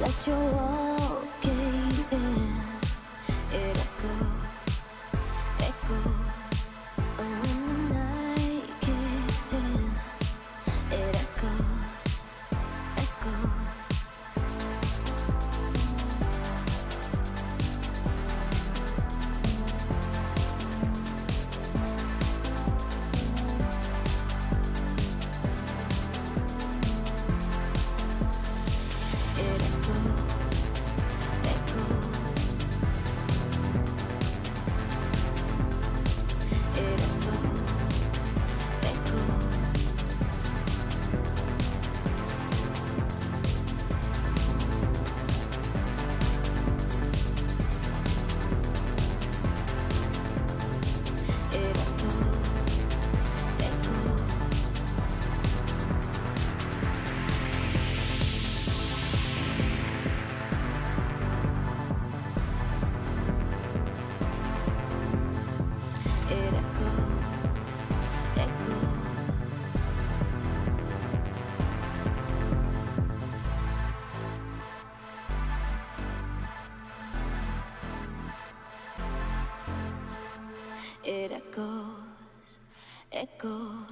Let your walls cave in. It echoes, echoes. Oh, when the night kicks in, it echoes, echoes. It echoes, echoes.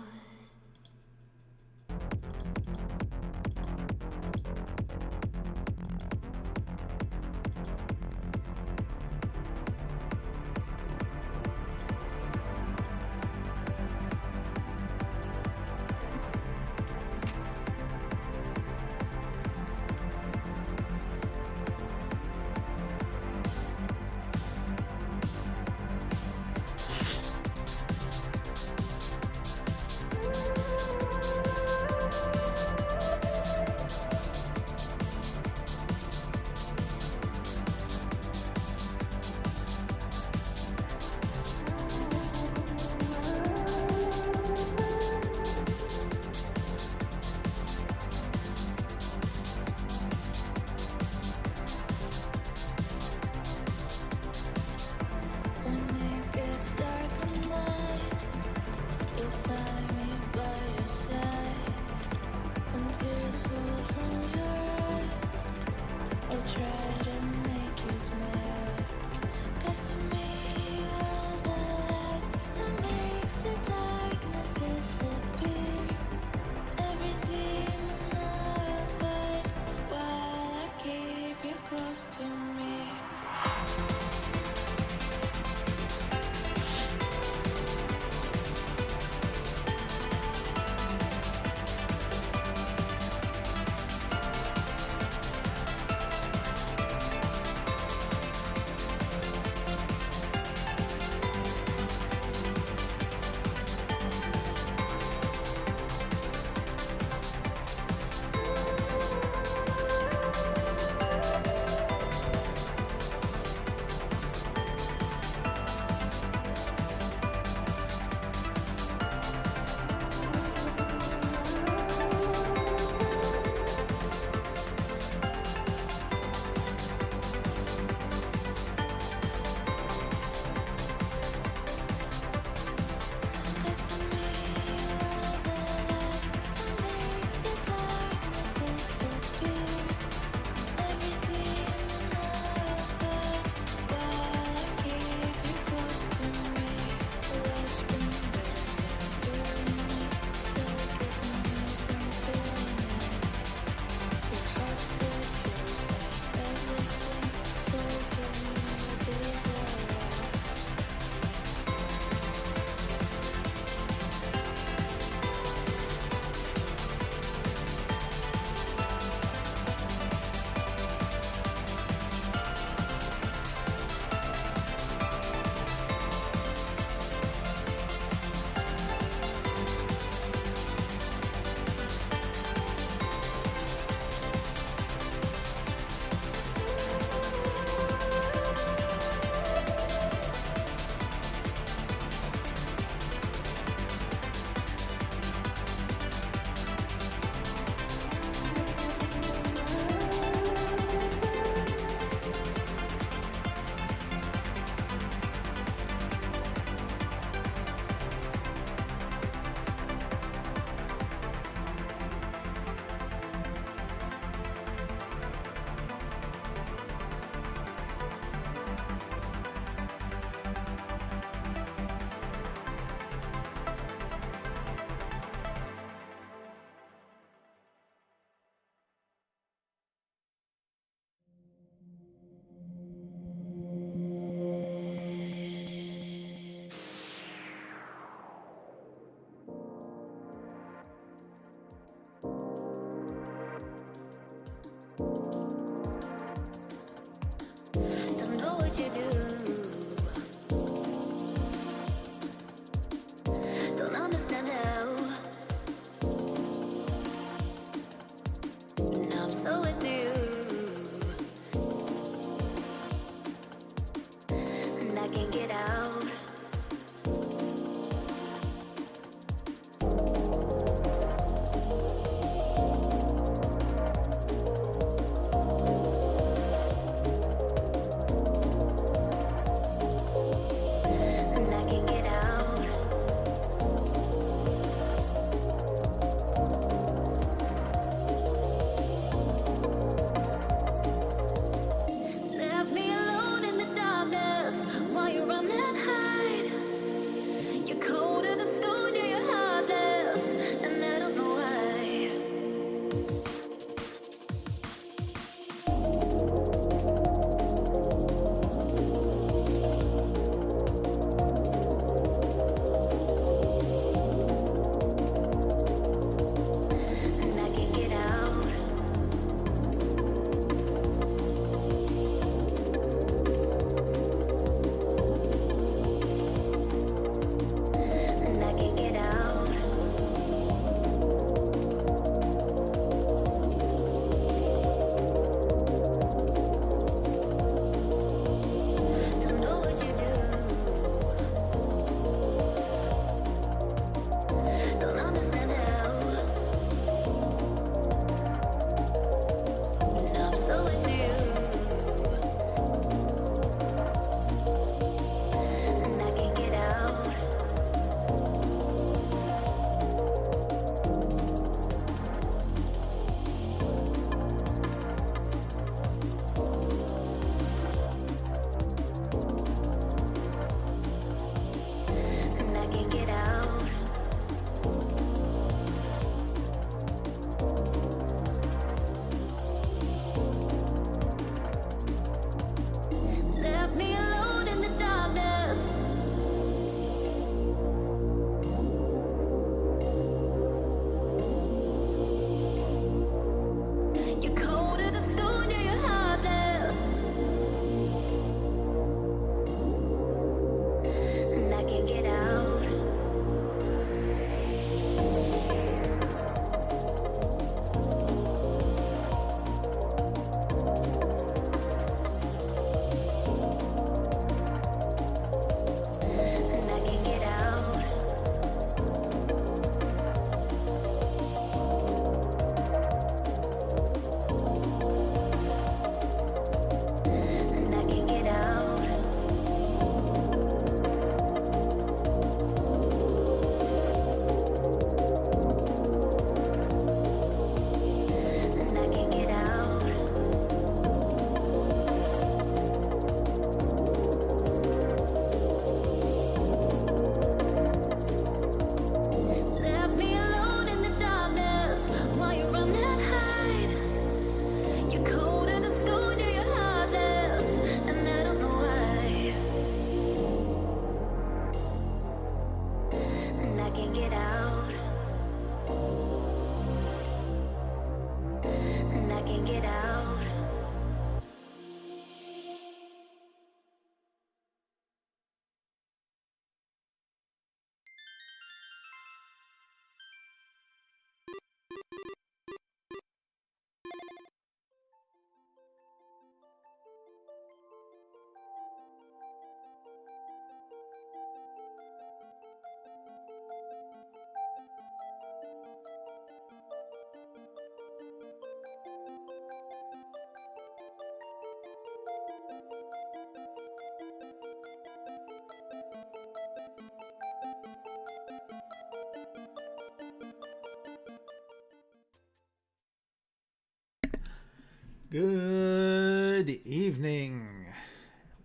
Good evening,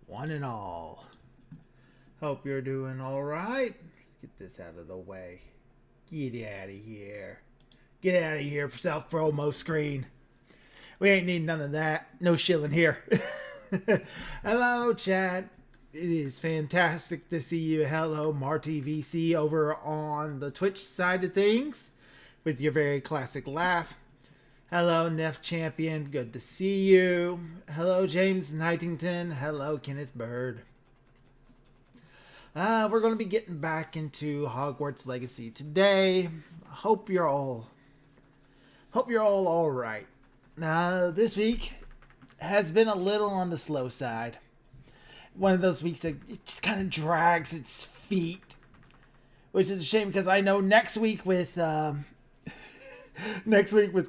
one and all. Hope you're doing all right. Let's get this out of the way. Get out of here. Get out of here, self-promo screen. We ain't need none of that. No shilling here. Hello, chat. It is fantastic to see you. Hello, Marty VC over on the Twitch side of things with your very classic laugh. Hello, Neff Champion. Good to see you. Hello, James Knightington. Hello, Kenneth Bird. We're going to be getting back into Hogwarts Legacy today. Hope you're all right. This week has been a little on the slow side. One of those weeks that it just kind of drags its feet, which is a shame because I know next week with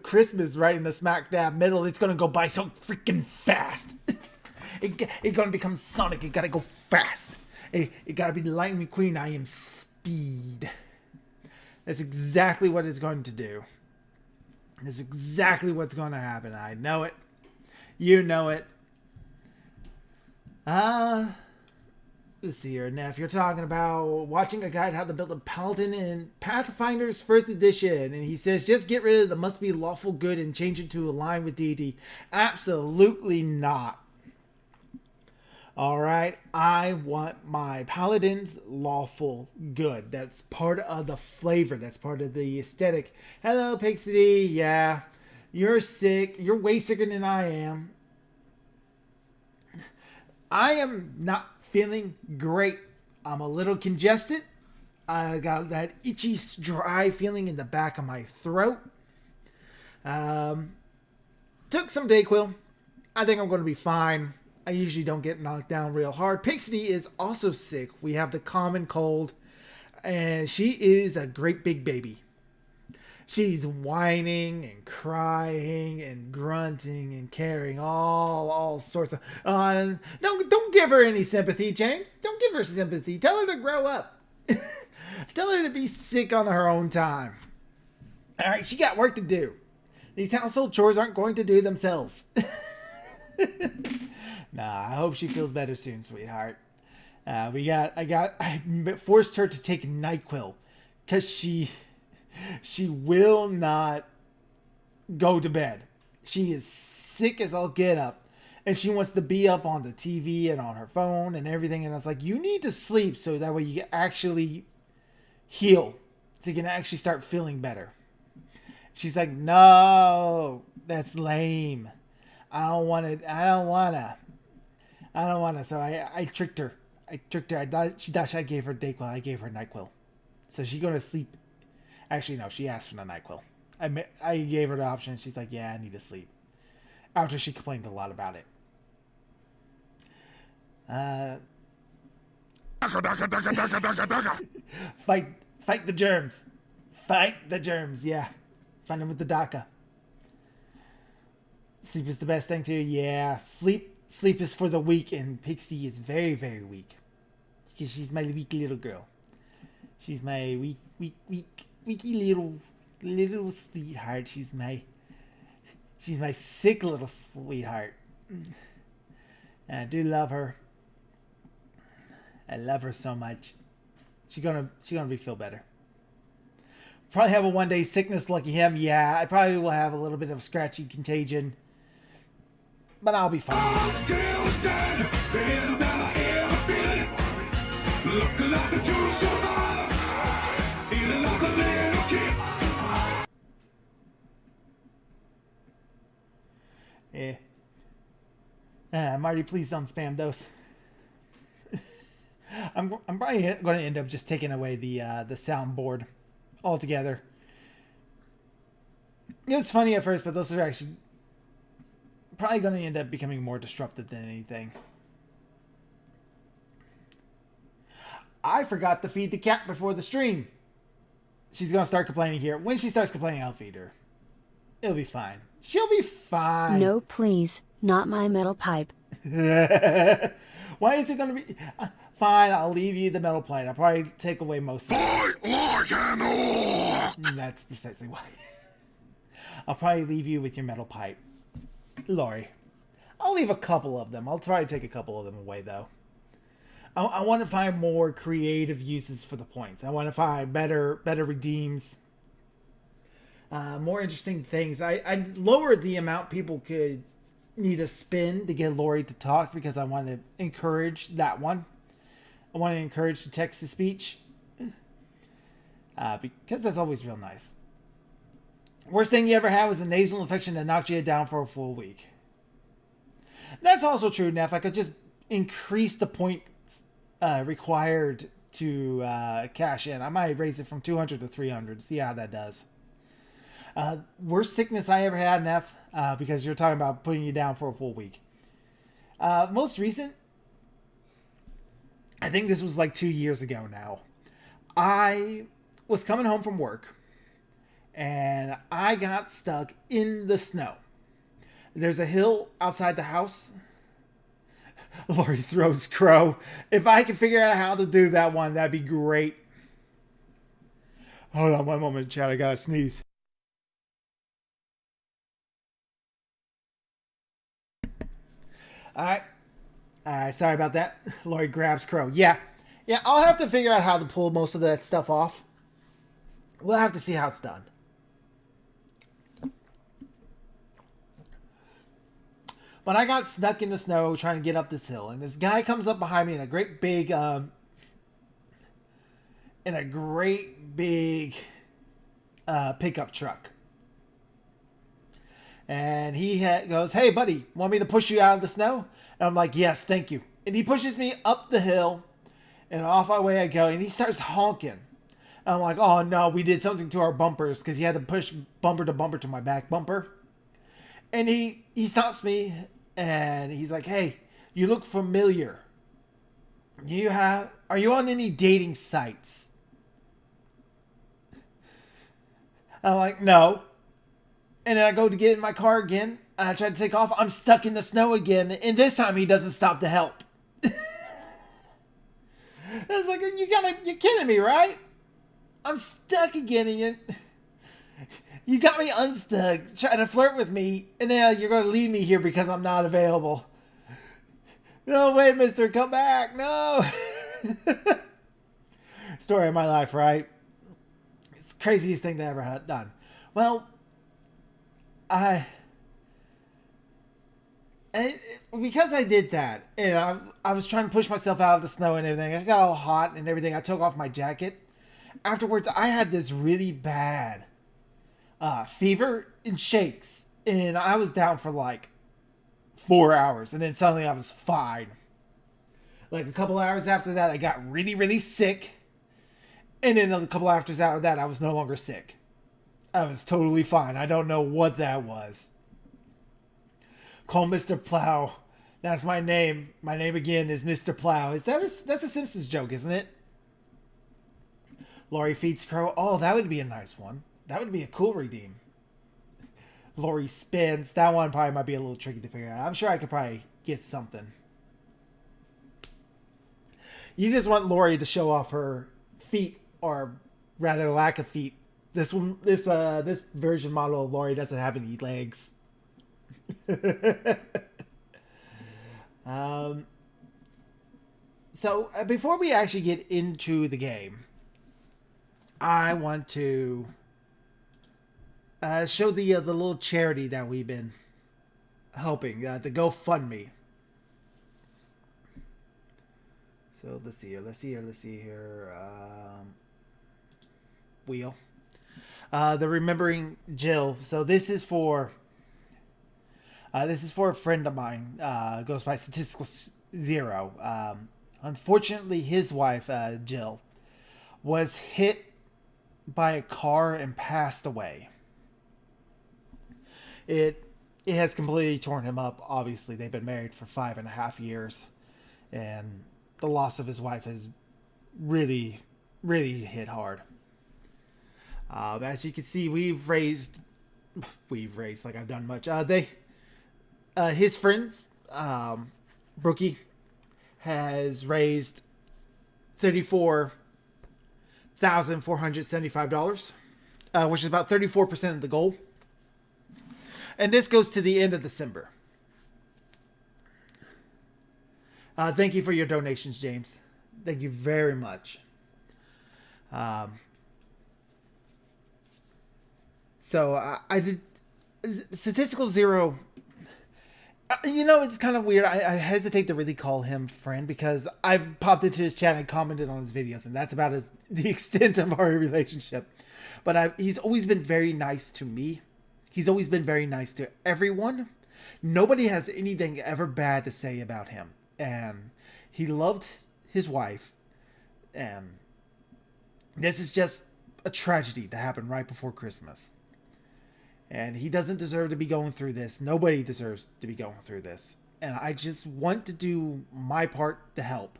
Christmas right in the smack dab middle, it's gonna go by so freaking fast. It's gonna become Sonic. It gotta go fast. It gotta be Lightning McQueen. I am speed. That's exactly what it's going to do. That's exactly what's going to happen. I know it. You know it. Let's see here. Now, if you're talking about watching a guide how to build a paladin in Pathfinder's 1st edition, and he says, just get rid of the must be lawful good and change it to align with deity. Absolutely not. Alright, I want my paladins lawful good. That's part of the flavor. That's part of the aesthetic. Hello, Pixie. Yeah, you're sick. You're way sicker than I am. I am not feeling great. I'm a little congested. I got that itchy, dry feeling in the back of my throat. Took some Dayquil. I think I'm going to be fine. I usually don't get knocked down real hard. Pixie is also sick. We have the common cold. And she is a great big baby. She's whining and crying and grunting and carrying all sorts of... don't give her any sympathy, James. Don't give her sympathy. Tell her to grow up. Tell her to be sick on her own time. All right, she got work to do. These household chores aren't going to do themselves. Nah, I hope she feels better soon, sweetheart. I forced her to take NyQuil because she will not go to bed. She is sick as I'll get up. And she wants to be up on the TV and on her phone and everything. And I was like, you need to sleep so that way you can actually heal. So you can actually start feeling better. She's like, no, that's lame. I don't want to. So I tricked her. I thought I gave her Dayquil. I gave her NyQuil. So she's going to sleep. Actually, no, she asked for the NyQuil. I gave her the option. She's like, yeah, I need to sleep. After she complained a lot about it. Fight the germs. Fight the germs, yeah. Find them with the DACA. Sleep is the best thing too. Yeah, sleep is for the weak, and Pixie is very, very weak. Because she's my weak little girl. She's my weaky little sweetheart. She's my sick little sweetheart. And I do love her. I love her so much. She's gonna feel better. Probably have a 1-day sickness, lucky him. Yeah, I probably will have a little bit of scratchy contagion. But I'll be fine. Yeah. Marty, please don't spam those. I'm probably going to end up just taking away the soundboard altogether. It was funny at first, but those are actually probably going to end up becoming more disruptive than anything. I forgot to feed the cat before the stream. She's going to start complaining here. When she starts complaining, I'll feed her. It'll be fine. She'll be fine. No, please. Not my metal pipe. Why is it going to be... fine, I'll leave you the metal pipe. I'll probably take away most of it. That's precisely why. I'll probably leave you with your metal pipe. Lari. I'll leave a couple of them. I'll try to take a couple of them away, though. I want to find more creative uses for the points. I want to find better redeems. More interesting things. I lowered the amount people could need to spin to get Lari to talk because I want to encourage that one. I want to encourage the text-to-speech. Because that's always real nice. Worst thing you ever had was a nasal infection that knocked you down for a full week. That's also true, Neff. I could just increase the points required to cash in. I might raise it from 200 to 300. See how that does. Worst sickness I ever had, Neff, because you're talking about putting you down for a full week. Most recent, I think this was like 2 years ago now. I was coming home from work, and I got stuck in the snow. There's a hill outside the house. Lari throws crow. If I can figure out how to do that one, that'd be great. Hold on one moment, Chad. I gotta sneeze. Alright. Sorry about that. Lari grabs crow. Yeah, I'll have to figure out how to pull most of that stuff off. We'll have to see how it's done. But I got stuck in the snow trying to get up this hill, and this guy comes up behind me in a great big, pickup truck. And he goes, "Hey, buddy, want me to push you out of the snow?" And I'm like, "Yes, thank you." And he pushes me up the hill, and off my way I go, and he starts honking. And I'm like, "Oh no, we did something to our bumpers," because he had to push bumper to bumper to my back bumper. And he stops me, and he's like, "Hey, you look familiar. Are you on any dating sites?" I'm like, "No." And then I go to get in my car again, and I try to take off. I'm stuck in the snow again, and this time he doesn't stop to help. It's like, you're kidding me, right? I'm stuck again, and you got me unstuck, trying to flirt with me, and now you're going to leave me here because I'm not available. No, wait, mister, come back. No. Story of my life, right? It's the craziest thing that I ever had done. Well, because I did that, and I was trying to push myself out of the snow and everything, I got all hot and everything. I took off my jacket. Afterwards, I had this really bad fever and shakes, and I was down for like 4 hours, and then suddenly I was fine. Like a couple hours after that, I got really, really sick, and then a couple hours after that, I was no longer sick. I was totally fine. I don't know what that was. Call Mr. Plow. That's my name. My name again is Mr. Plow. That's a Simpsons joke, isn't it? Lari feeds crow. Oh, that would be a nice one. That would be a cool redeem. Lari spins. That one probably might be a little tricky to figure out. I'm sure I could probably get something. You just want Lari to show off her feet, or rather lack of feet. This version model of Lari doesn't have any legs. So before we actually get into the game, I want to show the little charity that we've been helping, the GoFundMe. So let's see here. Wheel. The Remembering Jill. So this is for a friend of mine. Goes by Statistical Zero. Unfortunately, his wife, Jill, was hit by a car and passed away. It has completely torn him up. Obviously, they've been married for 5.5 years, and the loss of his wife has really, really hit hard. As you can see, we've raised like I've done much. His friends, Brookie, has raised $34,475, which is about 34% of the goal. And this goes to the end of December. Thank you for your donations, James. Thank you very much. So I did statistical zero. It's kind of weird. I hesitate to really call him friend because I've popped into his chat and commented on his videos, and that's about the extent of our relationship. But he's always been very nice to me. He's always been very nice to everyone. Nobody has anything ever bad to say about him. And he loved his wife. And this is just a tragedy that happened right before Christmas. And he doesn't deserve to be going through this. Nobody deserves to be going through this. And I just want to do my part to help.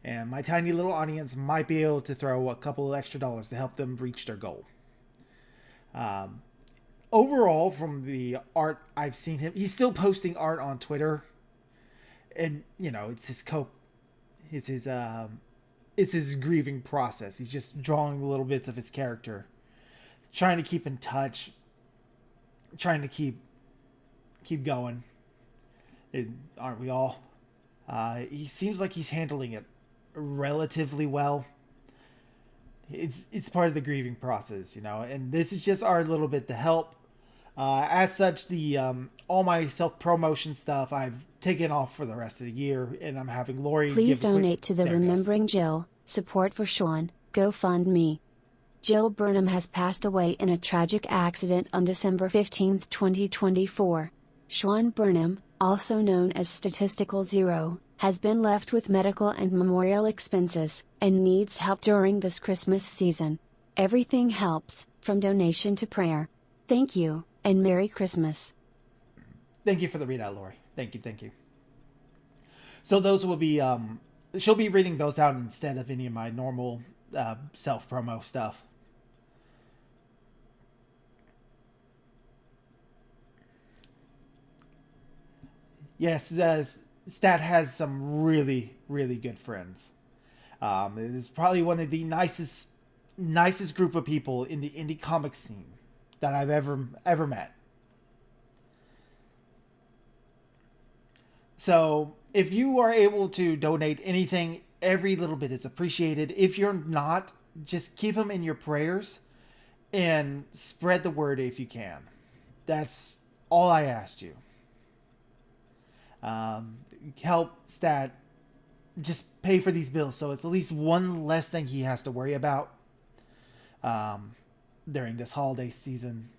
And my tiny little audience might be able to throw a couple of extra dollars to help them reach their goal. Overall, from the art I've seen him, he's still posting art on Twitter. And, it's his grieving process. He's just drawing little bits of his character. Trying to keep in touch. Trying to keep going. Aren't we all? He seems like he's handling it relatively well. It's part of the grieving process, and this is just our little bit to help. As such, the all my self-promotion stuff I've taken off for the rest of the year, and I'm having Lori Please donate to the Remembering Jill Support for Sean GoFundMe. Jill Burnham has passed away in a tragic accident on December 15, 2024. Sean Burnham, also known as Statistical Zero, has been left with medical and memorial expenses, and needs help during this Christmas season. Everything helps, from donation to prayer. Thank you, and Merry Christmas. Thank you for the readout, Lori. Thank you. So those will be, she'll be reading those out instead of any of my normal self-promo stuff. Yes, Stat has some really, really good friends. It is probably one of the nicest group of people in the indie comic scene that I've ever met. So if you are able to donate anything, every little bit is appreciated. If you're not, just keep them in your prayers and spread the word if you can. That's all I asked you. Help Stat just pay for these bills, so it's at least one less thing he has to worry about during this holiday season.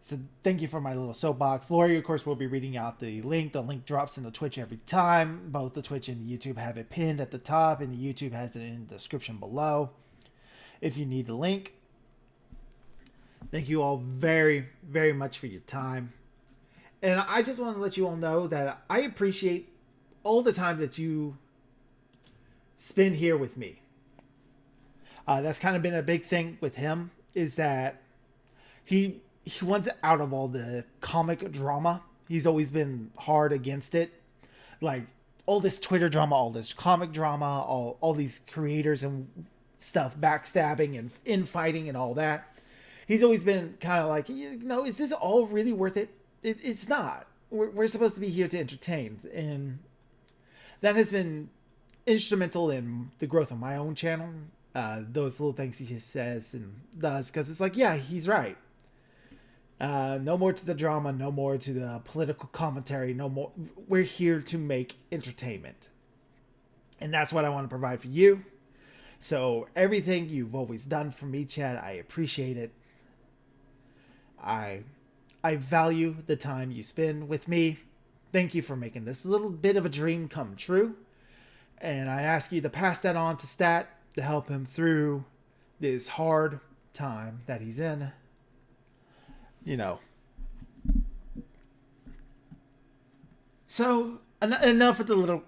So thank you for my little soapbox. Lori, of course, will be reading out the link. The link drops in the Twitch every time. Both the Twitch and the YouTube have it pinned at the top, and the YouTube has it in the description below if you need the link. Thank you all very, very much for your time. And I just want to let you all know that I appreciate all the time that you spend here with me. That's kind of been a big thing with him, is that he wants out of all the comic drama. He's always been hard against it. Like, all this Twitter drama, all this comic drama, all these creators and stuff, backstabbing and infighting and all that. He's always been kind of like, is this all really worth it? It's not. We're supposed to be here to entertain. And that has been instrumental in the growth of my own channel. Those little things he says and does. Because it's like, yeah, he's right. No more to the drama. No more to the political commentary. No more. We're here to make entertainment. And that's what I want to provide for you. So everything you've always done for me, Chad, I appreciate it. I value the time you spend with me. Thank you for making this little bit of a dream come true. And I ask you to pass that on to Stat to help him through this hard time that he's in. So, enough of the little...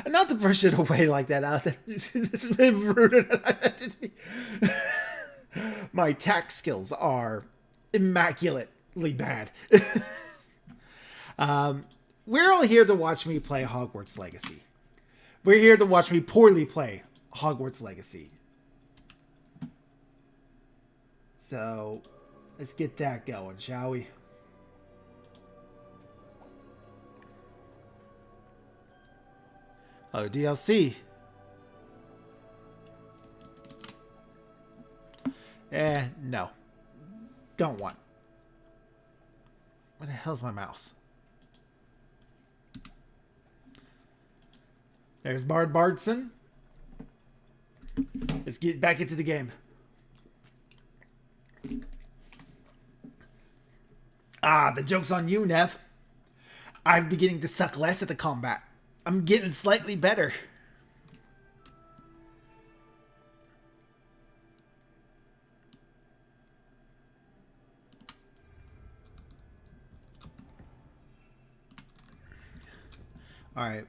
not to brush it away like that. This has been rude. My tax skills are immaculately bad. We're all here to watch me play Hogwarts Legacy. We're here to watch me poorly play Hogwarts Legacy. So, let's get that going, shall we? Oh, DLC. No. Don't want. Where the hell's my mouse? There's Bard Bardson. Let's get back into the game. Ah, the joke's on you, Nev. I'm beginning to suck less at the combat. I'm getting slightly better. Alright.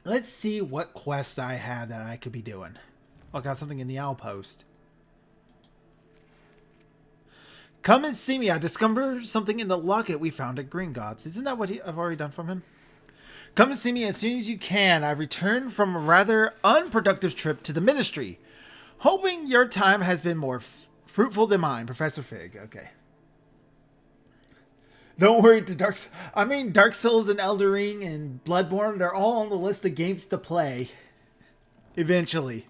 Let's see what quests I have that I could be doing. Oh, I got something in the outpost. Come and see me. I discovered something in the locket we found at Gringotts. Isn't that what I've already done from him? Come and see me as soon as you can. I've returned from a rather unproductive trip to the ministry. Hoping your time has been more fruitful than mine, Professor Fig. Okay. Don't worry, Dark Souls and Elden Ring and Bloodborne, they're all on the list of games to play. Eventually.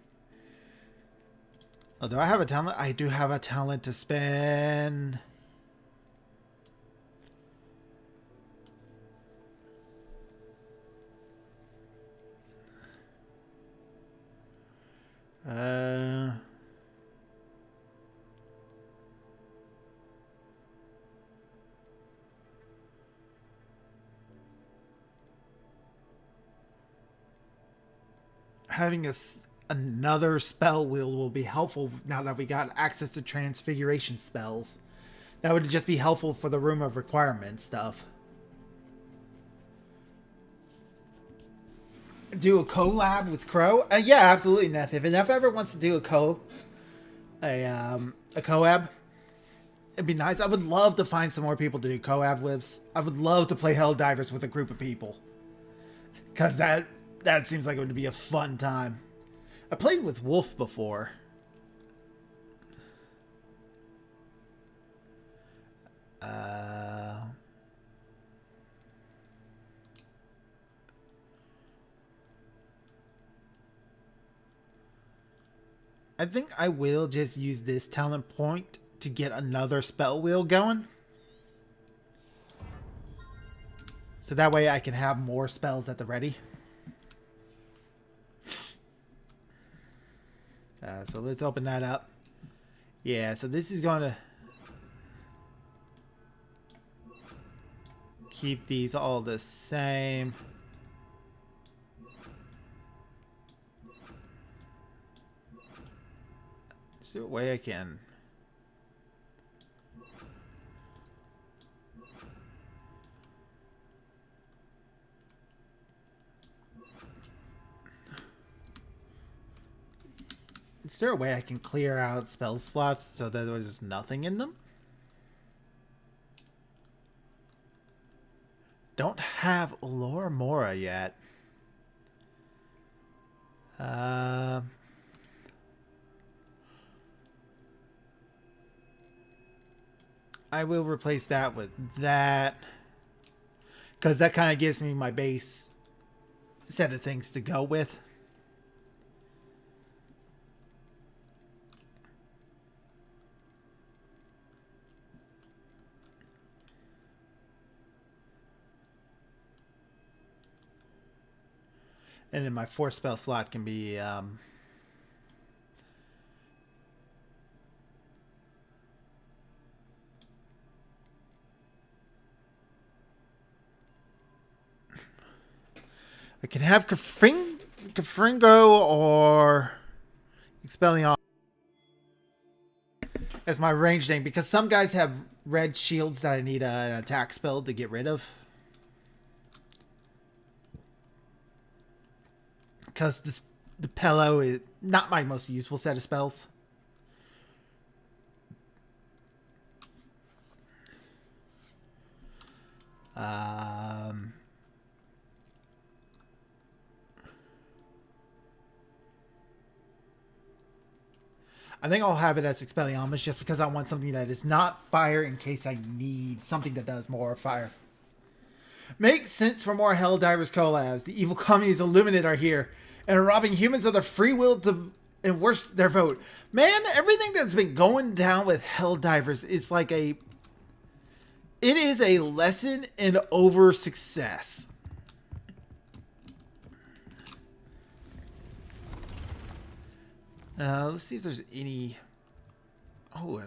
Oh, do I have a talent? I do have a talent to spend. Having another spell wheel will be helpful now that we got access to transfiguration spells. That would just be helpful for the Room of Requirement stuff. Do a collab with Crow? Yeah, absolutely, Neff. If Neff ever wants to do a collab, it'd be nice. I would love to find some more people to do collab with. I would love to play Helldivers with a group of people. Because that seems like it would be a fun time. I played with Wolf before. I think I will just use this talent point to get another spell wheel going. So that way I can have more spells at the ready. So let's open that up. Yeah, so this is going to keep these all the same. Is there a way I can... Is there a way I can clear out spell slots so that there's nothing in them? Don't have Lore Mora yet. I will replace that with that. Because that kind of gives me my base set of things to go with. And then my 4 spell slot can be I can have Kafringo or Expelliarmus as my range name because some guys have red shields that I need an attack spell to get rid of. Because the Pello is not my most useful set of spells. I think I'll have it as Expelliarmus just because I want something that is not fire in case I need something that does more fire. Makes sense for more Helldivers collabs. The evil communities of Luminate are here and are robbing humans of their free will to enforce their vote. Man, everything that's been going down with Helldivers is like it is a lesson in over success. Let's see if there's any... Oh,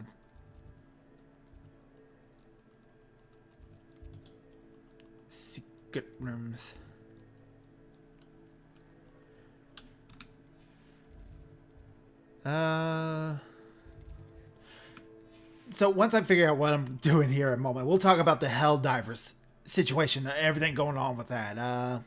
secret rooms. So once I figure out what I'm doing here in a moment, we'll talk about the Helldivers situation and everything going on with that.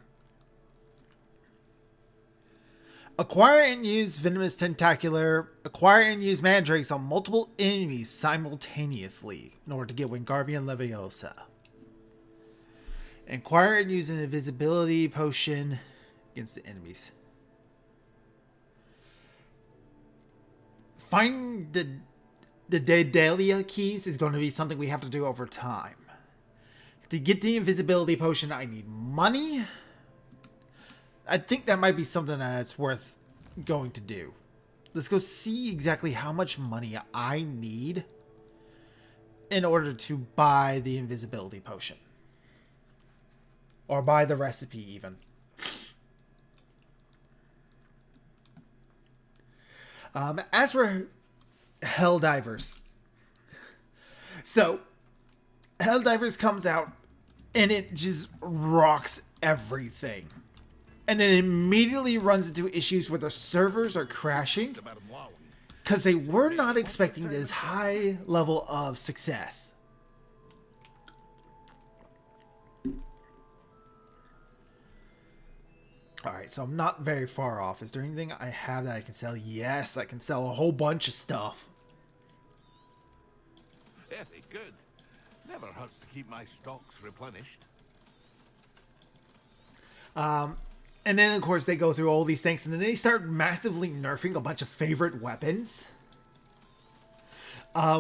Acquire and use Venomous Tentacular. Acquire and use Mandrakes on multiple enemies simultaneously in order to get Wingardium Leviosa. Acquire and use an invisibility potion against the enemies. Find the Daedalus keys is going to be something we have to do over time. To get the invisibility potion, I need money. I think that might be something that's worth going to do. Let's go see exactly how much money I need in order to buy the invisibility potion. Or buy the recipe even. As for Helldivers. So, Helldivers comes out and it just rocks everything. And then immediately runs into issues where the servers are crashing because they were not expecting this high level of success. Alright, so I'm not very far off. Is there anything I have that I can sell? Yes, I can sell a whole bunch of stuff. Very good. Never hurts to keep my stocks replenished. And then, of course, they go through all these things, and then they start massively nerfing a bunch of favorite weapons.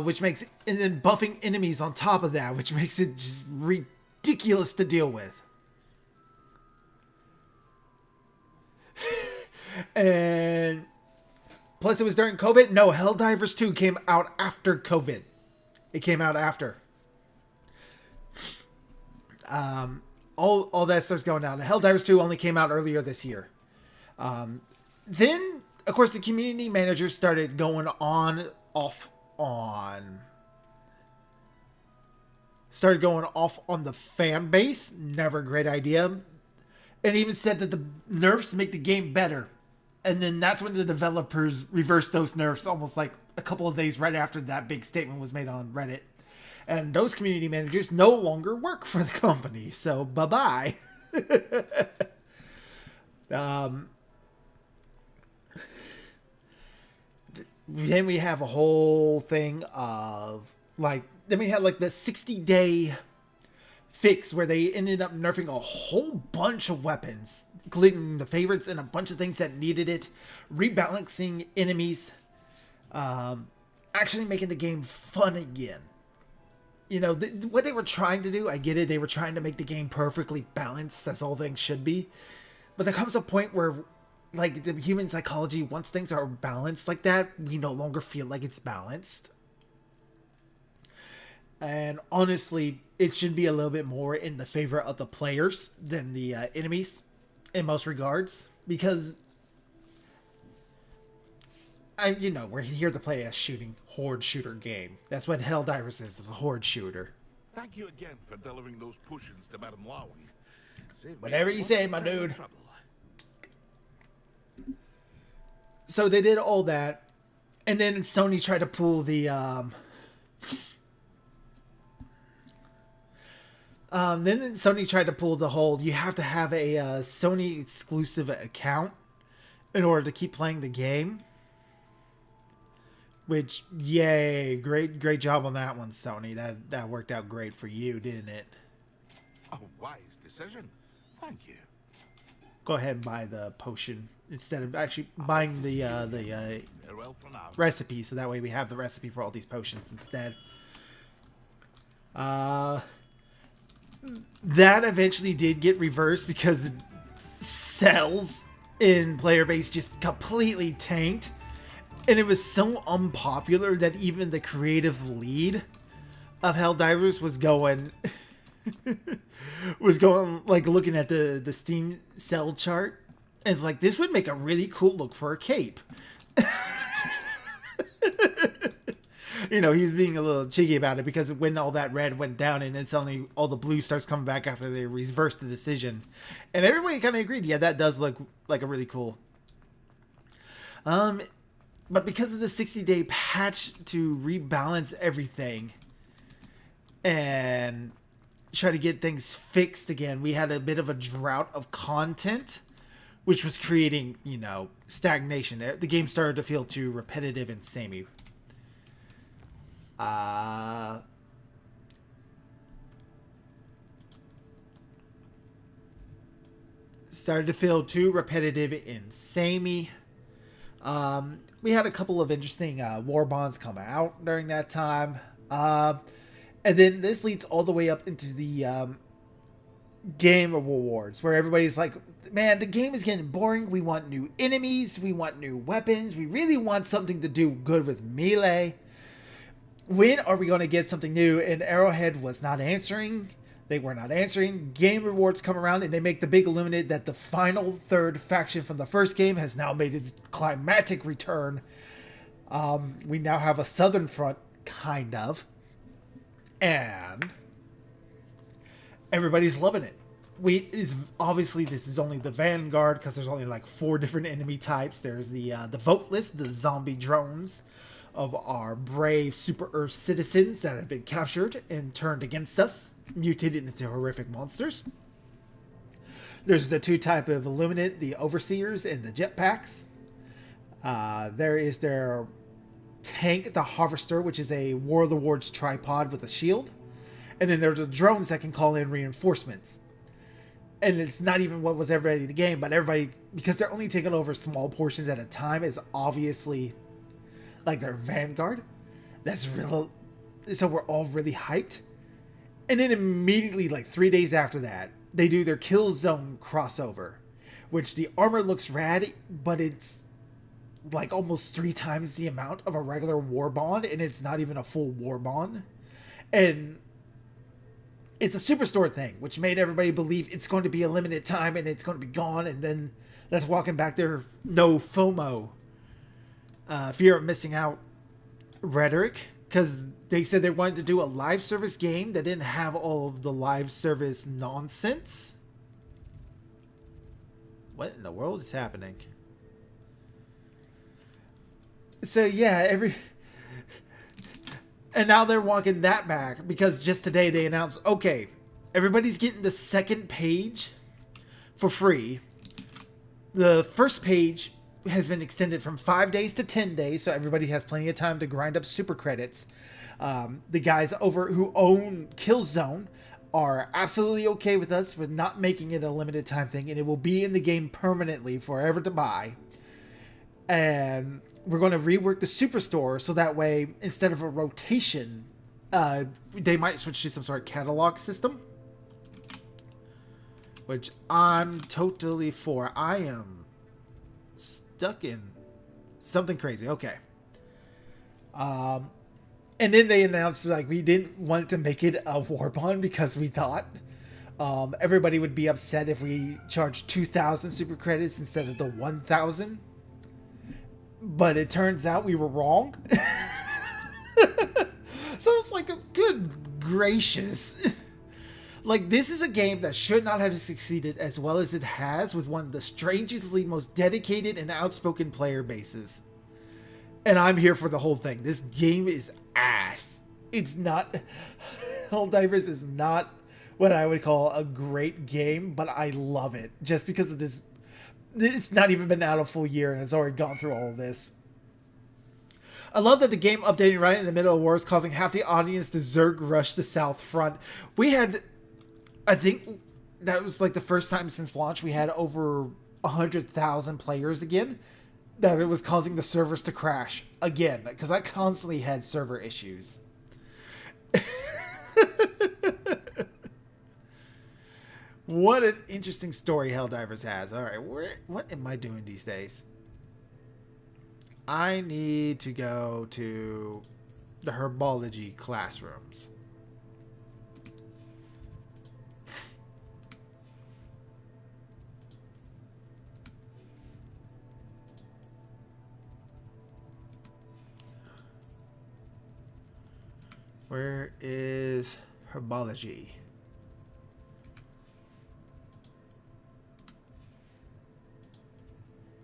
Which makes... And then buffing enemies on top of that, which makes it just ridiculous to deal with. And... Plus, it was during COVID. No, Helldivers 2 came out after COVID. It came out after. All that starts going down. Helldivers 2 only came out earlier this year. Then, of course, the community managers started going off on the fan base. Never a great idea. And even said that the nerfs make the game better. And then that's when the developers reversed those nerfs almost like a couple of days right after that big statement was made on Reddit. And those community managers no longer work for the company. So, bye-bye. Then we have a whole thing of, then we had, the 60-day fix where they ended up nerfing a whole bunch of weapons, including the favorites and a bunch of things that needed it, rebalancing enemies, actually making the game fun again. You know, what they were trying to do, I get it. They were trying to make the game perfectly balanced, as all things should be. But there comes a point where, the human psychology, once things are balanced like that, we no longer feel like it's balanced. And honestly, it should be a little bit more in the favor of the players than the enemies, in most regards. Because, we're here to play a horde shooter game. That's what Helldivers is a horde shooter. Thank you again for delivering those potions to Madame Lari. Whatever you say, my dude. So they did all that, and then Sony tried to pull the whole, you have to have a Sony exclusive account in order to keep playing the game. Which, yay, great job on that one, Sony. That worked out great for you, didn't it? A wise decision. Thank you. Go ahead and buy the potion instead of actually buying the Farewell for now. recipe, so that way we have the recipe for all these potions instead. that eventually did get reversed because cells in player base just completely tanked. And it was so unpopular that even the creative lead of Helldivers was going like looking at the Steam cell chart, and it's like, this would make a really cool look for a cape. You know, he was being a little cheeky about it, because when all that red went down and then suddenly all the blue starts coming back after they reversed the decision, and everybody kind of agreed, yeah, that does look like a really cool. But because of the 60-day patch to rebalance everything and try to get things fixed again, we had a bit of a drought of content, which was creating, you know, stagnation. The game started to feel too repetitive and samey. Started to feel too repetitive and samey. We had a couple of interesting war bonds come out during that time. And then this leads all the way up into the game awards, where everybody's like, man, the game is getting boring. We want new enemies. We want new weapons. We really want something to do good with melee. When are we going to get something new? And Arrowhead was not answering. They were not answering. Game rewards come around and they make the big illuminate that the final third faction from the first game has now made its climactic return. We now have a Southern Front, kind of. And everybody's loving it. Obviously this is only the Vanguard, because there's only like 4 different enemy types. There's the vote list, the zombie drones of our brave Super Earth citizens that have been captured and turned against us, mutated into horrific monsters. There's the 2 type of Illuminate, the Overseers and the Jetpacks. There is their tank, the Harvester, which is a War of the Worlds tripod with a shield. And then there's the drones that can call in reinforcements. And it's not even what was ever in the game, but everybody, because they're only taking over small portions at a time, is obviously like their Vanguard. That's real. So we're all really hyped. And then immediately, like 3 days after that, they do their Kill Zone crossover, which the armor looks rad, but it's like almost 3 times the amount of a regular war bond, and it's not even a full war bond. And it's a superstore thing, which made everybody believe it's going to be a limited time and it's going to be gone. And then that's walking back their no FOMO, fear of missing out rhetoric, because they said they wanted to do a live service game that didn't have all of the live service nonsense. What in the world is happening? So yeah, and now they're walking that back, because just today they announced, okay, everybody's getting the second page for free. The first page has been extended from 5 days to 10 days, so everybody has plenty of time to grind up super credits. The guys over who own Killzone are absolutely okay with us with not making it a limited time thing, and it will be in the game permanently, forever to buy. And we're going to rework the Superstore so that way, instead of a rotation, they might switch to some sort of catalog system, which I'm totally for. I am stuck in something crazy. Okay. And then they announced, like, we didn't want to make it a war bond because we thought everybody would be upset if we charged 2,000 super credits instead of the 1,000. But it turns out we were wrong. So it's like, good gracious. Like, this is a game that should not have succeeded as well as it has, with one of the strangely most dedicated and outspoken player bases. And I'm here for the whole thing. This game is ass. It's not... Helldivers is not what I would call a great game, but I love it. Just because of this... It's not even been out a full year and it's already gone through all of this. I love that the game updating right in the middle of wars, causing half the audience to Zerg rush the South Front. We had... I think that was like the first time since launch we had over 100,000 players again, that it was causing the servers to crash again, because I constantly had server issues. What an interesting story Helldivers has. All right, what am I doing these days? I need to go to the herbology classrooms. Where is herbology?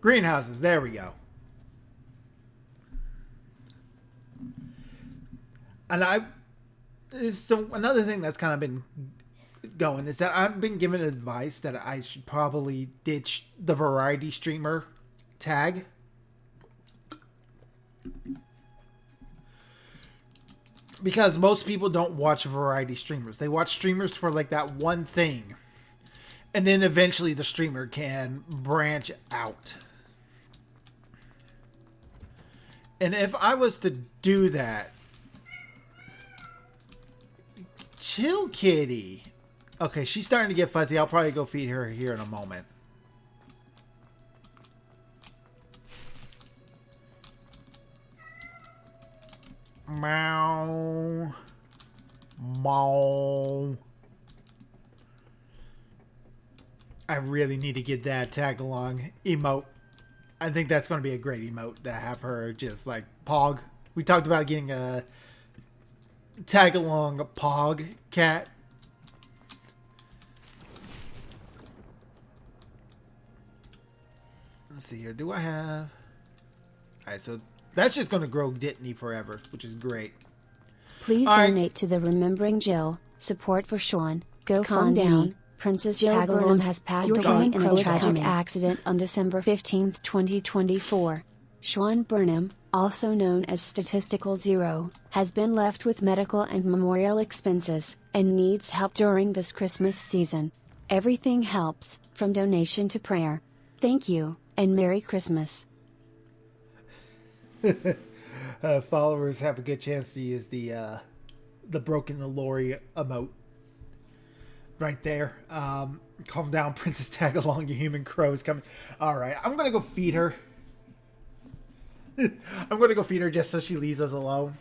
Greenhouses, there we go. And so another thing that's kind of been going is that I've been given advice that I should probably ditch the variety streamer tag. Because most people don't watch variety streamers. They watch streamers for like that one thing. And then eventually the streamer can branch out. And if I was to do that... Chill, kitty. Okay, she's starting to get fuzzy. I'll probably go feed her here in a moment. Meow. Meow. I really need to get that tag along emote. I think that's going to be a great emote to have her just like Pog. We talked about getting a tag along a Pog cat. Let's see here. Do I have... Alright, so that's just going to grow Dittany forever, which is great. Please All donate right. to the Remembering Jill, support for Sean, GoFundMe. Down. Princess Jill Burnham has passed away in a tragic accident on December 15, 2024. Sean Burnham, also known as Statistical Zero, has been left with medical and memorial expenses, and needs help during this Christmas season. Everything helps, from donation to prayer. Thank you, and Merry Christmas. Followers have a good chance to use the broken Lari emote. Right there. Calm down, Princess Tag along, your human crow is coming. Alright, I'm gonna go feed her. I'm gonna go feed her just so she leaves us alone.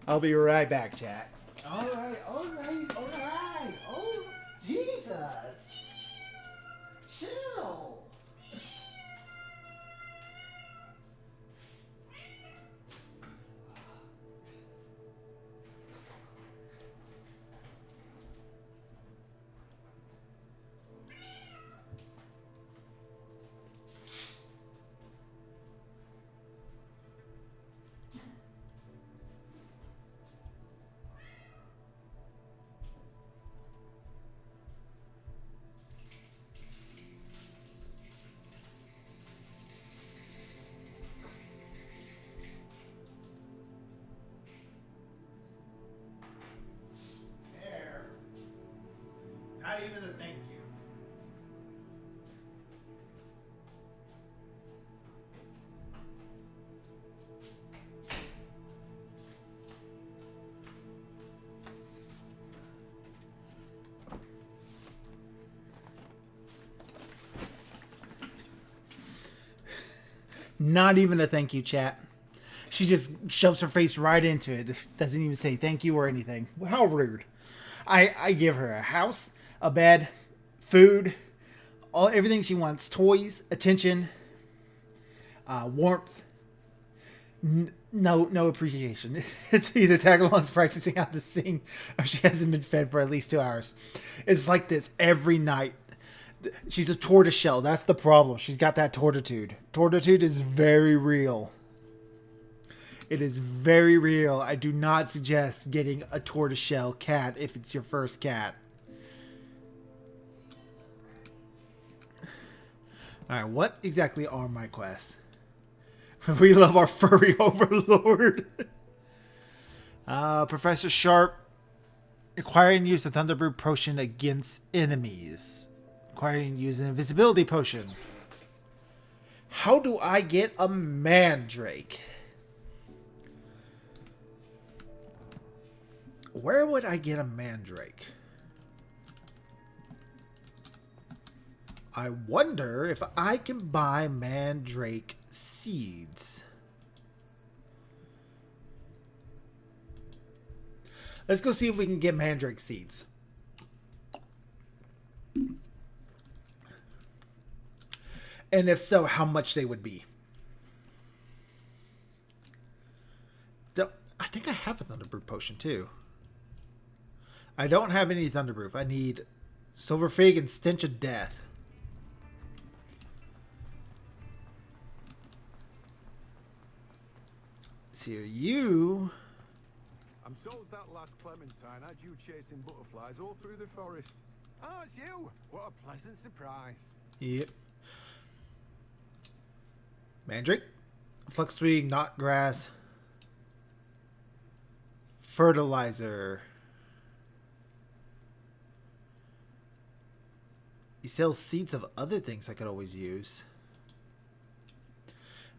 I'll be right back, chat. Alright. Oh, Jesus. Chill. Not even a thank you. Not even a thank you, chat. She just shoves her face right into it. Doesn't even say thank you or anything. How rude. I give her a house, a bed, food, everything she wants. Toys, attention, warmth. No appreciation. It's either Tagalong's practicing how to sing or she hasn't been fed for at least 2 hours. It's like this every night. She's a tortoiseshell. That's the problem. She's got that tortitude. Tortitude is very real. It is very real. I do not suggest getting a tortoiseshell cat if it's your first cat. Alright, what exactly are my quests? We love our furry overlord. Professor Sharp. Acquire and use the Thunderbird potion against enemies. Acquire and use an invisibility potion. How do I get a mandrake? Where would I get a mandrake? I wonder if I can buy mandrake seeds. Let's go see if we can get mandrake seeds. And if so, how much they would be. I think I have a Thunderproof potion too. I don't have any Thunderproof. I need Silver Fig and Stench of Death. So you... I'm told that last Clementine had you chasing butterflies all through the forest. Oh, it's you! What a pleasant surprise. Yep. Mandrake, Fluxwing, Knotgrass, Fertilizer. You sell seeds of other things I could always use.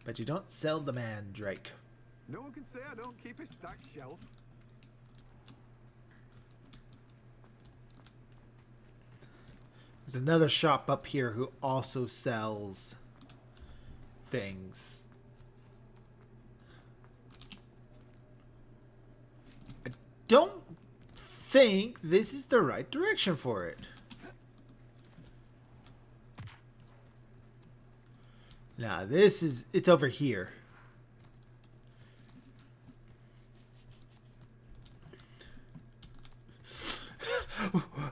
But you don't sell the mandrake. No one can say I don't keep a stacked shelf. There's another shop up here who also sells things. I don't think this is the right direction for it. Nah, it's over here.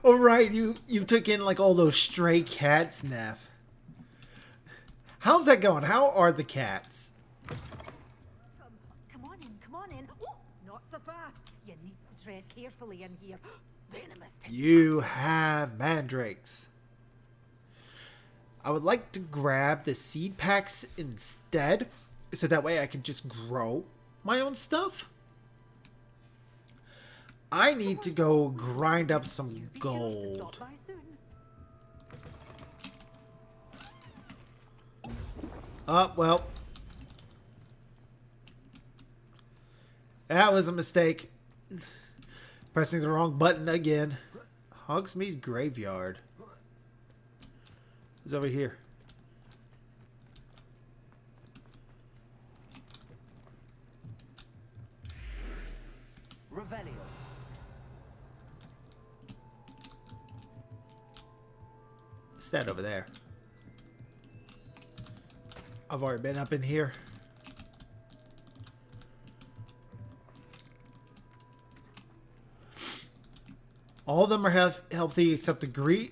Oh right, you took in like all those stray cats, Neff. How's that going? How are the cats? Come on in. Oh, not so fast. You need to tread carefully in here. Venomous. You have mandrakes. I would like to grab the seed packs instead, so that way I can just grow my own stuff. I need to go grind up some gold. Oh, well. That was a mistake. Pressing the wrong button again. Hogsmeade Graveyard. Who's over here? Revelio. What's that over there? I've already been up in here. All of them are healthy except the gray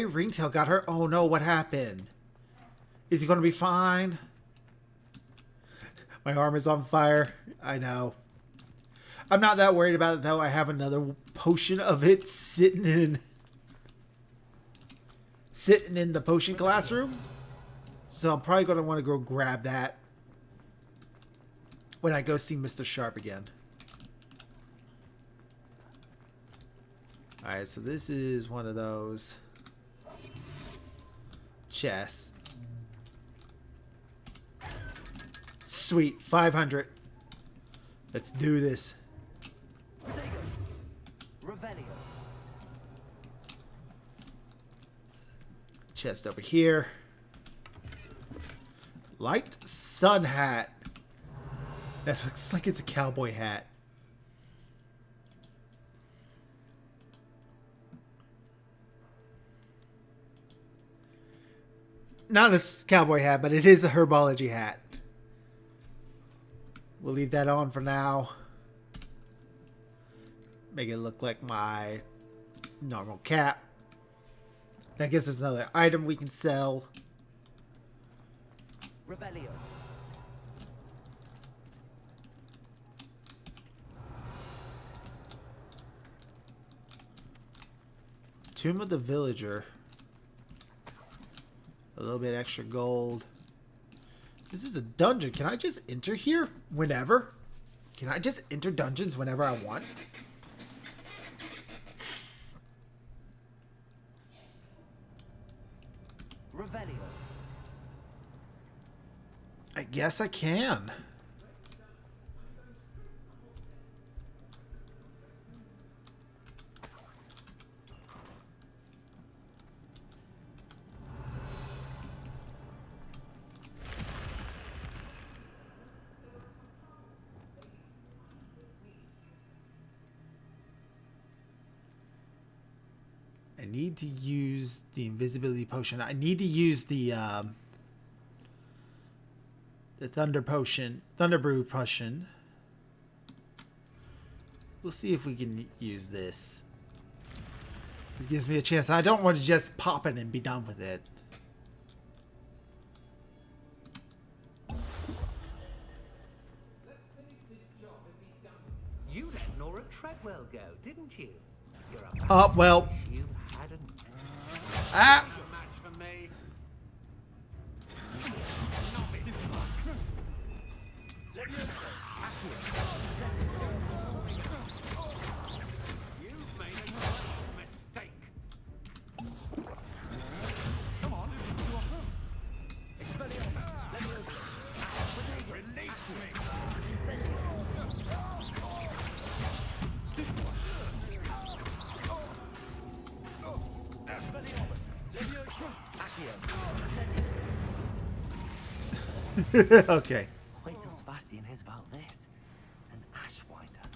ringtail got hurt. Oh no, what happened? Is he going to be fine? My arm is on fire. I know. I'm not that worried about it though. I have another potion of it sitting in the potion classroom. So I'm probably going to want to go grab that when I go see Mr. Sharp again. Alright, so this is one of those chests. Sweet, 500. Let's do this. Revelio. Chest over here. Light sun hat. That looks like it's a cowboy hat. Not a cowboy hat, but it is a herbology hat. We'll leave that on for now. Make it look like my normal cap. That gives us another item we can sell. Revelio. Tomb of the Villager. A little bit extra gold. This is a dungeon. Can I just enter here whenever? Can I just enter dungeons whenever I want? Revelio. I guess I can. I need to use the invisibility potion. I need to use the thunder potion, thunder brew potion. We'll see if we can use this. This gives me a chance. I don't want to just pop it and be done with it. You let Nora Treadwell go, didn't you? You're a Oh, well. you hadn't. Ah! A match for me. You've made a mistake. Come on. Expelliarmus. Leviosa. Release me. Incendio. Expelliarmus. Leviosa. Accio. Incendio. Okay. Wait till Sebastian hears about this. An Ashwinder.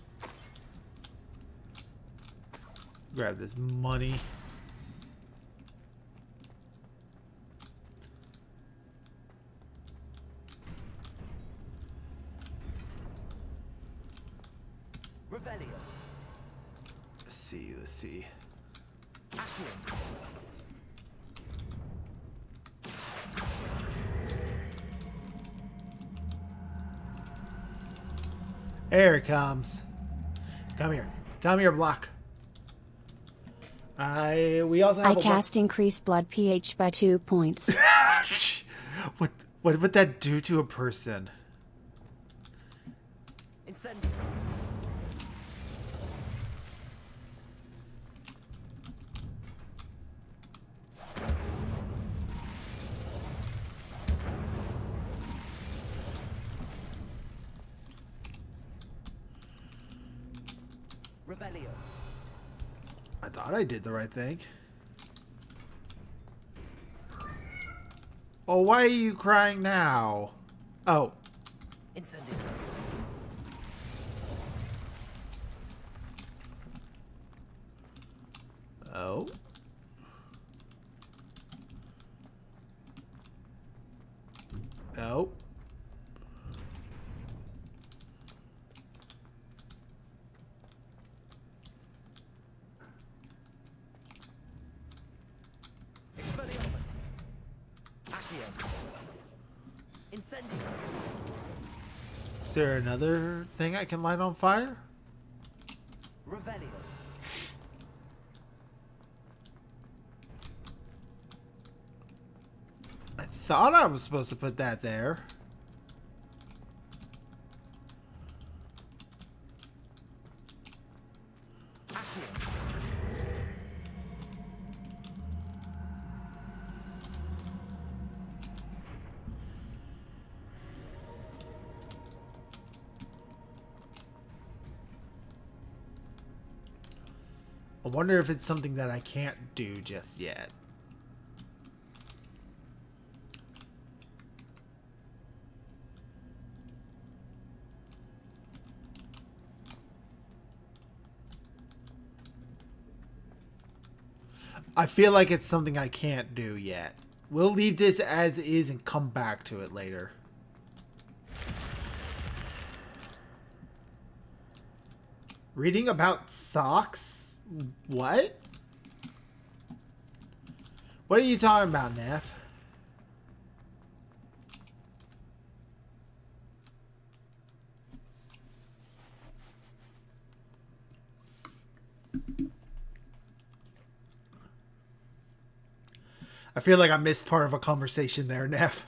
Grab this money. Revelio. Let's see, let's see. Accio. Here it comes. Come here. Come here, Block. We also have I cast increased blood pH by 2 points. what would that do to a person? Incendio. Revelio. I thought I did the right thing. Oh, why are you crying now? Oh. Incendio. Oh. Oh. Expelliarmus. Accio. Incendio. Is there another thing I can light on fire? Revelio. I thought I was supposed to put that there. Accio. I wonder if it's something that I can't do just yet. I feel like it's something I can't do yet. We'll leave this as is and come back to it later. Reading about socks? What? What are you talking about, Neff? I feel like I missed part of a conversation there, Neff.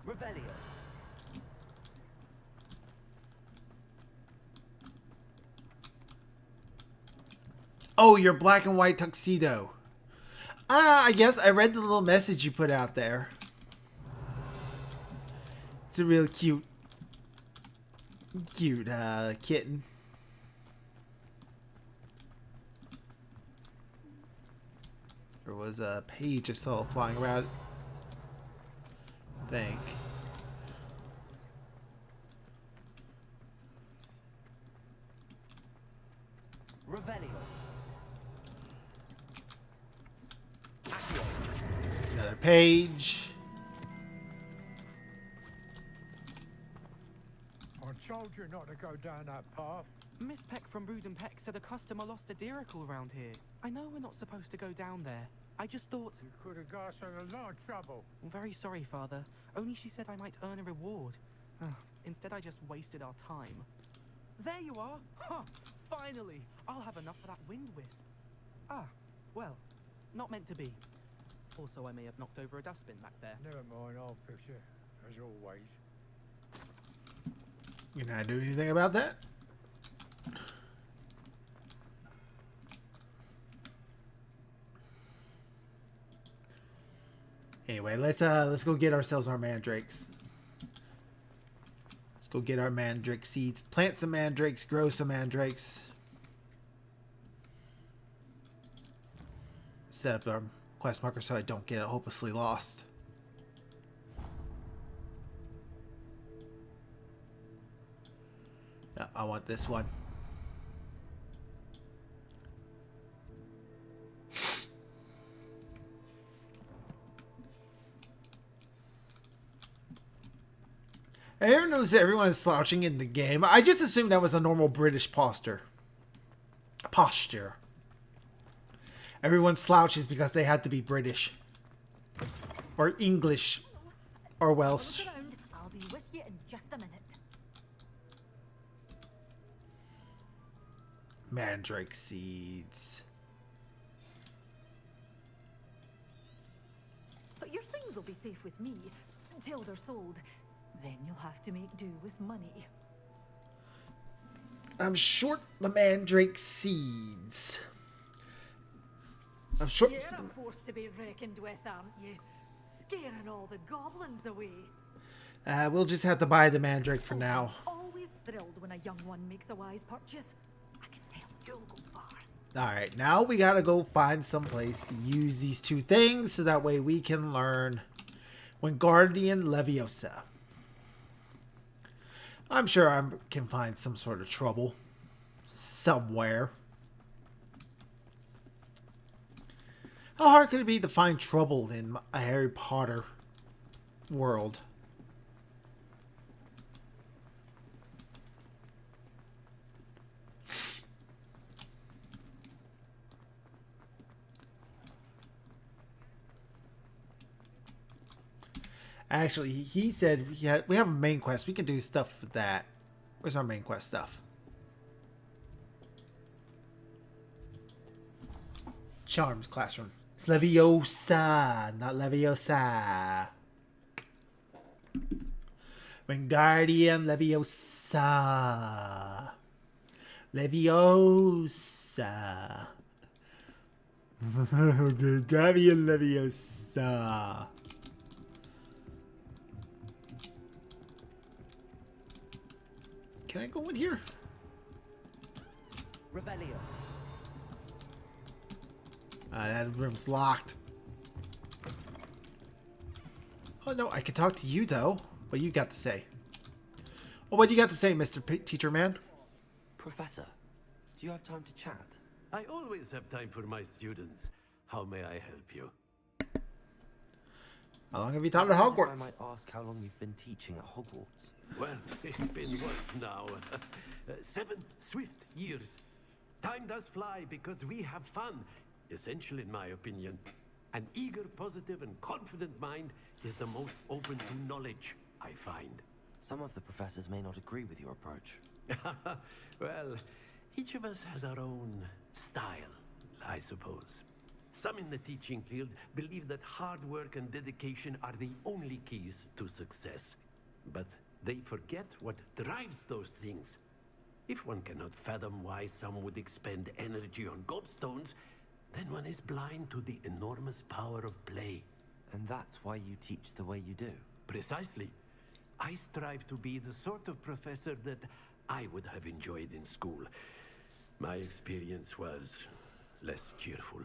Revelio. Oh, your black and white tuxedo. I guess I read the little message you put out there. It's a really cute kitten. There was a page I saw flying around, I think. Revelio. page. I told you not to go down that path. Miss Peck from Brood and Peck said a customer lost a deeracle around here. I know we're not supposed to go down there. I just thought... You could have got us in a lot of trouble. I'm very sorry, Father. Only she said I might earn a reward. Instead, I just wasted our time. There you are! Huh! Finally! I'll have enough for that wind wisp. Ah, well, not meant to be. Also, I may have knocked over a dustbin back there. Never mind, I'll fix it, as always. You not do anything about that? Anyway, let's go get ourselves our mandrakes. Let's go get our mandrake seeds. Plant some mandrakes, grow some mandrakes. Set up our quest marker so I don't get hopelessly lost. No, I want this one. I ever noticed that everyone is slouching in the game? I just assumed that was a normal British posture. Everyone slouches because they had to be British. Or English. Or Welsh. Look around. I'll be with you in just a minute. Mandrake seeds. But your things will be safe with me until they're sold. Then you'll have to make do with money. I'm short the mandrake seeds. I'm short. You're a force to be reckoned with, aren't you? Scaring all the goblins away. We'll just have to buy the mandrake for now. Always thrilled when a young one makes a wise purchase. I can tell you'll go far. Alright, now we gotta go find some place to use these two things so that way we can learn Wingardium Leviosa. I'm sure I can find some sort of trouble somewhere. How hard could it be to find trouble in a Harry Potter world? Actually, he said we have a main quest. We can do stuff with that. Where's our main quest stuff? Charms classroom. It's Leviosa, not Leviosa. Wingardium Leviosa. Leviosa. Wingardium Leviosa. Can I go in here? Revelio. That room's locked. Oh no, I can talk to you though. What you got to say? Well, what do you got to say, Mr. Teacher Man? Professor, do you have time to chat? I always have time for my students. How may I help you? How long have you taught at I Hogwarts? might ask how long you've been teaching at Hogwarts. Well, it's been what now? 7 swift years. Time does fly because we have fun. Essential in my opinion. An eager, positive and confident mind is the most open to knowledge, I find. Some of the professors may not agree with your approach. Well, each of us has our own style, I suppose. Some in the teaching field believe that hard work and dedication are the only keys to success. But they forget what drives those things. If one cannot fathom why some would expend energy on gobstones, then one is blind to the enormous power of play. And that's why you teach the way you do. Precisely. I strive to be the sort of professor that I would have enjoyed in school. My experience was less cheerful.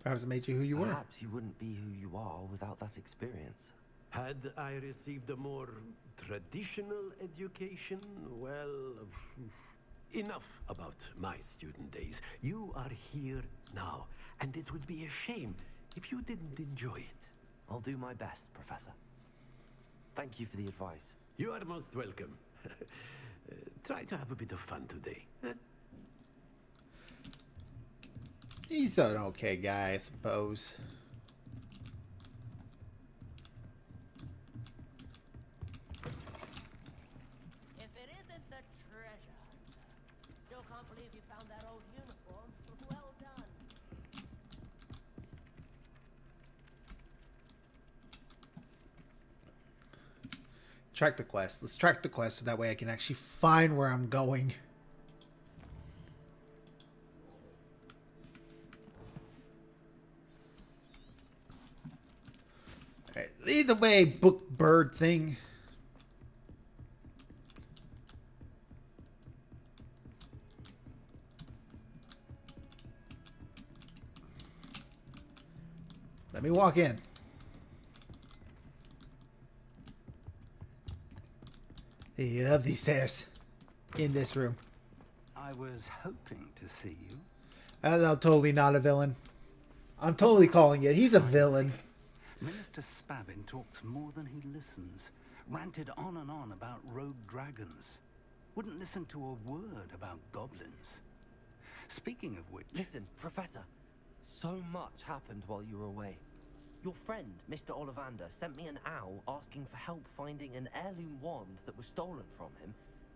Perhaps it made you who you were. Perhaps you wouldn't be who you are without that experience. Had I received a more traditional education, well, enough about my student days. You are here now, and it would be a shame if you didn't enjoy it. I'll do my best, Professor. Thank you for the advice. You are most welcome. Try to have a bit of fun today. Huh? He's an okay guy, I suppose. If it isn't the treasure hunter. Still can't believe you found that old uniform. Well done. Track the quest. Let's track the quest so that way I can actually find where I'm going. Alright, lead the way, book bird thing. Let me walk in. You love these stairs. In this room. I was hoping to see you. I'm totally not a villain. I'm totally calling it. He's a villain. Minister Spavin talks more than he listens. Ranted on and on about rogue dragons. Wouldn't listen to a word about goblins. Speaking of which... Listen, Professor. So much happened while you were away. Your friend, Mr. Ollivander, sent me an owl asking for help finding an heirloom wand that was stolen from him.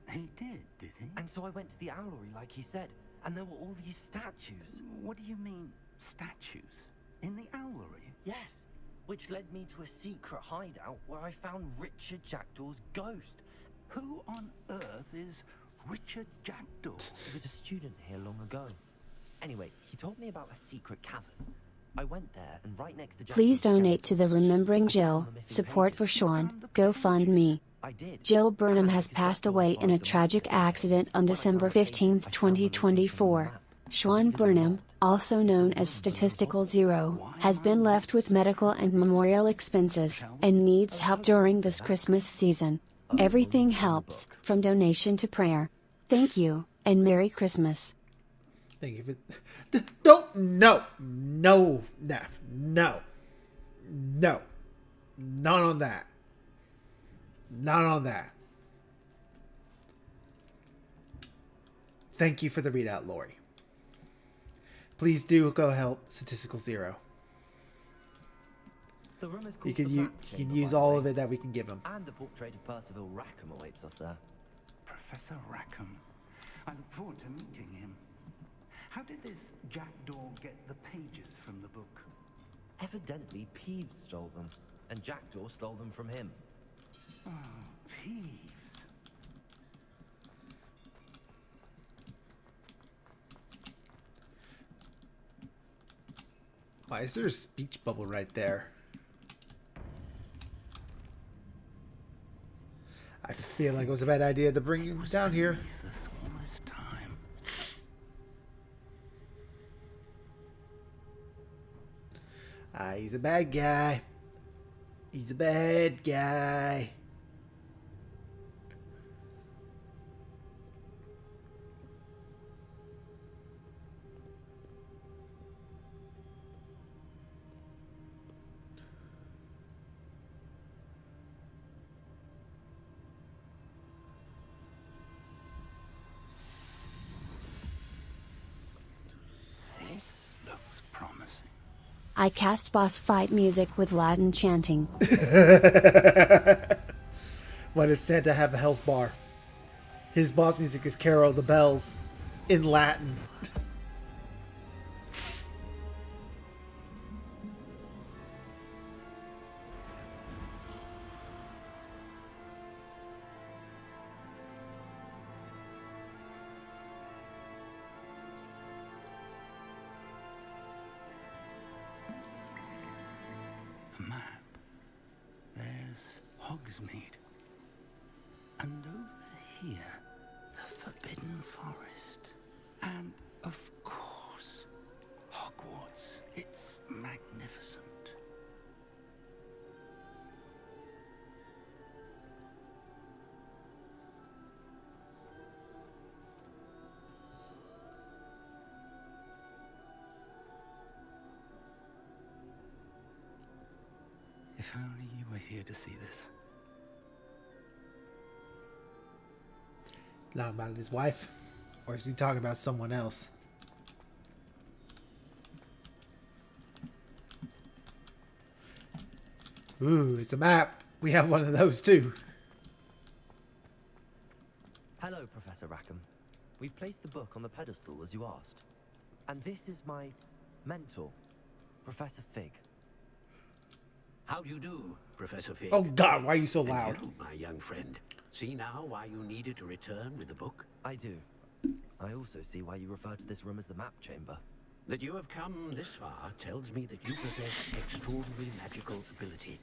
He did he? And so I went to the owlery like he said, and there were all these statues. What do you mean, statues? In the owlery? Yes, which led me to a secret hideout where I found Richard Jackdaw's ghost. Who on earth is Richard Jackdaw? He was a student here long ago. Anyway, he told me about a secret cavern. I went there, and right next to Please Jackdaw's donate to the Remembering Jill, support for Sean, GoFundMe. I did. Jill Burnham has passed away in a tragic accident on December 15, 2024. Sean Burnham, also known as Statistical Zero, has been left with medical and memorial expenses, and needs help during this Christmas season. Everything helps, from donation to prayer. Thank you, and Merry Christmas. Thank you for... Don't... No. No. No. No. No. Not on that. Not on that. Thank you for the readout, Lori. Please do go help Statistical Zero. The room is You called can, the Map you can Chamber, use by the all way. of it that we can give him. And a portrait of Percival Rackham awaits us there. Professor Rackham. I look forward to meeting him. How did this Jackdaw get the pages from the book? Evidently, Peeves stole them, and Jackdaw stole them from him. Oh, Peeves. Why is there a speech bubble right there? I feel like it was a bad idea to bring him down here. Beneath us all this time. He's a bad guy. He's a bad guy. This looks promising. I cast boss fight music with Latin chanting. Why does Santa have a health bar? His boss music is Carol the Bells in Latin. A map. There's Hogsmeade. And over here, the Forbidden Forest. And, of course, Hogwarts. It's magnificent. If only you were here to see this. Not about his wife? Or is he talking about someone else? Ooh, it's a map. We have one of those too. Hello, Professor Rackham. We've placed the book on the pedestal as you asked. And this is my mentor, Professor Fig. How do you do, Professor Fig? Oh God, why are you so And loud? you, my young friend. See now why you needed to return with the book? I do. I also see why you refer to this room as the map chamber. That you have come this far tells me that you possess extraordinary magical ability,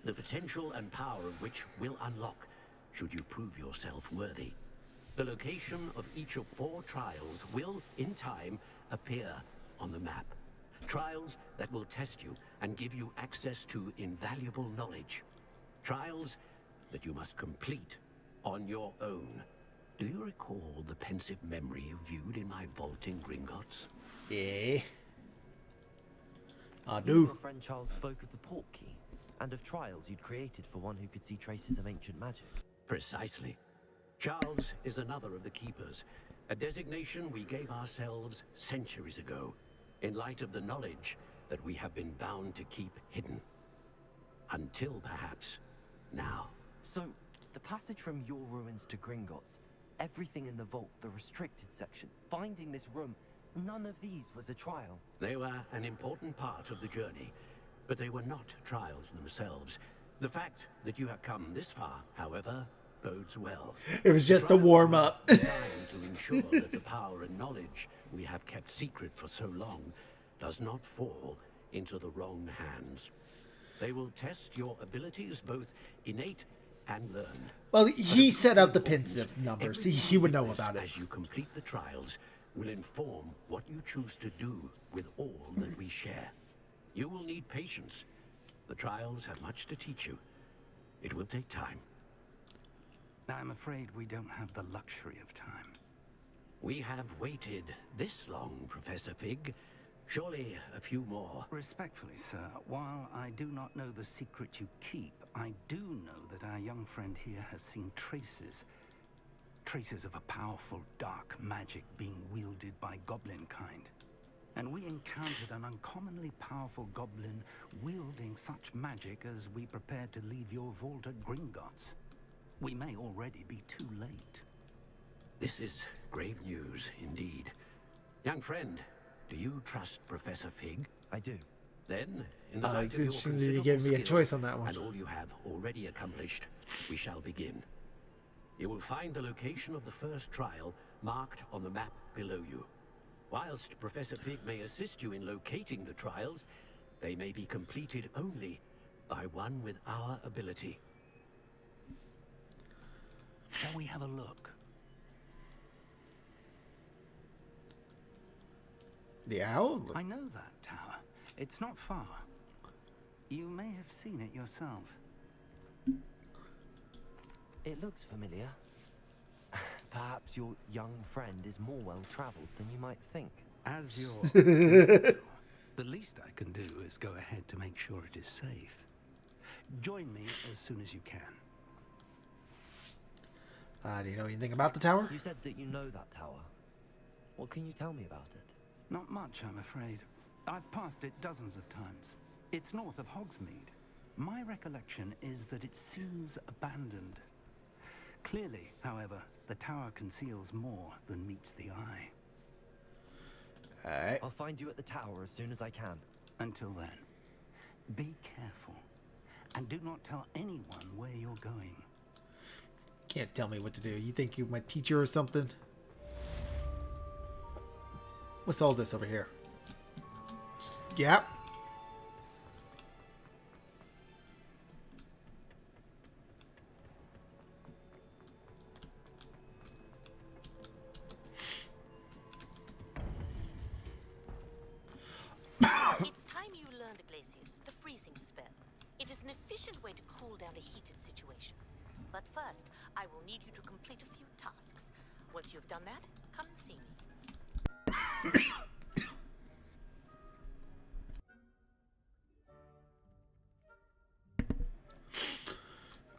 the potential and power of which will unlock should you prove yourself worthy. The location of each of 4 trials will, in time, appear on the map. Trials that will test you and give you access to invaluable knowledge. Trials that you must complete on your own. Do you recall the pensive memory you viewed in my vault in Gringotts? Yeah. I You and do. your friend Charles spoke of the port key, and of trials you'd created for one who could see traces of ancient magic. Precisely. Charles is another of the keepers, a designation we gave ourselves centuries ago, in light of the knowledge that we have been bound to keep hidden. Until perhaps now. So, the passage from your ruins to Gringotts, everything in the vault, the restricted section, finding this room, none of these was a trial. They were an important part of the journey, but they were not trials themselves. The fact that you have come this far, however, bodes well. It was just a warm up. Designed to ensure that the power and knowledge we have kept secret for so long does not fall into the wrong hands. They will test your abilities, both innate and learned. Well, he set up the pensive numbers. He would know about it. As you complete the trials, will inform what you choose to do with all that we share. You will need patience. The trials have much to teach you. It will take time. I'm afraid we don't have the luxury of time. We have waited this long, Professor Fig. Surely a few more. Respectfully, sir, while I do not know the secret you keep, I do know that our young friend here has seen traces of a powerful dark magic being wielded by goblin kind. And we encountered an uncommonly powerful goblin wielding such magic as we prepared to leave your vault at Gringotts. We may already be too late. This is grave news indeed. Young friend, do you trust Professor Fig? I do. Then, in the light It's of your interesting that you considerable gave me a skill choice on that one. and all you have already accomplished, we shall begin. You will find the location of the first trial marked on the map below you. Whilst Professor Fig may assist you in locating the trials, they may be completed only by one with our ability. Shall we have a look? The owl? I know that tower. It's not far. You may have seen it yourself. It looks familiar. Perhaps your young friend is more well-traveled than you might think. As your... the least I can do is go ahead to make sure it is safe. Join me as soon as you can. Do you know anything about the tower? You said that you know that tower. What can you tell me about it? Not much, I'm afraid. I've passed it dozens of times. It's north of Hogsmeade. My recollection is that it seems abandoned. Clearly, however, the tower conceals more than meets the eye. Alright. I'll find you at the tower as soon as I can. Until then, be careful. And do not tell anyone where you're going. Can't tell me what to do. You think you're my teacher or something? What's all this over here? Just, yep. It's time you learned, Glacius, the freezing spell. It is an efficient way to cool down a heated situation. But first, I will need you to complete a few tasks. Once you've done that, come and see me.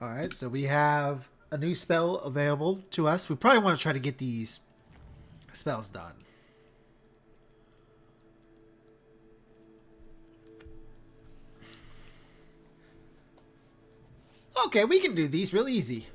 Alright, so we have a new spell available to us. We probably want to try to get these spells done. Okay, we can do these real easy.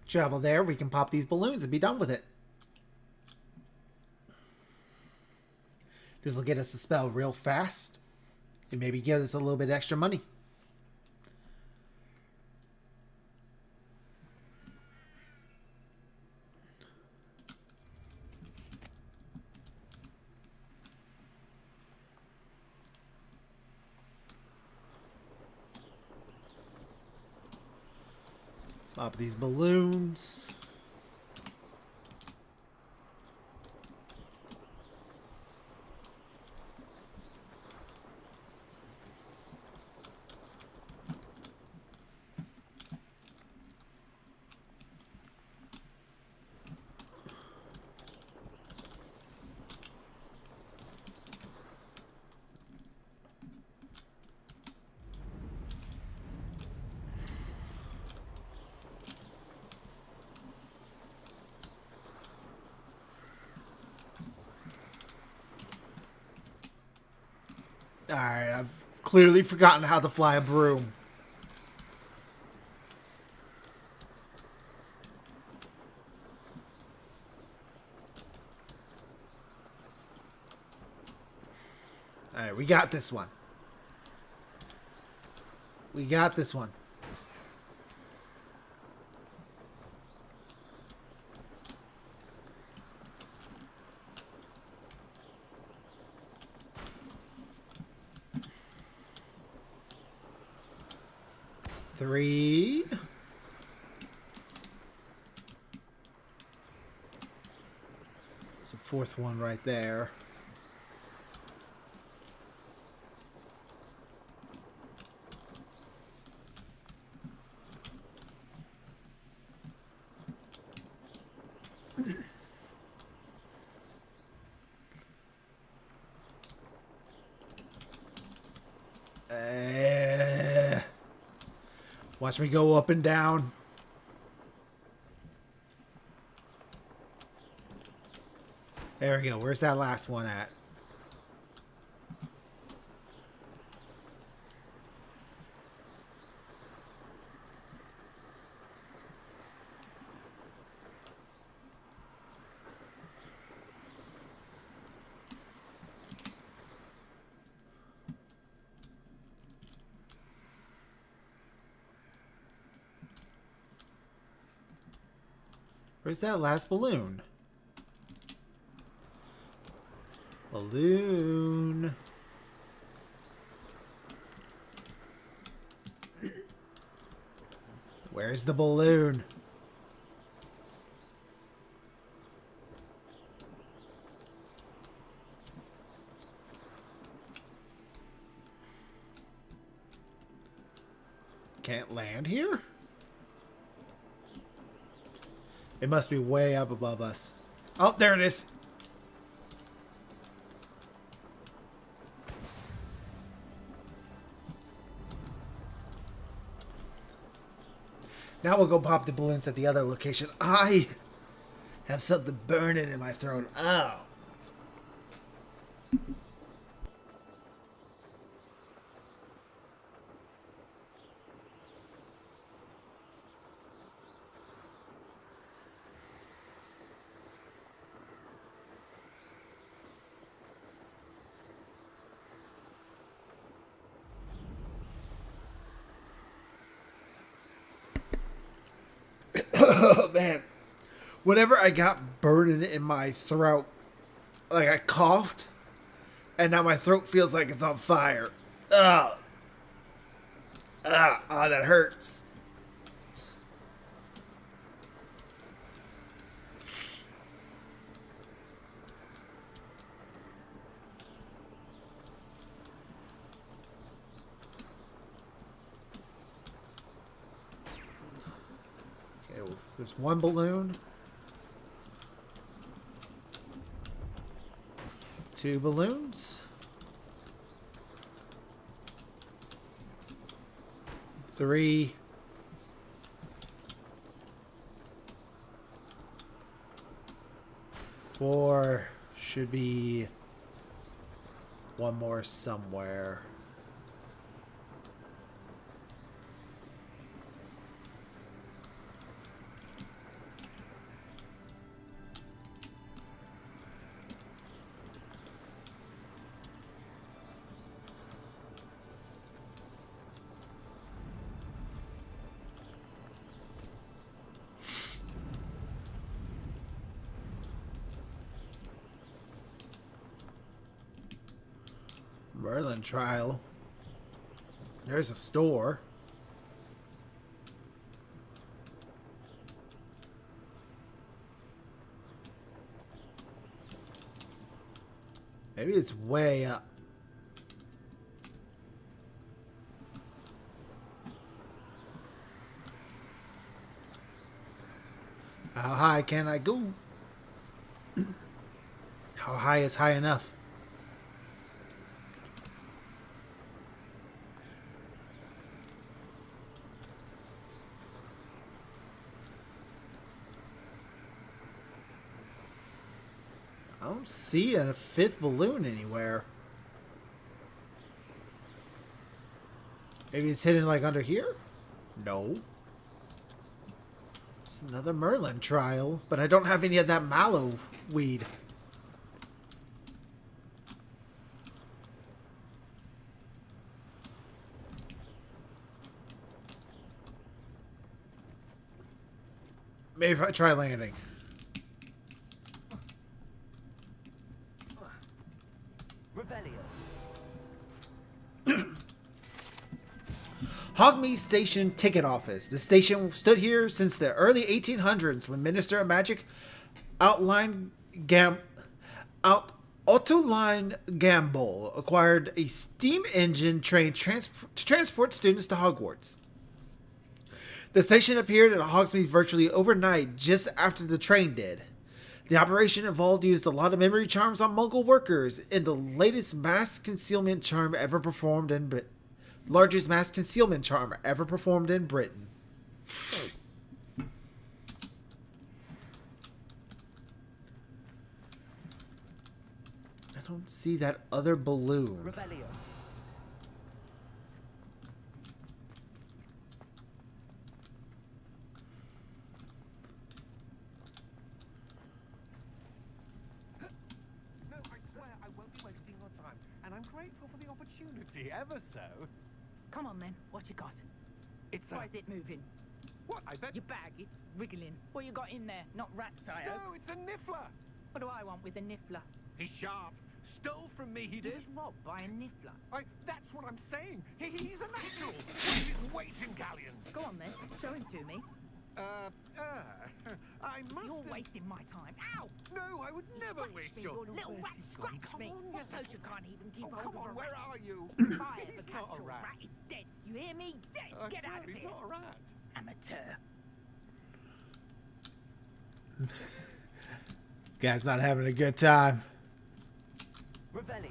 Travel there, we can pop these balloons and be done with it. This will get us a spell real fast and maybe give us a little bit extra money. Pop these balloons. Alright, I've clearly forgotten how to fly a broom. Alright, we got this one. We got this one. Three. There's a fourth one right there. Watch me go up and down. There we go. Where's that last one at? Where's that last balloon? Balloon. Where's the balloon? Can't land here? It must be way up above us. Oh, there it is. Now we'll go pop the balloons at the other location. I have something burning in my throat. Oh. Oh, man. Whenever I got burning in my throat, like I coughed, and now my throat feels like it's on fire. Ugh. Ah, oh, that hurts. There's one balloon. 2 balloons. 3. 4. Should be one more somewhere. Merlin trial. There's a store. Maybe it's way up. How high can I go? How high is high enough? I don't see a 5th balloon anywhere. Maybe it's hidden like under here? No. It's another Merlin trial, but I don't have any of that mallow weed. Maybe if I try landing. Hogmeade Station Ticket Office. The station stood here since the early 1800s when Minister of Magic Otoline Gamble acquired a steam engine train to transport students to Hogwarts. The station appeared at Hogsmeade virtually overnight, just after the train did. The operation involved used a lot of memory charms on Muggle workers in the latest mass concealment charm ever performed in Britain. Largest mass concealment charm ever performed in Britain. I don't see that other balloon. Revelio. No, I swear I won't be wasting your time, and I'm grateful for the opportunity, ever so. Come on then, what you got? It's Why is it moving? What? I bet. Your bag, it's wriggling. What you got in there? Not rats, I hope. No, it's a niffler. What do I want with a niffler? He's sharp. Stole from me, he He did. was robbed by a niffler. That's what I'm saying. He's a natural. With his weight in galleons. Go on then, show him to me. I must. You're wasting my time. Ow! No, I would never Scratch waste me, your. little rat, scratch Come me. on, What you- poacher can't even keep Oh, hold come of on, a where rat? are you? If I ever He's catch not a your rat. rat, it's dead. You hear me? Dead. I Get swear out of he's here. not a rat. Amateur. Guy's not having a good time. Revelio.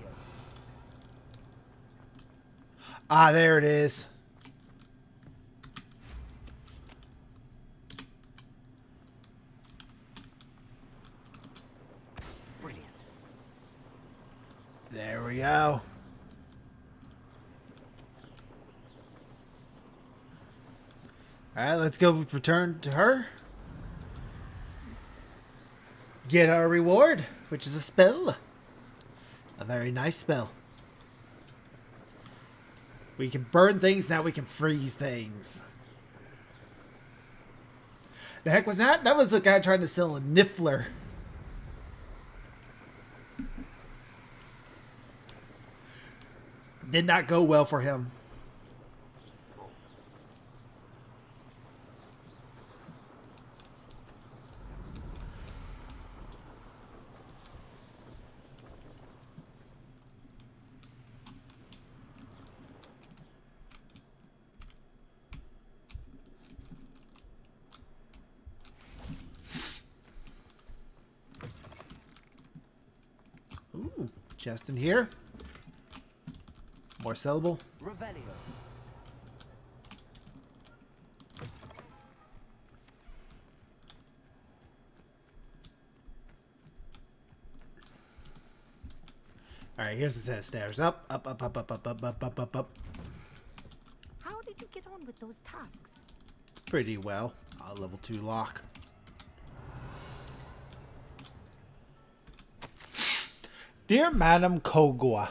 Ah, there it is. Brilliant. There we go. Alright, let's go return to her. Get our reward, which is a spell. A very nice spell. We can burn things, now we can freeze things. The heck was that? That was the guy trying to sell a niffler. Did not go well for him. Chest in here. More sellable. Revelio. Alright, here's the set of stairs. Up, up, up, up, up, up, up, up, up, up, up. How did you get on with those tasks? Pretty well. Level 2 lock. Dear Madam Kogwa,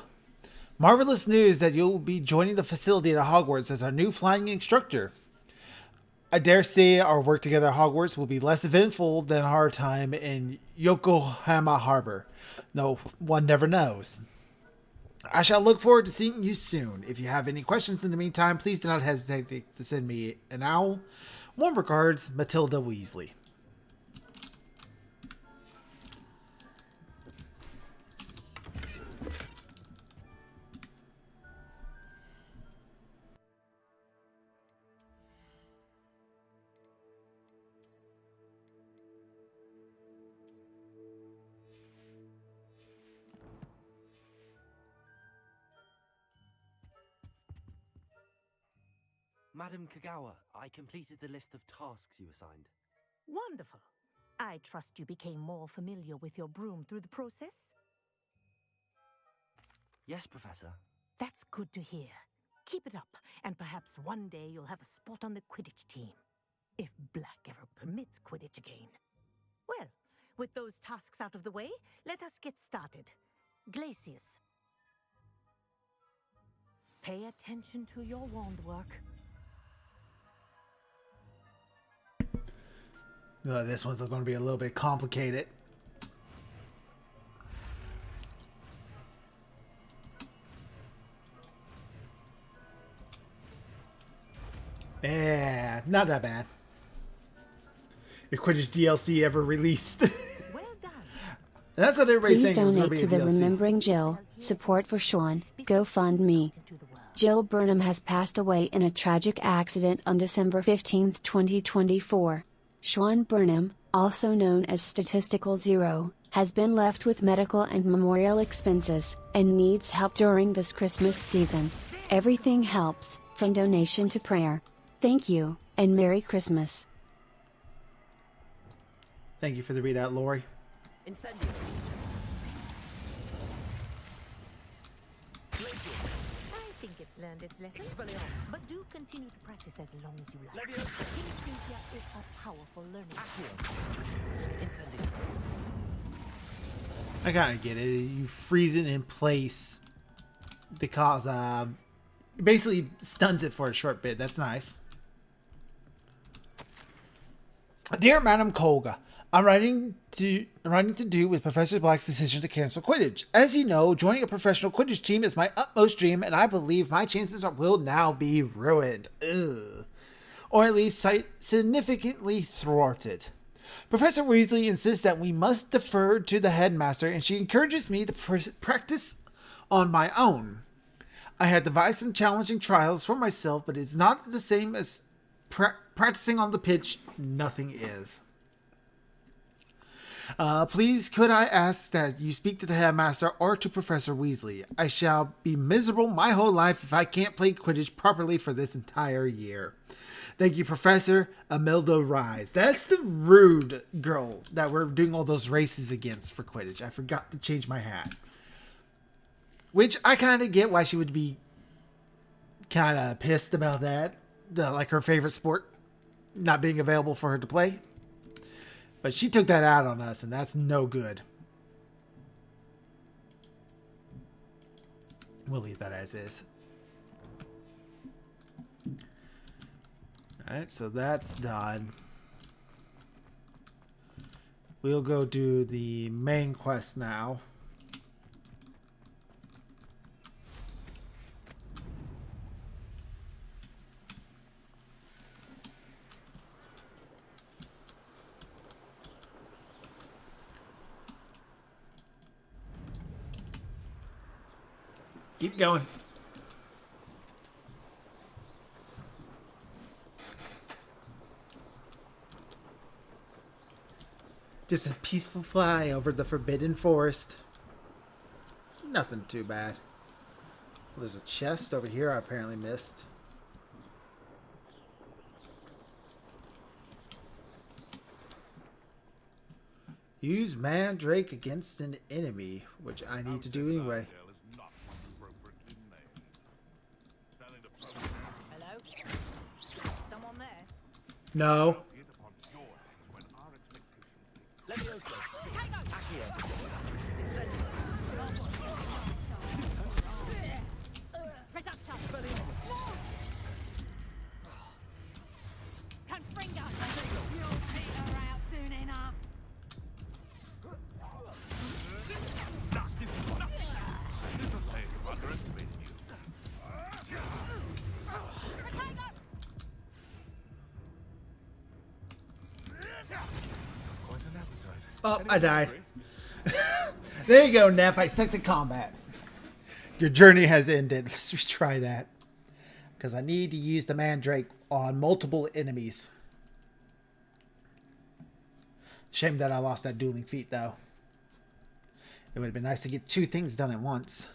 marvelous news that you'll be joining the facility at Hogwarts as our new flying instructor. I dare say our work together at Hogwarts will be less eventful than our time in Yokohama Harbor. No, one never knows. I shall look forward to seeing you soon. If you have any questions in the meantime, please do not hesitate to send me an owl. Warm regards, Matilda Weasley. Madam Kagawa, I completed the list of tasks you assigned. Wonderful. I trust you became more familiar with your broom through the process? Yes, Professor. That's good to hear. Keep it up, and perhaps one day you'll have a spot on the Quidditch team. If Black ever permits Quidditch again. Well, with those tasks out of the way, let us get started. Glacius. Pay attention to your wand work. This one's going to be a little bit complicated. Yeah, not that bad. If Quidditch DLC ever released. Well done. That's what everybody's Please saying. It was gonna donate be to a the DLC. Remembering Jill, support for Sean, GoFundMe. Jill Burnham has passed away in a tragic accident on December 15, 2024. Sean Burnham, also known as Statistical Zero, has been left with medical and memorial expenses, and needs help during this Christmas season. Everything helps, from donation to prayer. Thank you, and Merry Christmas. Thank you for the readout, Lori. Incendio. I think it's learned its lesson. Expelliarmus. But do continue to practice as long as you like. Leviosa. Kinesthesia is a powerful learning. Accio. Incendio. I kind of get it. You freeze it in place because it basically stuns it for a short bit. That's nice. Dear Madam Kolga, I'm writing to do with Professor Black's decision to cancel Quidditch. As you know, joining a professional Quidditch team is my utmost dream, and I believe my chances will now be ruined. Ugh. Or at least significantly thwarted. Professor Weasley insists that we must defer to the headmaster, and she encourages me to practice on my own. I had devised some challenging trials for myself, but it's not the same as practicing on the pitch. Nothing is. Please, could I ask that you speak to the headmaster or to Professor Weasley? I shall be miserable my whole life if I can't play Quidditch properly for this entire year. Thank you, Professor Imelda Rise. That's the rude girl that we're doing all those races against for Quidditch. I forgot to change my hat. Which I kind of get why she would be kind of pissed about that. Like her favorite sport not being available for her to play. But she took that out on us, and that's no good. We'll leave that as is. Alright, so that's done. We'll go do the main quest now. Keep going. Just a peaceful fly over the Forbidden Forest. Nothing too bad. Well, there's a chest over here I apparently missed. Use Mandrake against an enemy, which I need to do anyway. Hello? Someone there? No. Oh, I died. There you go, Neff. I sucked at combat. Your journey has ended. Let's retry that. Because I need to use the Mandrake on multiple enemies. Shame that I lost that dueling feat, though. It would have been nice to get two things done at once.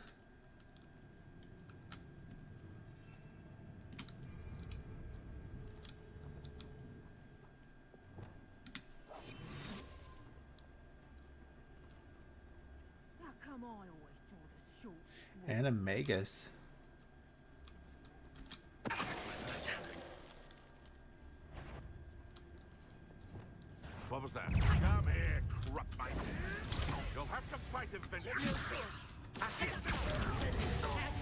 And a Magus. What was that? Come here, crap-bite. You'll have to fight eventually. How does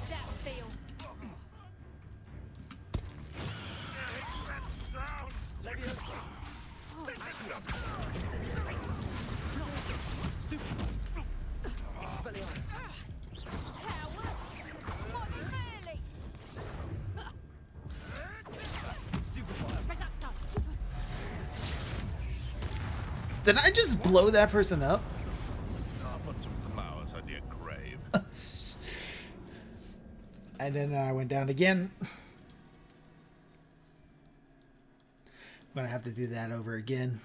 that feel? Did I just blow that person up? I'll put some flowers on your grave. And then I went down again. I'm gonna have to do that over again.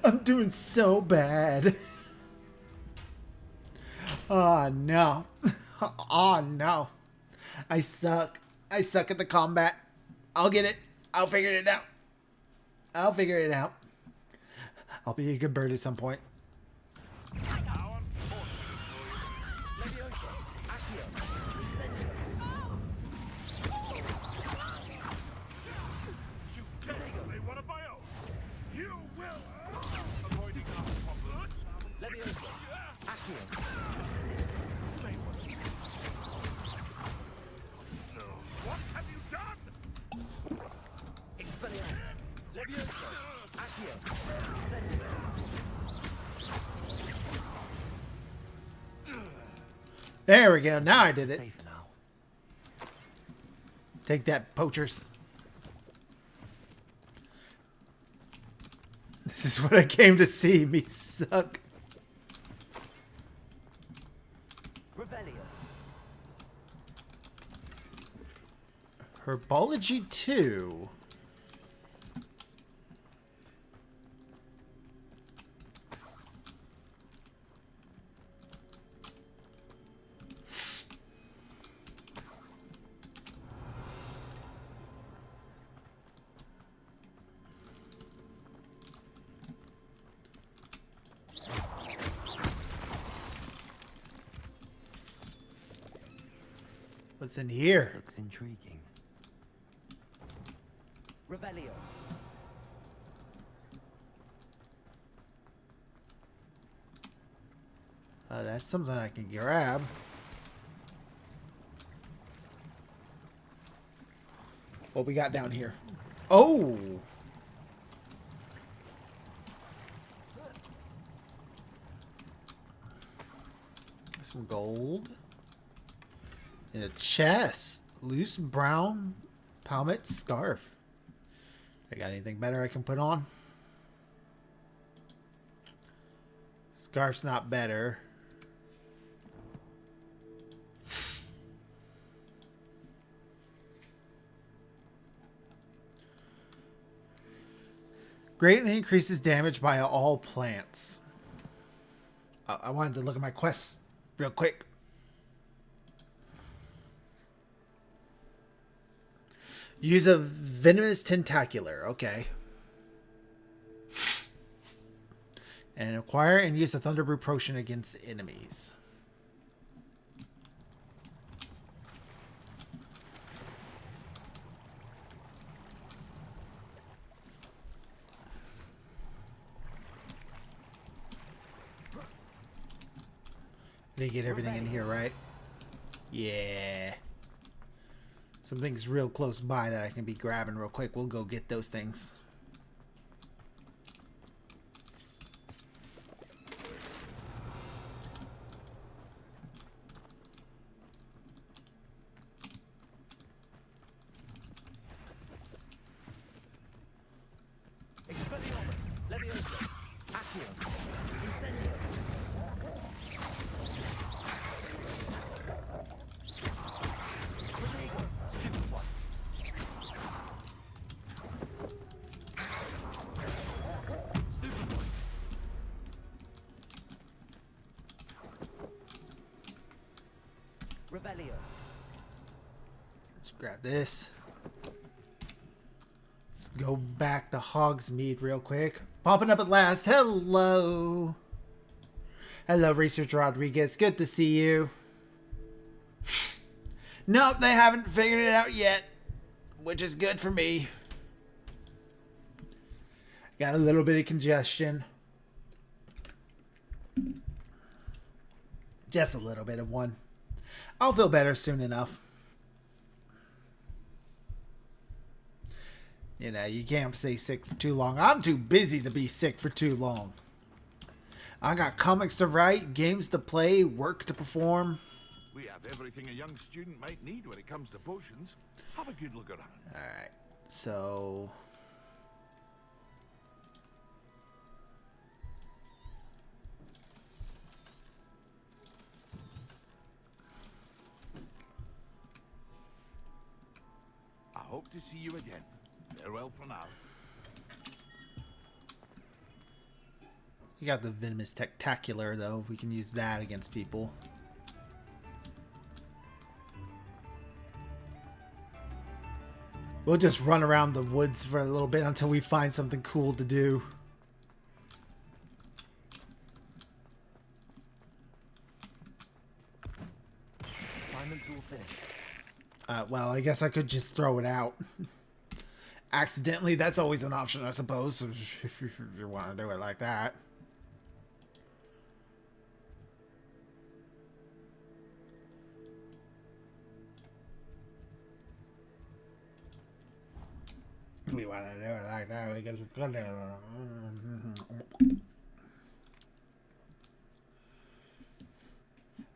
I'm doing so bad. Oh no. Oh no. I suck. I suck at the combat. I'll get it. I'll figure it out. I'll figure it out. I'll be a good bird at some point. There we go. Now I did it. Take that, poachers. This is what I came to see. Me suck. Herbology 2. What's in here? Looks intriguing. Revelio. That's something I can grab. What we got down here? Oh! Some gold. And a chest. Loose brown palmet scarf. I got anything better I can put on? Scarf's not better. Greatly increases damage by all plants. I wanted to look at my quests real quick. Use a venomous tentacular. Okay. And acquire and use a Thunderbrew potion against enemies. Did you get everything in here, right? Yeah. Something's real close by that I can be grabbing real quick. We'll go get those things. Expelliarmus, Leviosa, Accio, Incendio. Revelio. Let's grab this. Let's go back to Hogsmeade real quick. Popping up at last. Hello. Hello, Research Rodriguez. Good to see you. Nope, they haven't figured it out yet, which is good for me. Got a little bit of congestion. Just a little bit of one. I'll feel better soon enough. You know, you can't stay sick for too long. I'm too busy to be sick for too long. I got comics to write, games to play, work to perform. We have everything a young student might need when it comes to potions. Have a good look around. Alright, so... I hope to see you again. Farewell for now. We got the Venomous Tentacular, though. We can use that against people. We'll just run around the woods for a little bit until we find something cool to do. Assignment's all finished. Well, I guess I could just throw it out. Accidentally, that's always an option, I suppose, if you want to do it like that. We want to do it like that. We can...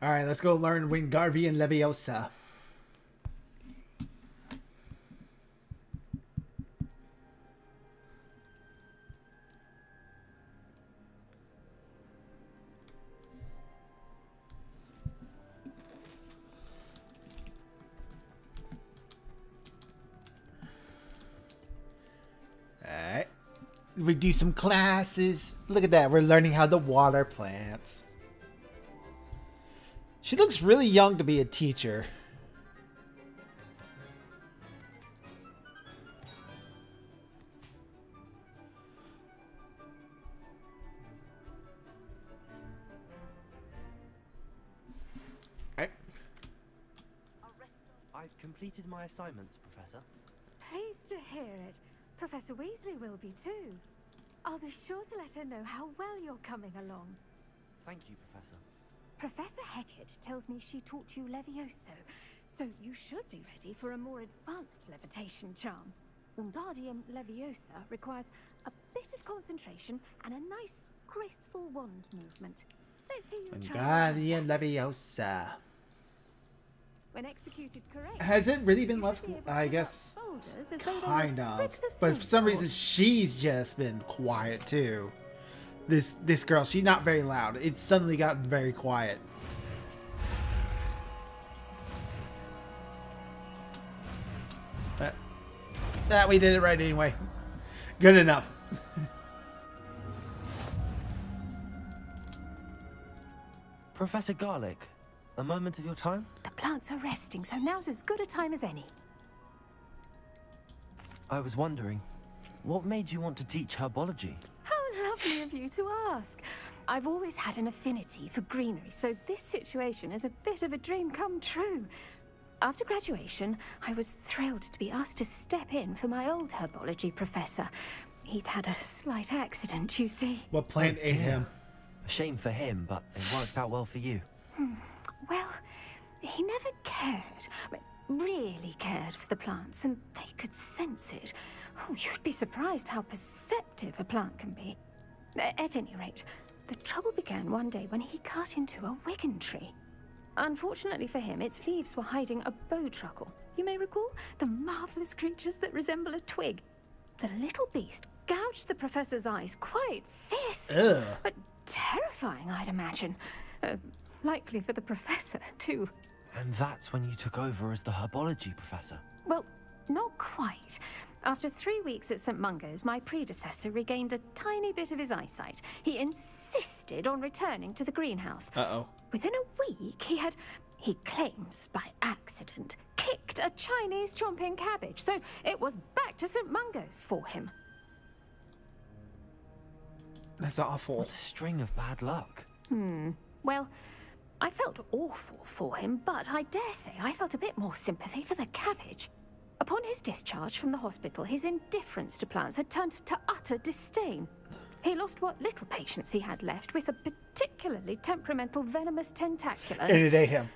Alright, let's go learn Wingardium Leviosa. Alright. We do some classes. Look at that. We're learning how to water plants. She looks really young to be a teacher. I've completed my assignments, Professor. Pleased to hear it. Professor Weasley will be too. I'll be sure to let her know how well you're coming along. Thank you, Professor. Professor Hecat tells me she taught you Levioso, so you should be ready for a more advanced levitation charm. Wingardium Leviosa requires a bit of concentration and a nice, graceful wand movement. Let's see you try. Wingardium Leviosa. When executed correctly, Has it really been you left? should be able to I pick guess up boulders as though they were kind of. sprigs But for some sandalwood. reason, she's just been quiet too. This girl, she's not very loud. It's suddenly gotten very quiet. That we did it right anyway. Good enough. Professor Garlic, a moment of your time? The plants are resting, so now's as good a time as any. I was wondering, what made you want to teach herbology? How lovely of you to ask. I've always had an affinity for greenery, so this situation is a bit of a dream come true. After graduation, I was thrilled to be asked to step in for my old herbology professor. He'd had a slight accident, you see. What plant ate him? A shame for him, but it worked out well for you. Well, he never cared, really cared for the plants, and they could sense it. Oh, you'd be surprised how perceptive a plant can be. At any rate, the trouble began one day when he cut into a wigan tree. Unfortunately for him, its leaves were hiding a bowtruckle. You may recall the marvelous creatures that resemble a twig. The little beast gouged the professor's eyes quite fiercely, but terrifying, I'd imagine. Likely for the professor, too. And that's when you took over as the herbology professor? Well, not quite. After 3 weeks at St. Mungo's, my predecessor regained a tiny bit of his eyesight. He insisted on returning to the greenhouse. Uh-oh. Within a week, he claims by accident, kicked a Chinese chomping cabbage, so it was back to St. Mungo's for him. That's awful. What a string of bad luck. Well, I felt awful for him, but I dare say I felt a bit more sympathy for the cabbage. Upon his discharge from the hospital, his indifference to plants had turned to utter disdain. He lost what little patience he had left with a particularly temperamental venomous tentacular. And it ate him.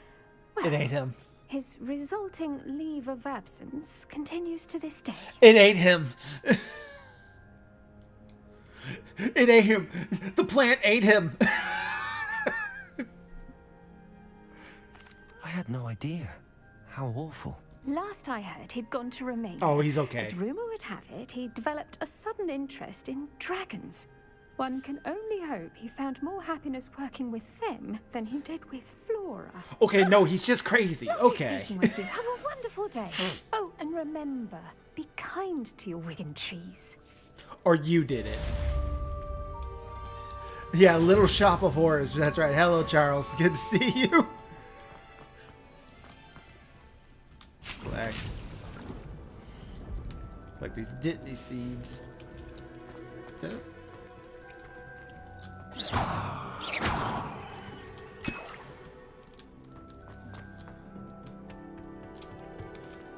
Well, It ate him. His resulting leave of absence continues to this day. It ate him. It ate him. The plant ate him. I had no idea. How awful. Last I heard, he'd gone to Romania. Oh, he's okay. As rumor would have it, he developed a sudden interest in dragons. One can only hope he found more happiness working with them than he did with Flora. Okay, no, he's just crazy. Lovely Okay. speaking with you. Have a wonderful day. Oh, and remember, be kind to your wigan trees. Or you did it. Yeah, Little Shop of Horrors. That's right. Hello, Charles. Good to see you. Like these Ditney seeds.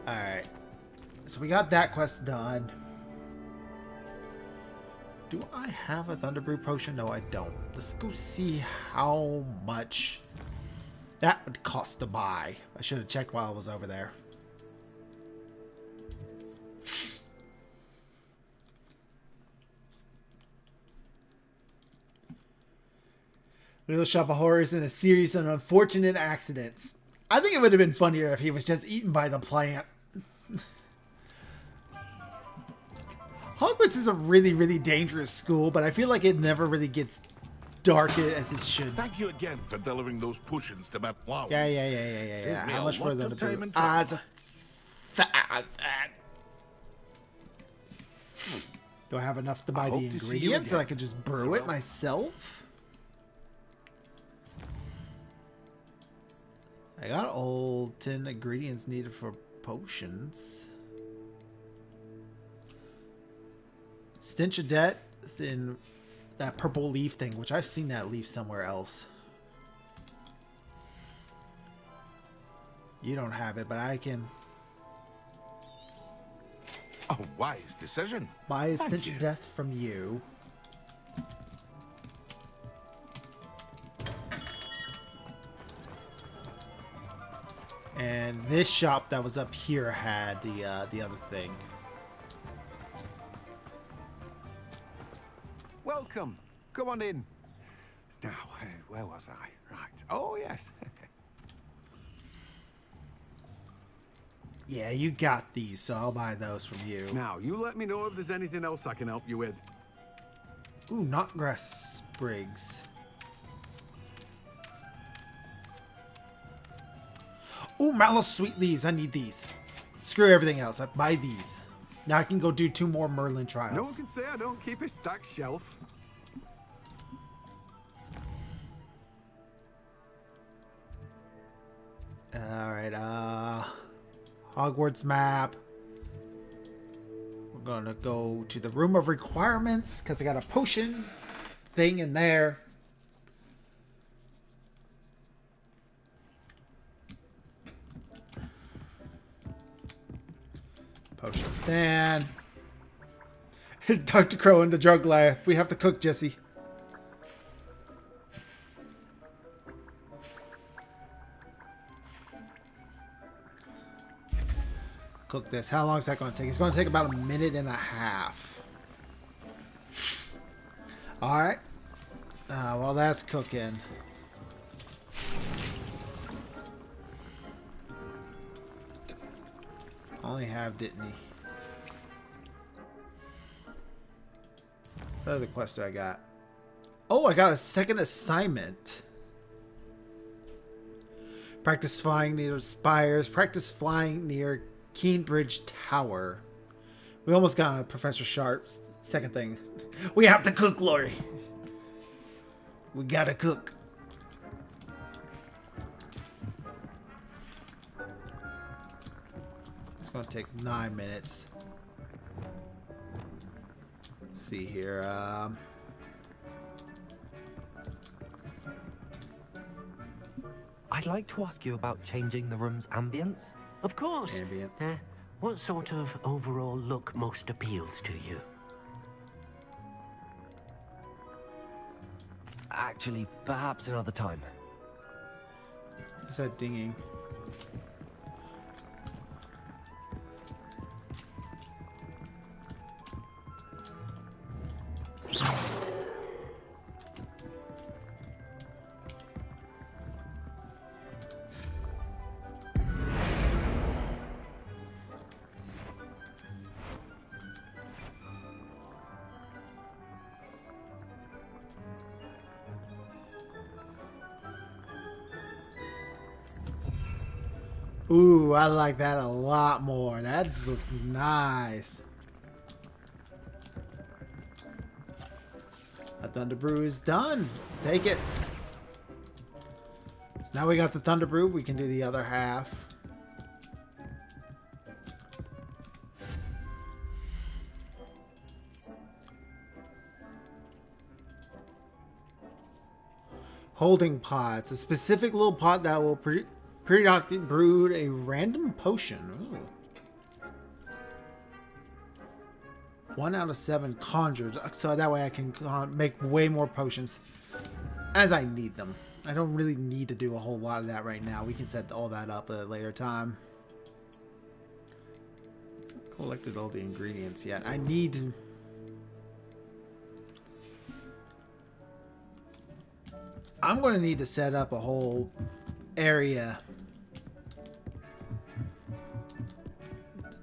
Alright. So we got that quest done. Do I have a Thunderbrew potion? No, I don't. Let's go see how much that would cost to buy. I should have checked while I was over there. Little Shop of Horrors in a series of unfortunate accidents. I think it would have been funnier if he was just eaten by the plant. Hogwarts is a really, really dangerous school, but I feel like it never really gets dark as it should. Thank you again for delivering those potions to my plow. Yeah. Saved me How a much lot further of to time do? and trouble. Do I have enough to buy I the hope to see you ingredients that I again. could just brew it myself? I got all 10 ingredients needed for potions. Stench of Death in that purple leaf thing, which I've seen that leaf somewhere else. You don't have it, but I can A wise decision. buy a Thank Stench you. of Death from you. And this shop that was up here had the other thing. Welcome. Come on in. Now, where was I? Right. Oh, yes. Yeah, you got these, so I'll buy those from you. Now, you let me know if there's anything else I can help you with. Ooh, knotgrass sprigs. Ooh, mallow sweet leaves. I need these. Screw everything else. I buy these. Now I can go do 2 more Merlin trials. No one can say I don't keep a stacked shelf. Alright, Hogwarts map. We're gonna go to the room of requirements because I got a potion thing in there. Potion stand. Dr. Crow and the drug lab. We have to cook, Jesse. Cook this. How long is that going to take? It's going to take about 1.5 minutes. Alright. While that's cooking. Only have Dittany. What other quest do I got? Oh, I got a second assignment. Practice flying near spires. Practice flying near Keenbridge Tower. We almost got Professor Sharp's second thing. We have to cook, Lori. We gotta cook. It's gonna take 9 minutes. Let's see here. I'd like to ask you about changing the room's ambience. Of course. Ambience. What sort of overall look most appeals to you? Actually, perhaps another time. What's that dinging? Ooh, I like that a lot more. That's looking nice. A Thunder Brew is done. Let's take it. So now we got the Thunder Brew. We can do the other half. Holding pots. A specific little pot that will periodically brewed a random potion. Ooh. 1 out of 7 conjured. So that way I can make way more potions as I need them. I don't really need to do a whole lot of that right now. We can set all that up at a later time. Collected all the ingredients yet. I need... I'm going to need to set up a whole area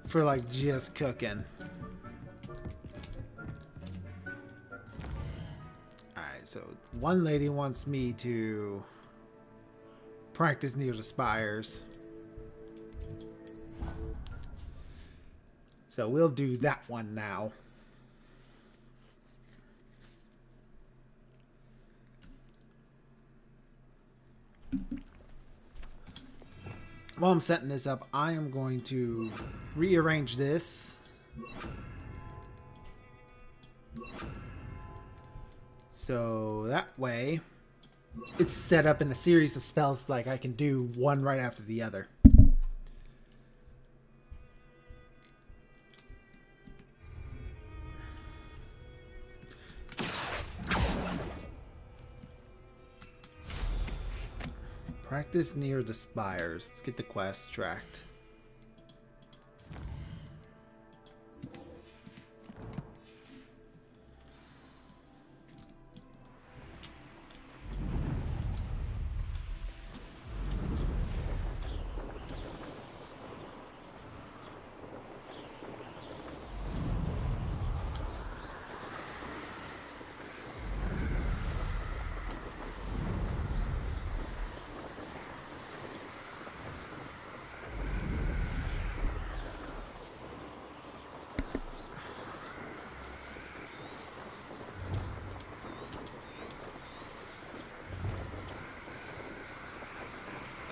for like just cooking. Alright, so one lady wants me to practice near the spires. So we'll do that one now. While I'm setting this up, I am going to rearrange this. So that way, it's set up in a series of spells like I can do one right after the other. Practice near the spires. Let's get the quest tracked.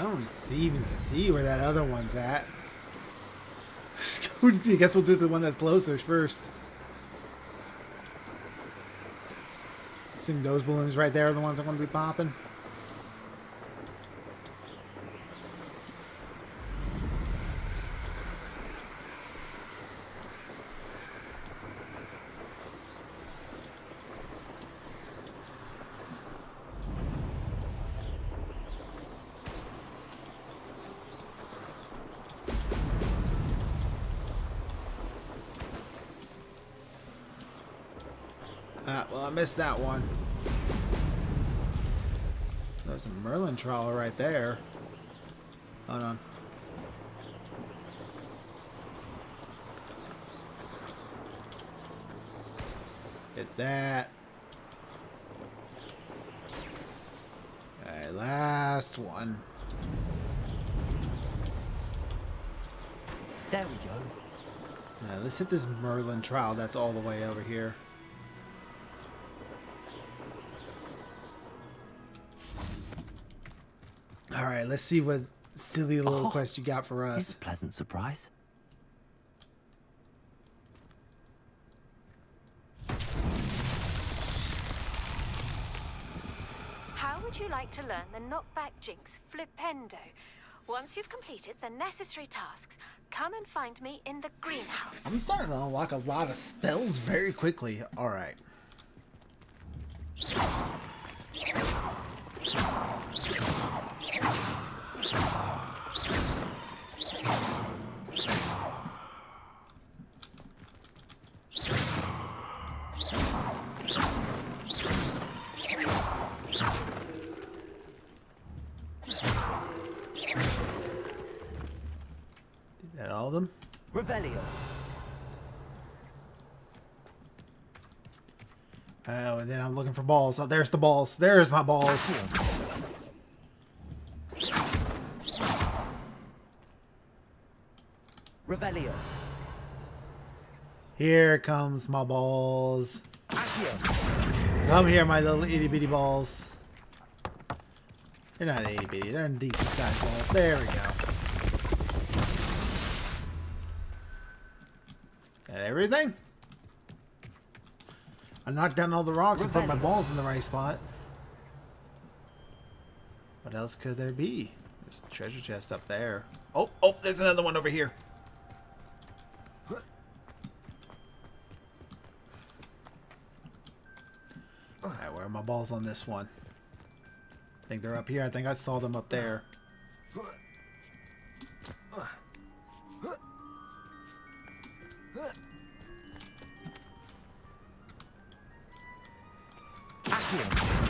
don't even see where that other one's at. I guess we'll do the one that's closer first. Assume those balloons right there are the ones I'm going to be popping. Well, I missed that one. There's a Merlin trawler right there. Hold on. Hit that. Alright, last one. There we go. Let's hit this Merlin trowel that's all the way over here. Alright, let's see what silly little quest you got for us. Here's a pleasant surprise. How would you like to learn the knockback jinx flipendo? Once you've completed the necessary tasks, come and find me in the greenhouse. I'm starting to unlock a lot of spells very quickly. Alright. Did that all of them? Revelio. Oh, and then I'm looking for balls. Oh, there's the balls. There's my balls. Revelio. Here comes my balls. Accio. Come here, my little itty bitty balls. They're not itty bitty. They're decent sized balls. There we go. That everything? I knocked down all the rocks and put my balls in the right spot. What else could there be? There's a treasure chest up there. Oh, there's another one over here. Alright, where are my balls on this one? I think they're up here. I think I saw them up there.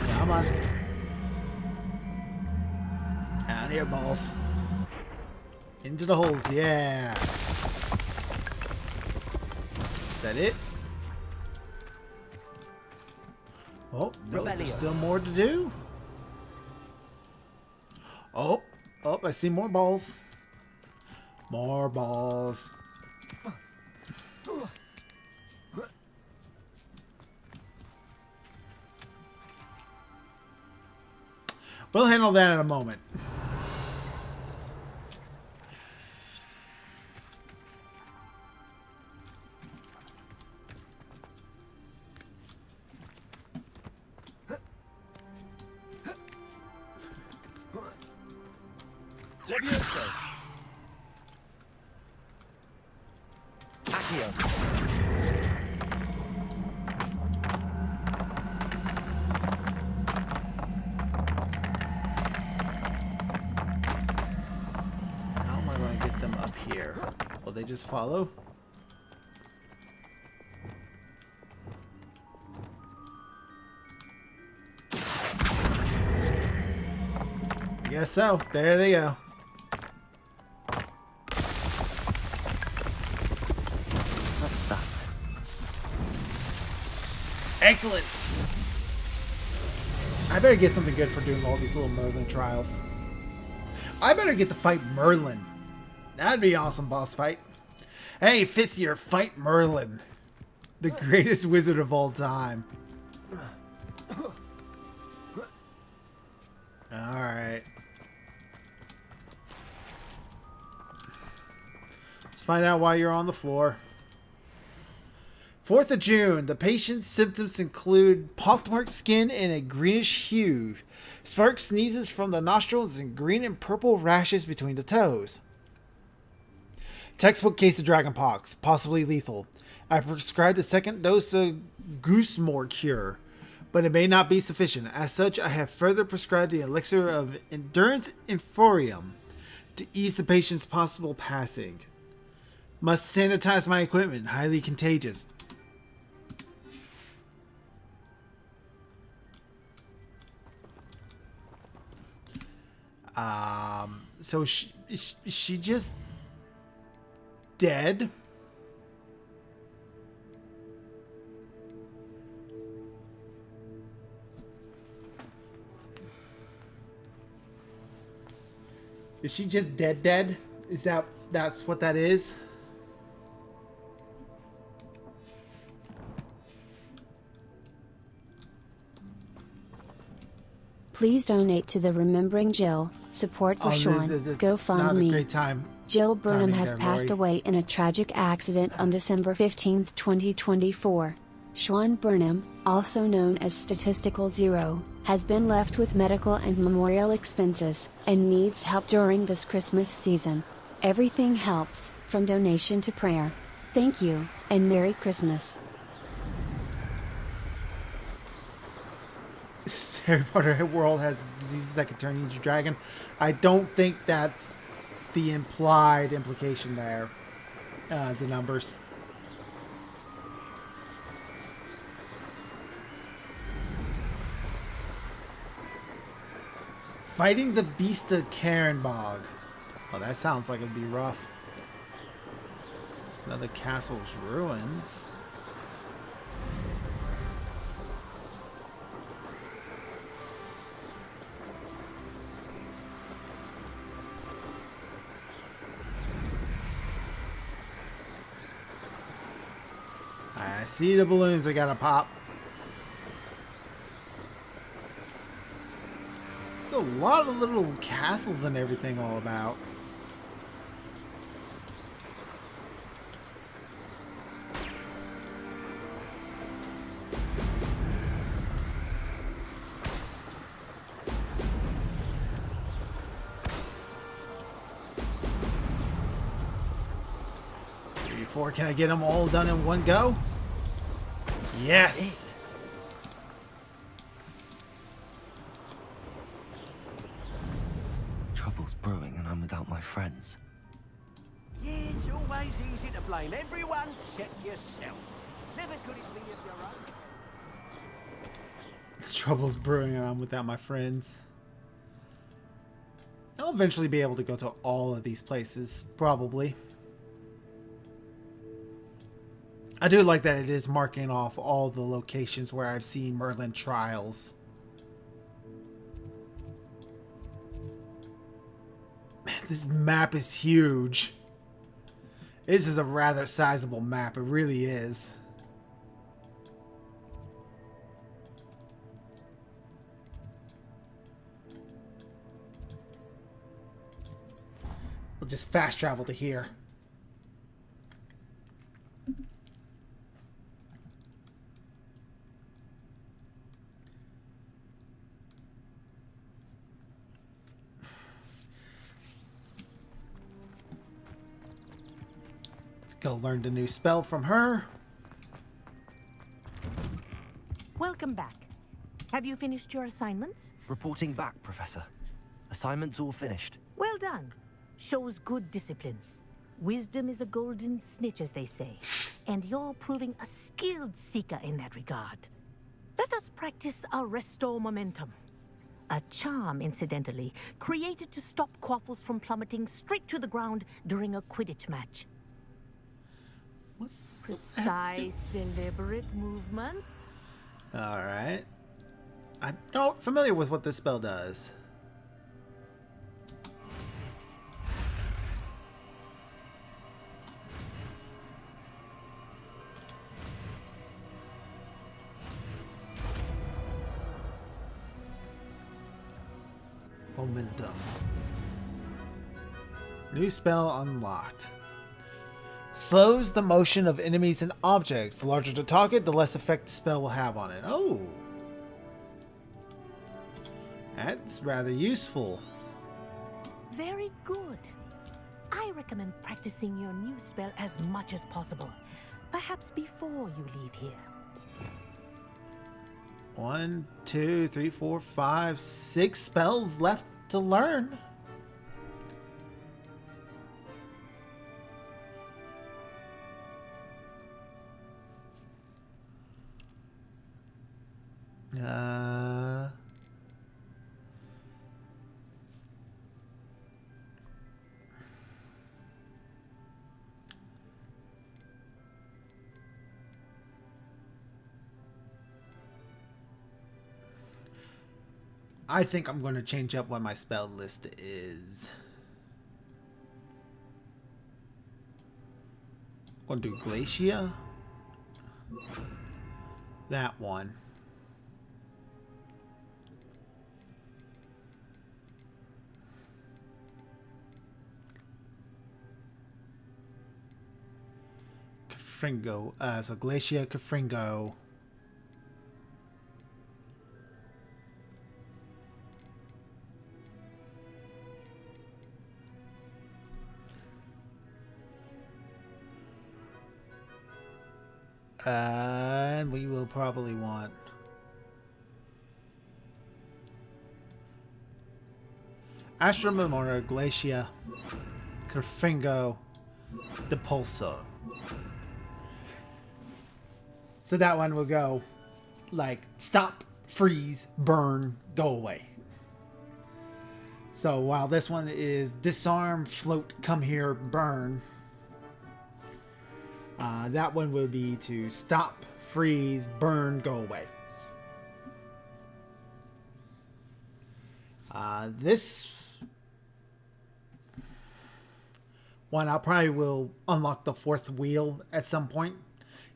Come on. Down here, balls. Into the holes, yeah. Is that it? Oh, no, there's still more to do. Oh, I see more balls. More balls. We'll handle that in a moment. Levioso. Accio. How am I going to get them up here? Will they just follow? I guess so. There they go. What's that? Excellent. I better get something good for doing all these little Merlin trials. I better get to fight Merlin. That'd be an awesome boss fight. Hey, 5th year, fight Merlin. The greatest wizard of all time. Alright. find out why you're on the floor. 4th of June. The patient's symptoms include pockmarked skin and a greenish hue. Spark sneezes from the nostrils and green and purple rashes between the toes. Textbook case of dragonpox, possibly lethal. I prescribed a second dose of Goosemore cure, but it may not be sufficient. As such, I have further prescribed the elixir of endurance inforium to ease the patient's possible passing. Must sanitize my equipment, highly contagious. So is she just dead? Is she just dead? Is that's what that is? Please donate to the Remembering Jill Support for Sean GoFundMe. Not a great time. Jill Burnham timing has there, passed Lori. away in a tragic accident on December 15, 2024. Sean Burnham, also known as Statistical Zero, has been left with medical and memorial expenses and needs help during this Christmas season. Everything helps, from donation to prayer. Thank you, and Merry Christmas. Harry Potter world has diseases that can turn you into a dragon. I don't think that's the implied implication there. The numbers. Fighting the Beast of Carenbog. Oh, that sounds like it'd be rough. It's another castle's ruins. I see the balloons that gotta pop. There's a lot of little castles and everything all about. Four. Can I get them all done in one go? Yes! Trouble's brewing and I'm without my friends. Yeah, it's always easy to blame everyone except yourself. Never could it be of your own. Trouble's brewing and I'm without my friends. I'll eventually be able to go to all of these places, probably. I do like that it is marking off all the locations where I've seen Merlin trials. Man, this map is huge. This is a rather sizable map. It really is. We'll just fast travel to here. Go learn a new spell from her. Welcome back. Have you finished your assignments? Reporting back, Professor. Assignment's all finished. Well done. Shows good discipline. Wisdom is a golden snitch, as they say. And you're proving a skilled seeker in that regard. Let us practice our Restore Momentum. A charm, incidentally, created to stop quaffles from plummeting straight to the ground during a Quidditch match. What's Precise, deliberate movements. Alright. I'm not familiar with what this spell does. Momentum. New spell unlocked. Slows the motion of enemies and objects. The larger the target, the less effect the spell will have on it. Oh. That's rather useful. Very good. I recommend practicing your new spell as much as possible. Perhaps before you leave here. 1, 2, 3, 4, 5, 6 spells left to learn. I think I'm going to change up what my spell list is. I'm going to do Glacia. That one. Kafringo. So Glacia, Kafringo. And we will probably want Astra Memora, Glacia, Kerfingo, Depulso. So that one will go like stop, freeze, burn, go away. So while this one is disarm, float, come here, burn. That one would be to stop, freeze, burn, go away. This one I probably will unlock the 4th wheel at some point.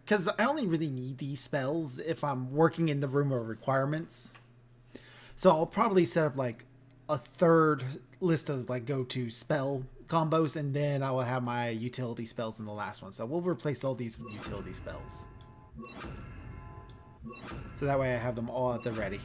Because I only really need these spells if I'm working in the room of requirements. So I'll probably set up like a 3rd list of like go-to spell combos, and then I will have my utility spells in the last one. So we'll replace all these with utility spells. So that way I have them all at the ready.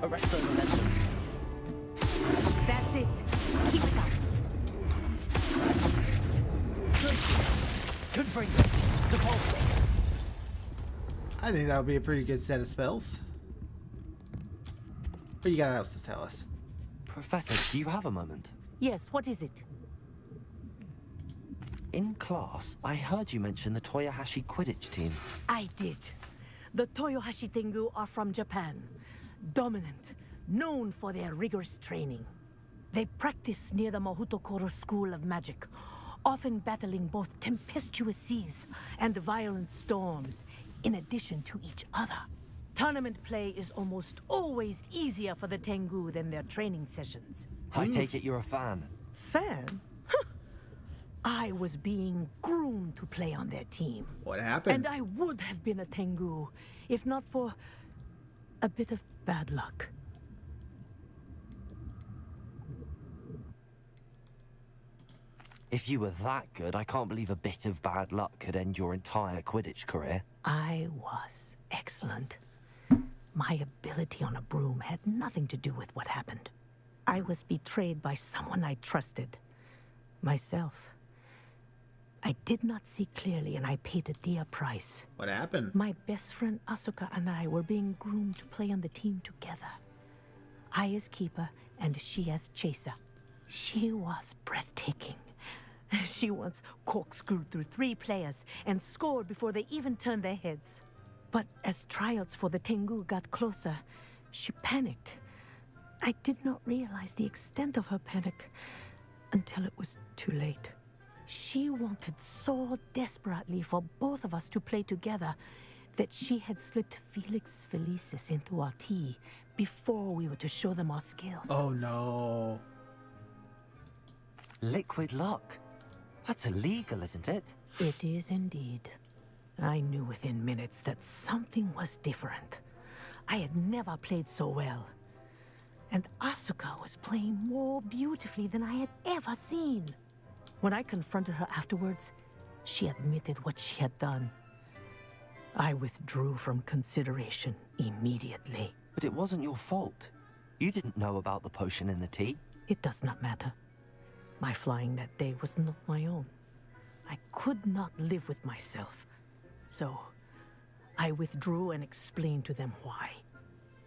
Arrest the momentum. That's it. Keep it up. Good bring. Depulso. I think that'll be a pretty good set of spells. What you got else to tell us? Professor, do you have a moment? Yes, what is it? In class, I heard you mention the Toyohashi Quidditch team. I did. The Toyohashi Tengu are from Japan. Dominant, known for their rigorous training. They practice near the Mahutokoro School of Magic, often battling both tempestuous seas and violent storms, in addition to each other. Tournament play is almost always easier for the Tengu than their training sessions. I take it you're a fan. Fan? I was being groomed to play on their team. What happened? And I would have been a Tengu, if not for a bit of bad luck. If you were that good, I can't believe a bit of bad luck could end your entire Quidditch career. I was excellent. My ability on a broom had nothing to do with what happened. I was betrayed by someone I trusted. Myself. I did not see clearly, and I paid a dear price. What happened? My best friend Asuka and I were being groomed to play on the team together. I as keeper, and she as chaser. She was breathtaking. She once corkscrewed through 3 players and scored before they even turned their heads. But as tryouts for the Tengu got closer, she panicked. I did not realize the extent of her panic until it was too late. She wanted so desperately for both of us to play together that she had slipped Felix Felicis into our tea before we were to show them our skills. Oh no. Liquid luck? That's illegal, isn't it? It is indeed. I knew within minutes that something was different. I had never played so well. And Asuka was playing more beautifully than I had ever seen. When I confronted her afterwards, she admitted what she had done. I withdrew from consideration immediately. But it wasn't your fault. You didn't know about the potion in the tea. It does not matter. My flying that day was not my own. I could not live with myself. So, I withdrew and explained to them why.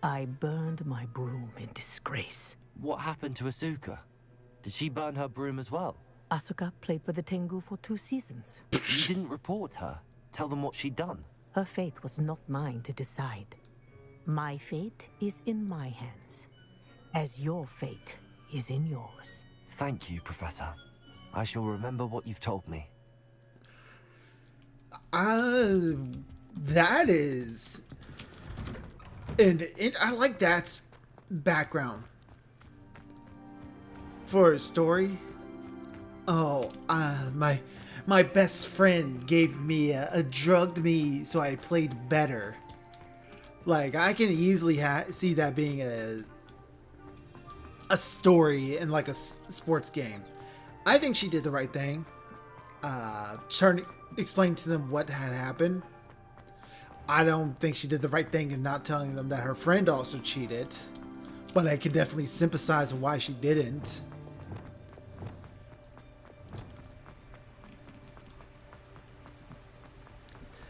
I burned my broom in disgrace. What happened to Asuka? Did she burn her broom as well? Asuka played for the Tengu for 2 seasons. You didn't report her. Tell them what she'd done. Her fate was not mine to decide. My fate is in my hands, as your fate is in yours. Thank you, Professor. I shall remember what you've told me. That is... And I like that background for a story. Oh, my best friend gave me drugged me so I played better. Like, I can easily see that being a story in like a sports game. I think she did the right thing. Explain to them what had happened. I don't think she did the right thing in not telling them that her friend also cheated, but I can definitely sympathize with why she didn't.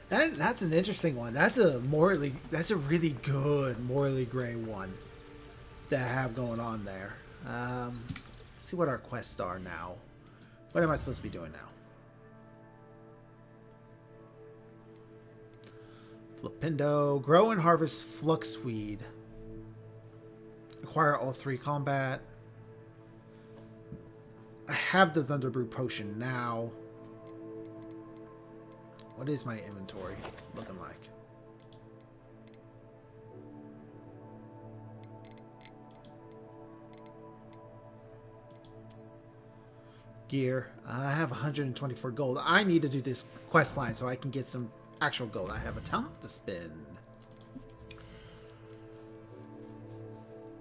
That's an interesting one. That's a really good morally gray one that I have going on there. Let's see what our quests are now. What am I supposed to be doing now? Flipindo. Grow and harvest fluxweed. Acquire all 3 combat. I have the Thunderbrew potion now. What is my inventory looking like? Gear. I have 124 gold. I need to do this quest line so I can get some actual gold. I have a talent to spend.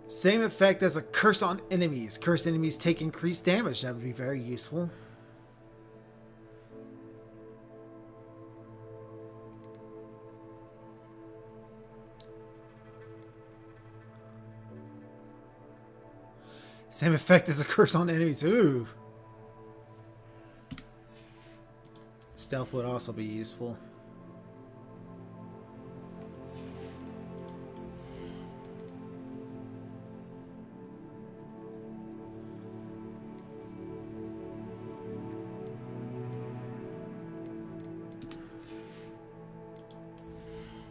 Same effect as a curse on enemies. Cursed enemies take increased damage. That would be very useful. Same effect as a curse on enemies. Ooh. Stealth would also be useful.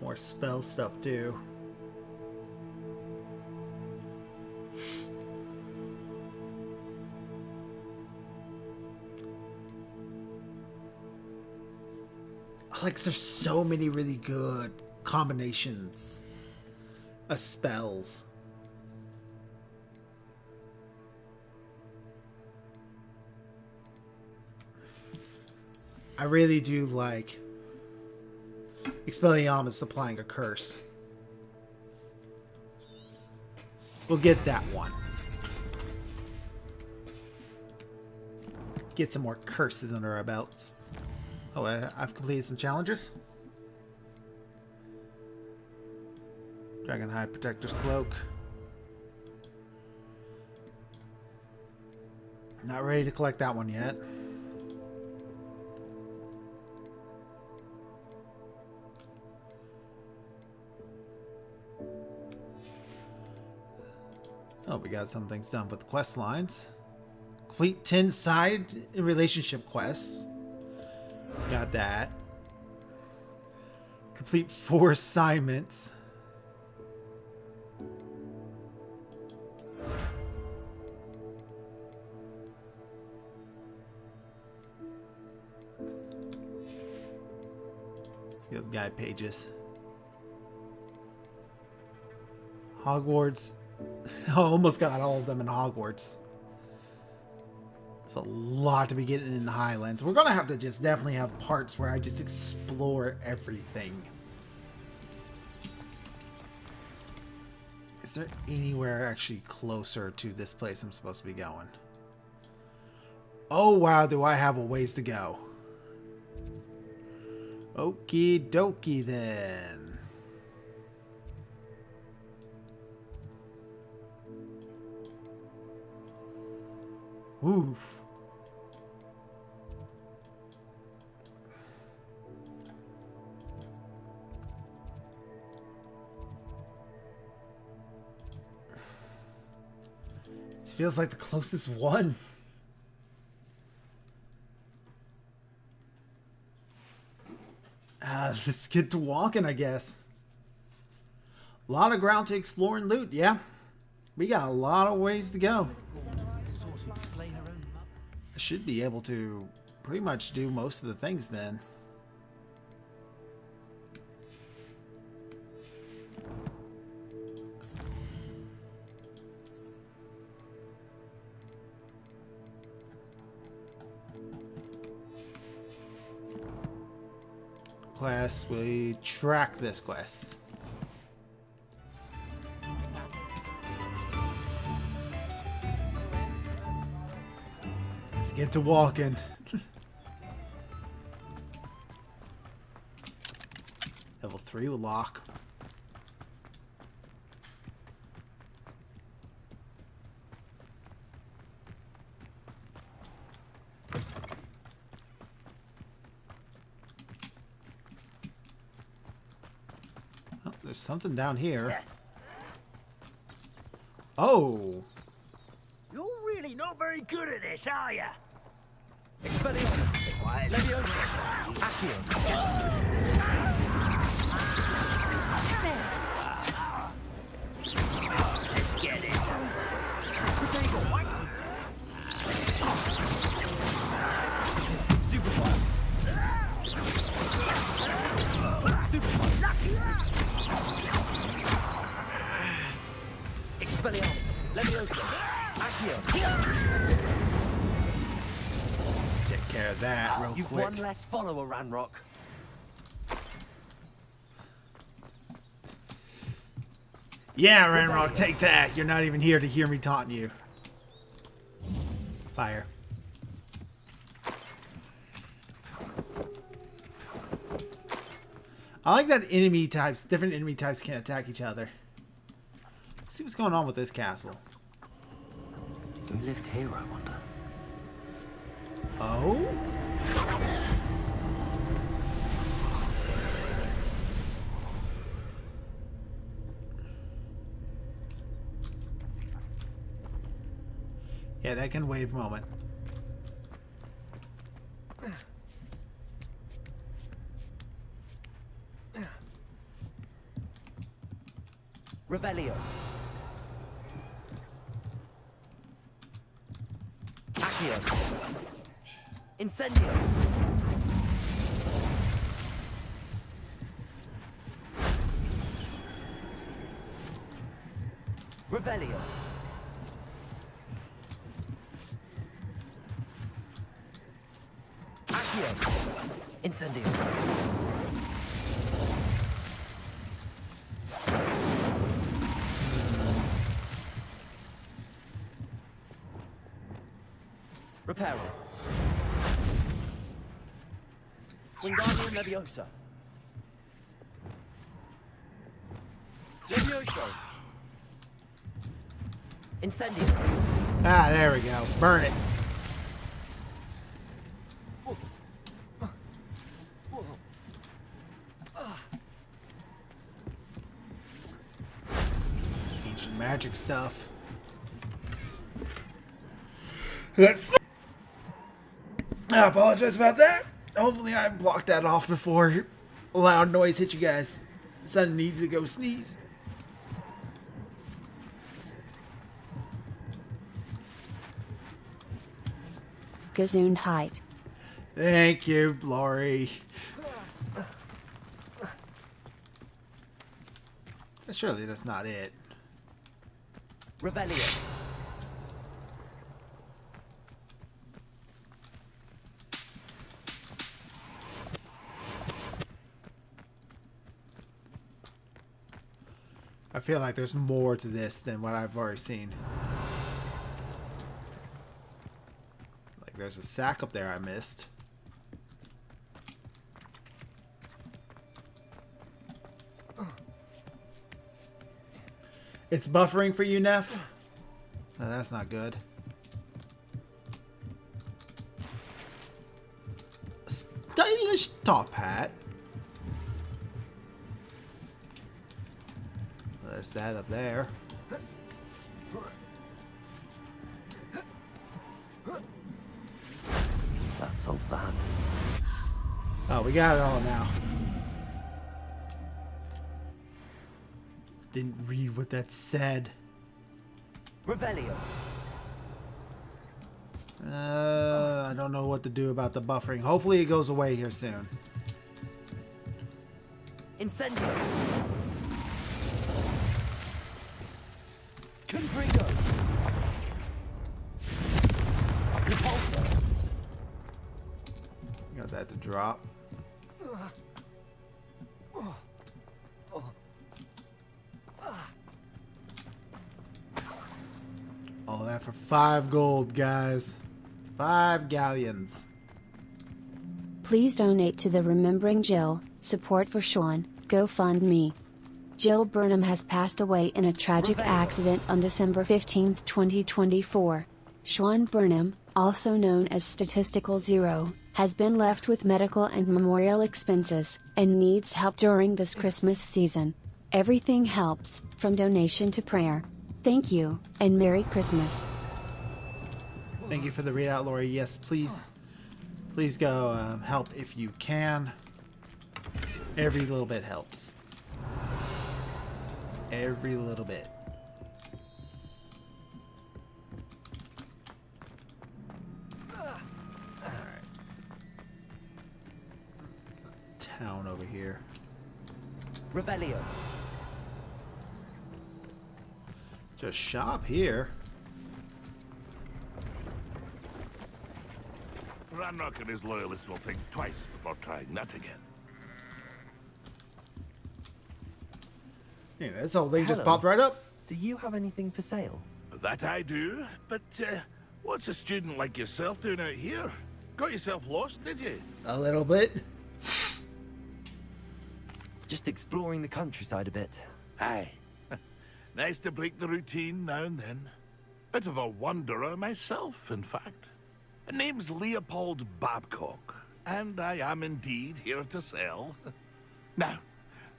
More spell stuff too. Like, there's so many really good combinations of spells. I really do like Expelliarmus applying a curse. We'll get that one. Get some more curses under our belts. Oh, I've completed some challenges. Dragonhide Protector's Cloak. Not ready to collect that one yet. Oh, we got some things done with the quest lines. Complete 10 side relationship quests. Got that. Complete 4 assignments. Field guide pages. Hogwarts. I almost got all of them in Hogwarts. It's a lot to be getting in the Highlands. We're going to have to just definitely have parts where I just explore everything. Is there anywhere actually closer to this place I'm supposed to be going? Oh, wow, do I have a ways to go. Okie dokie then. Oof. This feels like the closest one. Let's get to walking, I guess. A lot of ground to explore and loot, yeah. We got a lot of ways to go. I should be able to pretty much do most of the things then. Quest, we track this quest. Let's get to walking. Level 3 will lock. There's something down here. Oh! You're really not very good at this, are you? Expelliarmus! Leviosa! Let's get this over. Stupefy! Expelliarmus! Leviosa! Accio! Let's take care of that real You've quick. one less follower, Ranrock. Yeah, Ranrock, take that. You're not even here to hear me taunting you. Fire. I like that enemy types, different enemy types can attack each other. Let's see what's going on with this castle. Who lived here, I wonder? Oh? Yeah, that can wait a moment. Revelio. Accio. Incendio. Revelio. Accio. Incendio. Reparo. Wingardium Leviosa. Levioso. Incendio. Ah, there we go. Burn it. Ancient magic stuff. Let's. I apologize about that. Hopefully I blocked that off before a loud noise hit you guys. Son needs to go sneeze. Gesundheit. Thank you, Lari. Surely that's not it. Revelio. feel like there's more to this than what I've already seen. Like there's a sack up there I missed. It's buffering for you, Neff? Oh, that's not good. Stylish top hat. There's that up there. That solves that. Oh, we got it all now. Didn't read what that said. Revelio. I don't know what to do about the buffering. Hopefully it goes away here soon. Incendio. Confringo. Repulsor. Got that to drop. All that for 5 gold, guys. 5 galleons. Please donate to the Remembering Jill, support for Sean, GoFundMe. Jill Burnham has passed away in a tragic accident on December 15, 2024. Sean Burnham, also known as Statistical Zero, has been left with medical and memorial expenses, and needs help during this Christmas season. Everything helps, from donation to prayer. Thank you, and Merry Christmas. Thank you for the readout, Lori. Yes, please. Please go help if you can. Every little bit helps. Every little bit. Alright. Town over here. Revelio. Just shop here. Ranrock and his loyalists will think twice before trying that again. Yeah, this whole thing just popped right up. Do you have anything for sale? That I do, but what's a student like yourself doing out here? Got yourself lost, did you? A little bit. Just exploring the countryside a bit. Aye. Nice to break the routine now and then. Bit of a wanderer myself, in fact. Name's Leopold Babcock, and I am indeed here to sell. Now,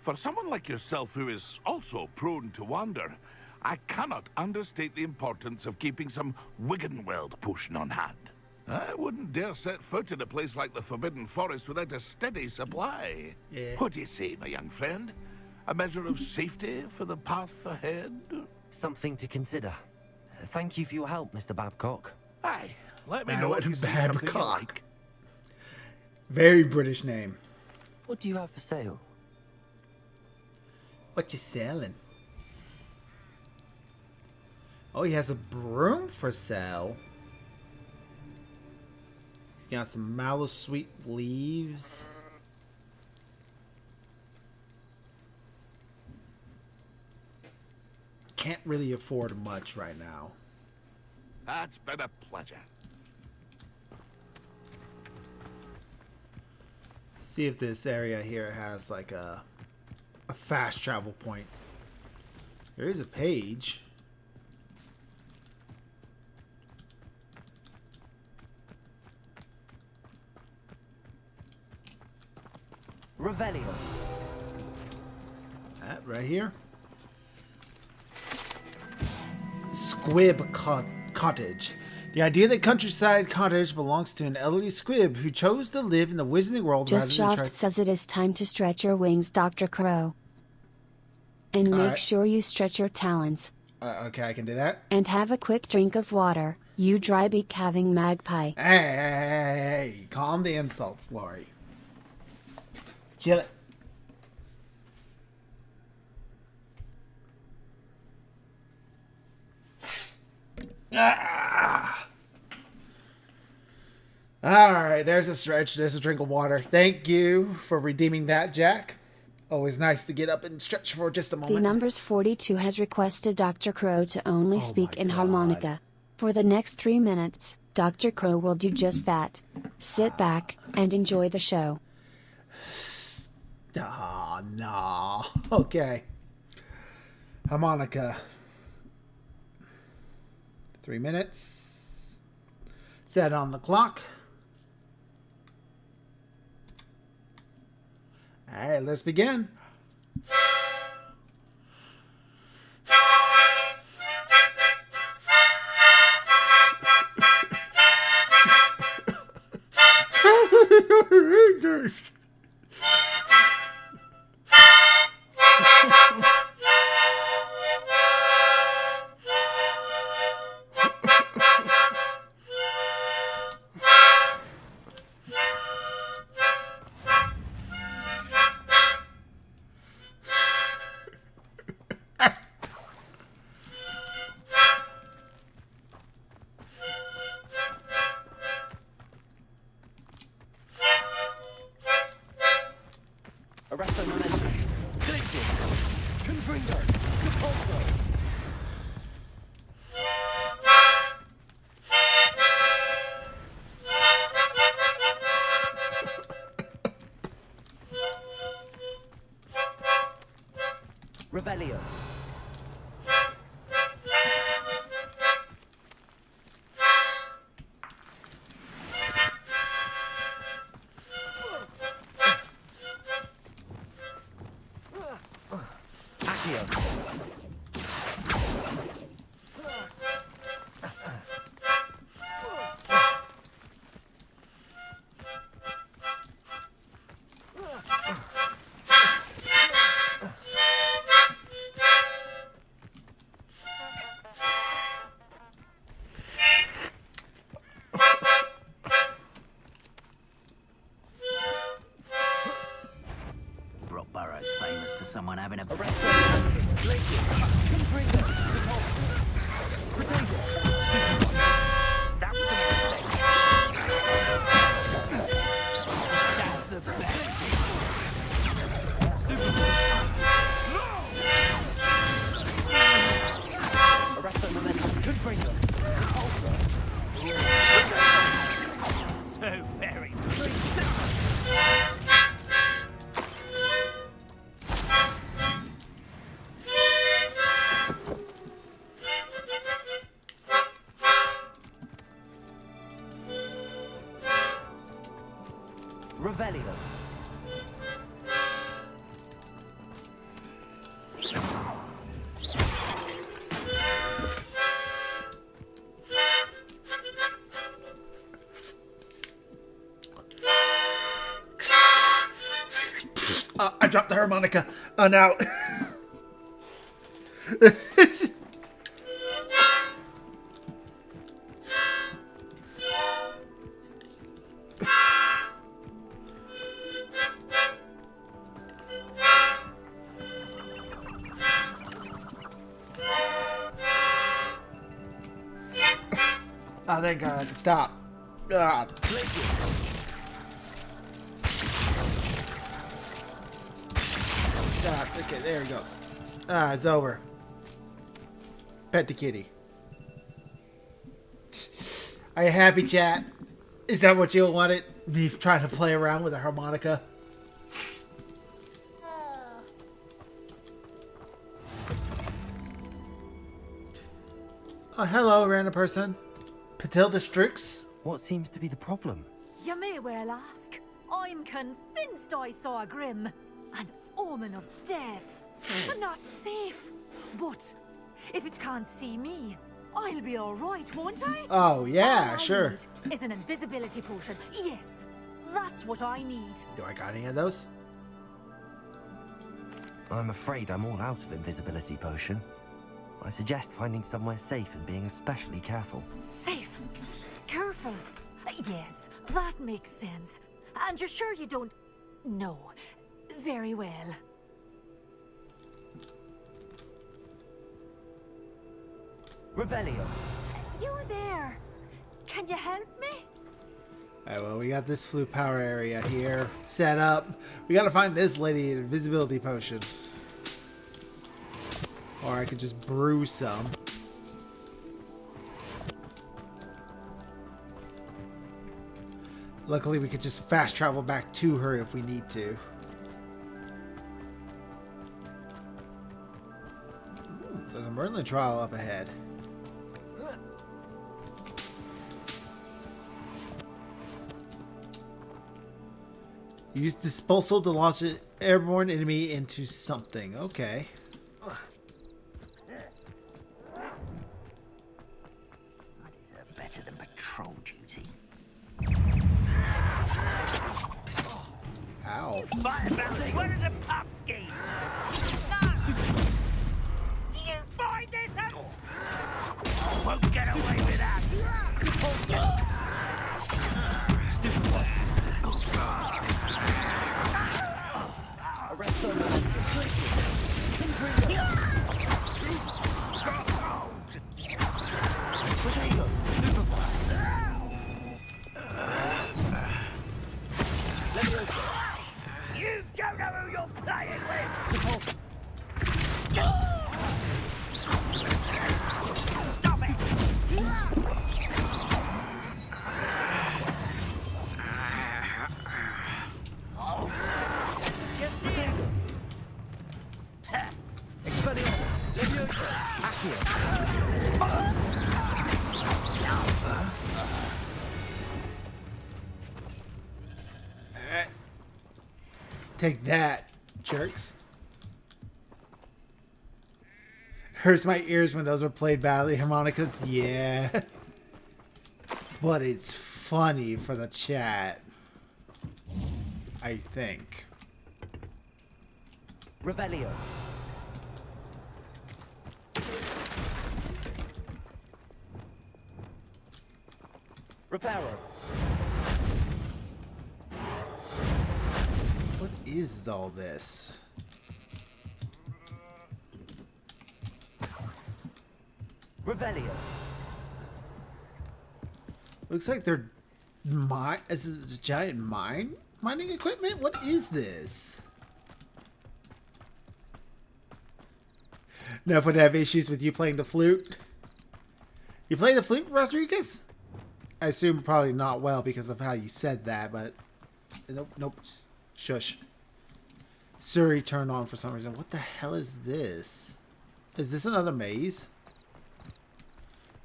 for someone like yourself who is also prone to wander, I cannot understate the importance of keeping some Wiggenweld potion on hand. I wouldn't dare set foot in a place like the Forbidden Forest without a steady supply. Yeah. What do you say, my young friend? A measure of safety for the path ahead? Something to consider. Thank you for your help, Mr. Babcock. Aye. Let me Man, know what if you see Babcock. something you like. Very British name. What do you have for sale? What you selling? Oh, he has a broom for sale. He's got some mallow sweet leaves. Can't really afford much right now. That's been a pleasure. See if this area here has like a fast travel point. There is a page. Revelio. That right here. Squib Cottage. The idea that Countryside Cottage belongs to an elderly squib who chose to live in the Wizarding World Just rather than Shocked says it is time to stretch your wings, Dr. Crow. And make sure you stretch your talons. Okay, I can do that. And have a quick drink of water, you dry beak having magpie. Hey, calm the insults, Lori. Chill it. Alright, there's a stretch. There's a drink of water. Thank you for redeeming that, Jack. Always nice to get up and stretch for just a moment. The numbers 42 has requested Dr. Crow to only speak in harmonica. For the next 3 minutes, Dr. Crow will do just that. Sit back and enjoy the show. Ah, no. Okay. Harmonica. 3 minutes. Set on the clock. Alright, let's begin. Arresto momentum. Glacius. Confringo. Capulso. Revelio. Someone having a... Arresto momentum. Glacius. Confringo. Capulso. Protego. That was a mistake. That's the best. Arresto momentum. Confringo. Capulso. So very. Revelio. I dropped the harmonica. Oh no. Oh, thank God, I can stop. God. Okay, there he goes. It's over. Pet the kitty. Are you happy, chat? Is that what you wanted? Me trying to play around with a harmonica? Oh, hello, random person. Patilda Strix? What seems to be the problem? You may well ask. I'm convinced I saw a grim, an omen of death. Not safe. But if it can't see me, I'll be all right, won't I? Oh, yeah, All I sure. need is an invisibility potion. Yes, that's what I need. Do I got any of those? I'm afraid I'm all out of invisibility potion. I suggest finding somewhere safe and being especially careful. Safe. Careful. Yes, that makes sense. And you're sure you don't... No. Very well. Revelio. You there. Can you help me? Alright, well, we got this flute power area here set up. We gotta find this lady an invisibility potion. Or I could just brew some. Luckily, we could just fast travel back to her if we need to. Ooh, there's a Merlin trial up ahead. Use disposal to launch an airborne enemy into something. Okay. I deserve better than patrol duty. Ow. You fight about it. What is a puff scheme? Do you find this out? Won't get away with that. You don't know who you're playing with! Stop it! Just it! Expelliarmus! Leviosa! Accio! Take that, jerks. Hurts my ears when those are played badly. Harmonicas, yeah. But it's funny for the chat. I think. Revelio. Reparo. What is all this? Revelio. Looks like they're is it a giant mining equipment? What is this? No, if would have issues with you playing the flute. You play the flute, Rodriguez? I assume probably not well because of how you said that, but nope, just shush. Siri turned on for some reason. What the hell is this? Is this another maze?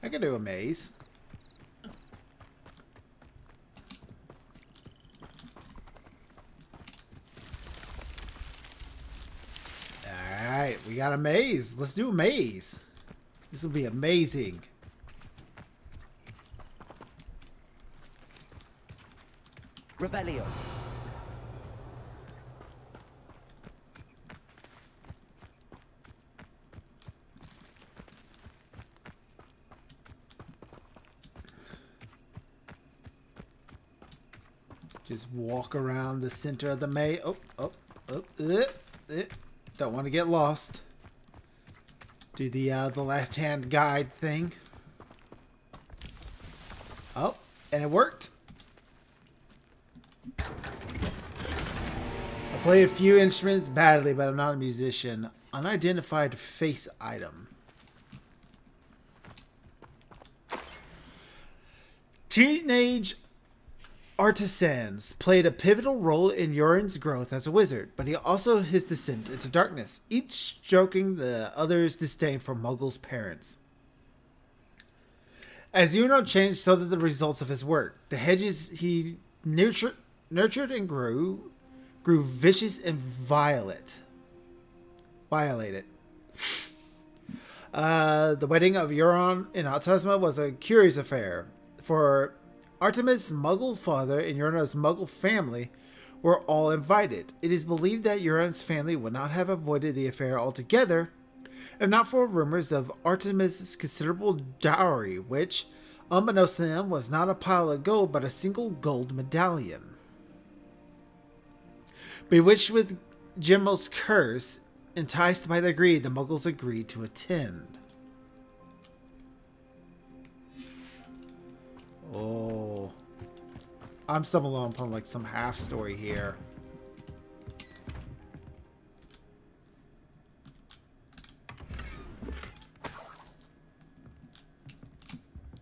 I can do a maze. Alright, we got a maze. Let's do a maze. This will be amazing. Revelio. Just walk around the center of the maze. Don't want to get lost. Do the left-hand guide thing. Oh, and it worked. I play a few instruments badly, but I'm not a musician. Unidentified face item. Teenage artisans played a pivotal role in Yoren's growth as a wizard, but he also his descent into darkness, each stroking the other's disdain for Muggle's parents. As Uno changed, so did the results of his work. The hedges he nurtured and grew vicious and violated. The wedding of Euron and Autisma was a curious affair, for Artemis' Muggle father and Euron's Muggle family were all invited. It is believed that Euron's family would not have avoided the affair altogether if not for rumors of Artemis' considerable dowry, which, unbeknownst to them, was not a pile of gold but a single gold medallion. Bewitched with Jimmo's curse, enticed by their greed, the Muggles agreed to attend. Oh. I'm stumbling upon like some half story here.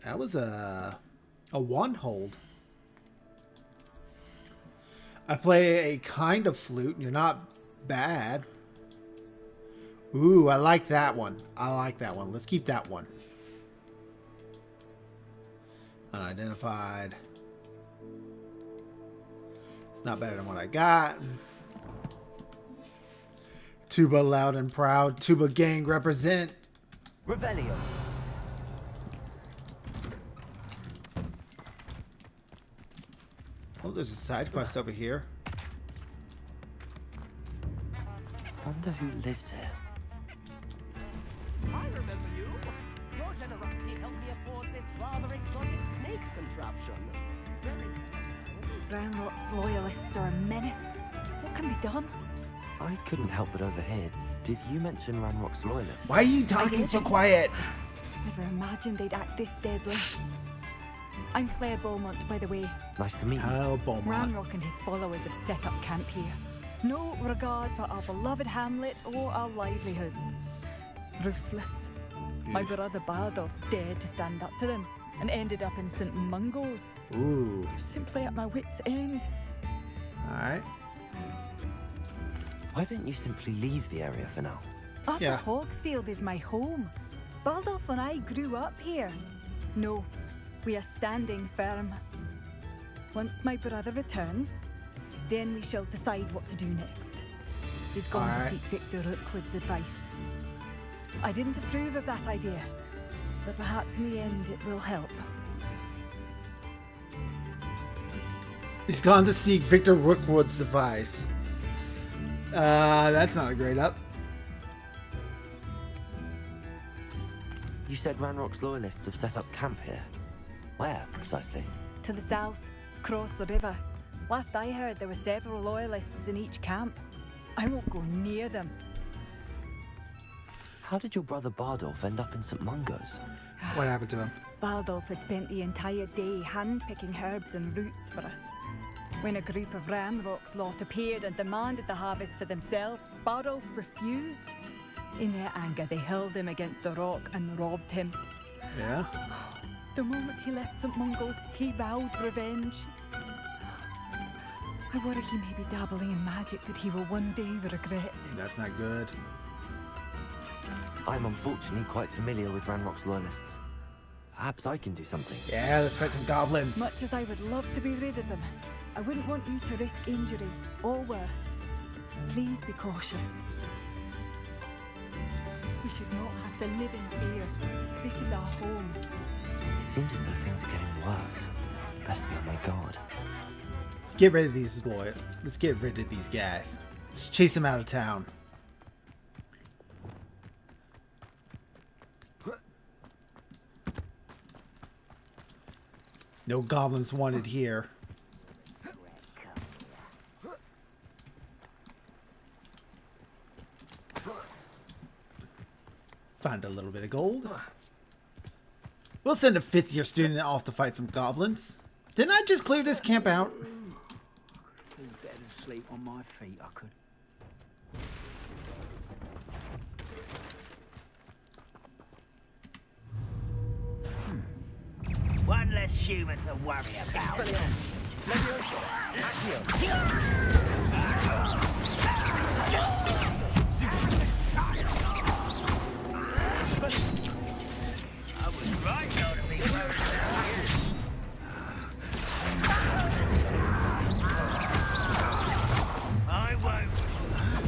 That was a one hold. I play a kind of flute, and you're not bad. Ooh, I like that one. I like that one. Let's keep that one. Unidentified. It's not better than what I got. Tuba loud and proud. Tuba gang represent. Revelio. Oh, there's a side quest over here. Wonder who lives here. I remember you. Your generosity helped me afford this rather exotic snake contraption. Ranrock's loyalists are a menace. What can be done? I couldn't help but overhear. Did you mention Ranrock's loyalists? Why are you talking so quiet? Never imagined they'd act this deadly. I'm Claire Beaumont, by the way. Nice to meet you. Hello, Beaumont. Ranrock and his followers have set up camp here. No regard for our beloved hamlet or our livelihoods. Ruthless. My brother Bardolph dared to stand up to them and ended up in St. Mungo's. Ooh. Simply at my wit's end. Alright. Why don't you simply leave the area for now? Upper Hogsfield is my home. Bardolph and I grew up here. No, we are standing firm. Once my brother returns, then we shall decide what to do next. He's gone to seek Victor Rookwood's advice. I didn't approve of that idea, but perhaps in the end it will help. He's gone to seek Victor Rookwood's advice. That's not a great up. You said Ranrock's loyalists have set up camp here. Where, precisely? To the south, across the river. Last I heard, there were several loyalists in each camp. I won't go near them. How did your brother Bardolph end up in St. Mungo's? What happened to him? Bardolph had spent the entire day hand-picking herbs and roots for us. When a group of Ranrock's lot appeared and demanded the harvest for themselves, Bardolph refused. In their anger, they hurled him against a rock and robbed him. Yeah? The moment he left St. Mungo's, he vowed revenge. I worry he may be dabbling in magic that he will one day regret. That's not good. I'm unfortunately quite familiar with Ranrock's loyalists. Perhaps I can do something. Yeah, let's fight some goblins. Much as I would love to be rid of them, I wouldn't want you to risk injury, or worse. Please be cautious. We should not have to live in fear. This is our home. It seems as though things are getting worse. Best be on my guard. Let's get rid of these Let's get rid of these guys. Let's chase them out of town. No goblins wanted here. Find a little bit of gold. We'll send a 5th-year student off to fight some goblins. Didn't I just clear this camp out? Better to sleep on my feet, I could. One less human to worry about. I was right though to be I won't.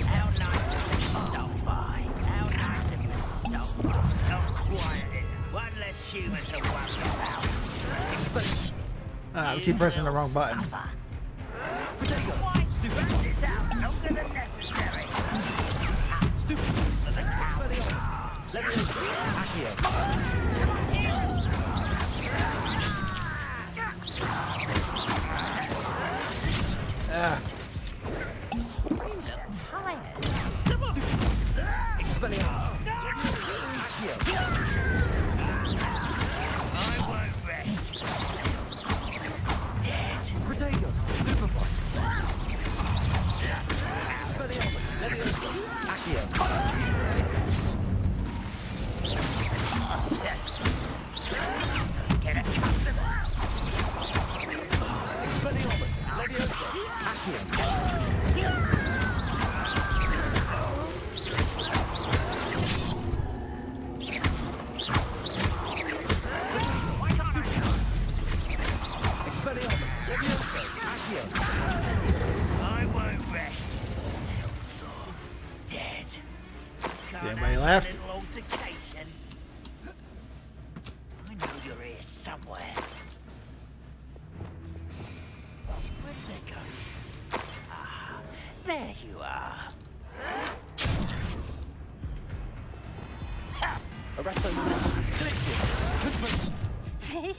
How nice of you to stop by. How nice of you to stop by. Oh, quiet. One less human to worry about. We keep pressing the wrong button. This out longer than necessary. left. Little altercation. I know you're here somewhere. Where did they go? Ah, there you are. Arrest them. See?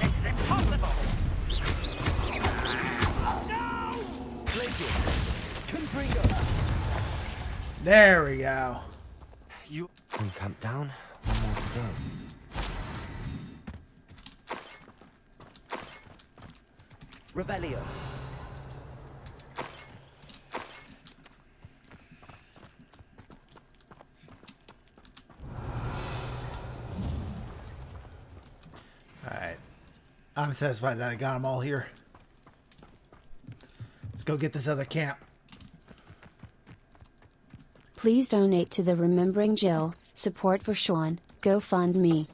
This is impossible. There we go. You camp down. One more to go. Revelio. Alright. I'm satisfied that I got them all here. Let's go get this other camp. Please donate to the Remembering Jill, Support for Sean, GoFundMe.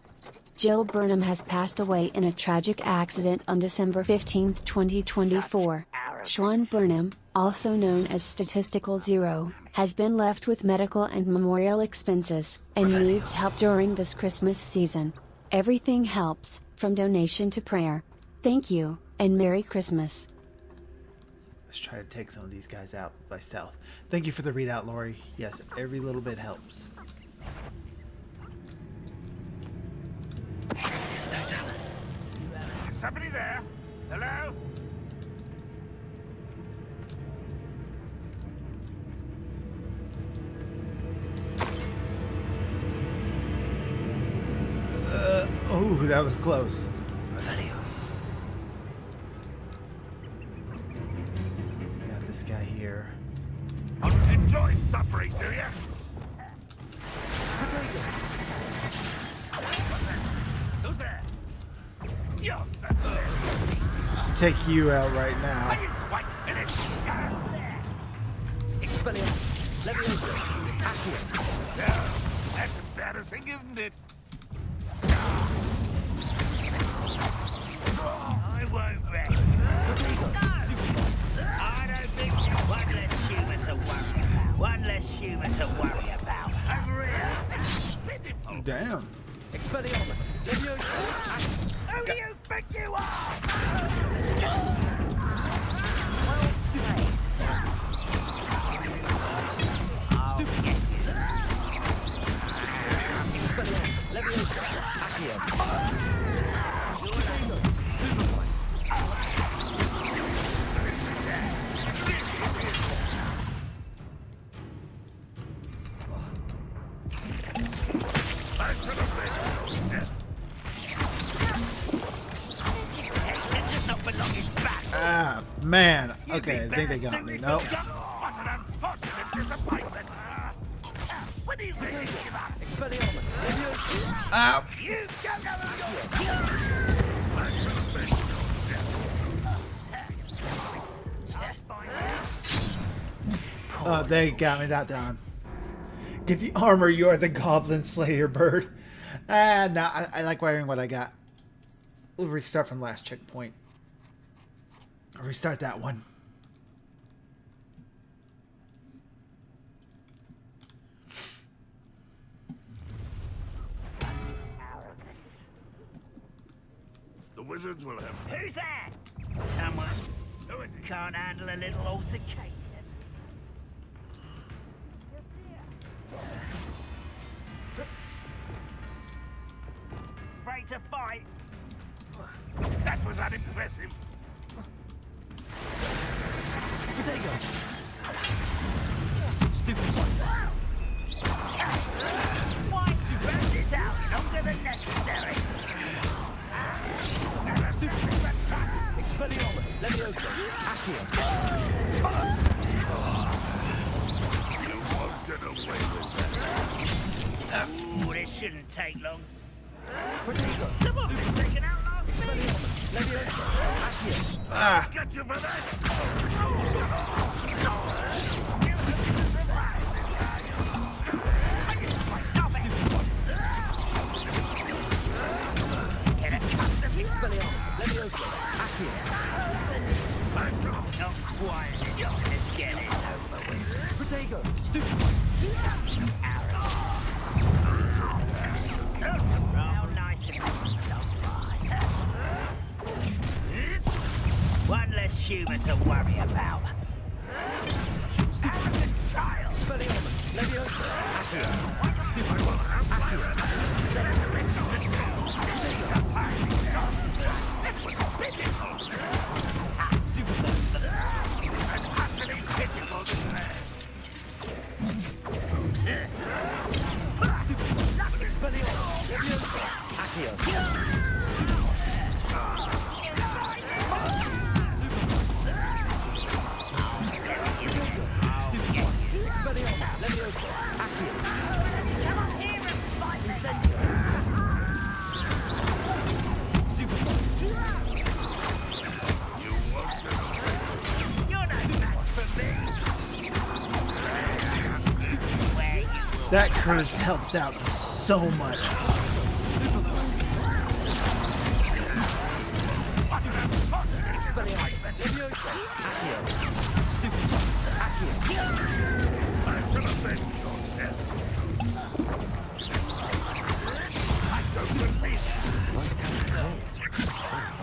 Jill Burnham has passed away in a tragic accident on December 15, 2024. Sean Burnham, also known as Statistical Zero, has been left with medical and memorial expenses, and needs help during this Christmas season. Everything helps, from donation to prayer. Thank you, and Merry Christmas. Let's try to take some of these guys out by stealth. Thank you for the readout, Lori. Yes, every little bit helps. Somebody there? Hello? Oh, that was close. Revelio. Got this guy here. Enjoy suffering, do you? Who's there? You're set there. Just take you out right now. Are you quite finished? Expelliarmus. Levioso. Accio. Yeah, that's embarrassing, isn't it? I won't rest. I don't think one less human to worry about. One less human to worry about. Over here. Damn. Expelliarmus. Levioso. Who do you think you are? Expelliarmus. Levioso. Accio. Ah, man. Okay, I think they got me. Nope. What an unfortunate disappointment. When do you think you give up? Expelliarmus. Levioso. Ow. You don't know Oh, they got me that time. Get the armor, you're the Goblin Slayer bird. Ah, no, I like wearing what I got. We'll restart from last checkpoint. I'll restart that one. The wizards will have... Who's that? Someone Who is it? can't handle a little altercation. Afraid to fight? That was unimpressive. There you go. Stupid one. Why to burn this out longer than necessary? Expelliarmus. Levioso. Accio. You won't get away with that. Ooh, this shouldn't take long. Protego. Come on, been taken out last week. Expelliarmus. Levioso. Accio. Ah! Get you for that! Stop it! Get it, cut the Expelliarmus, Leviosa, Accio. Not quiet. Let's get this over with. Protego, Stupefy. Real nice of you, Starfire. One less human to worry about. Arrogant child! Expelliarmus, Leviosa, Accio. Stupefy, Accio. Send the rest of it down. It was pitiful. Stupefy. As utterly pitiful as that. Expelliarmus, Leviosa, Accio. Expelliarmus, Leviosa, Accio. Come on here and fight me. Incendio. Stupefy. You're no match for me. Where you That curse helps out so much. Expelliarmus, Leviosa, Accio. Stupefy, Accio. I should have been your death. I don't believe it. Nice catch, great.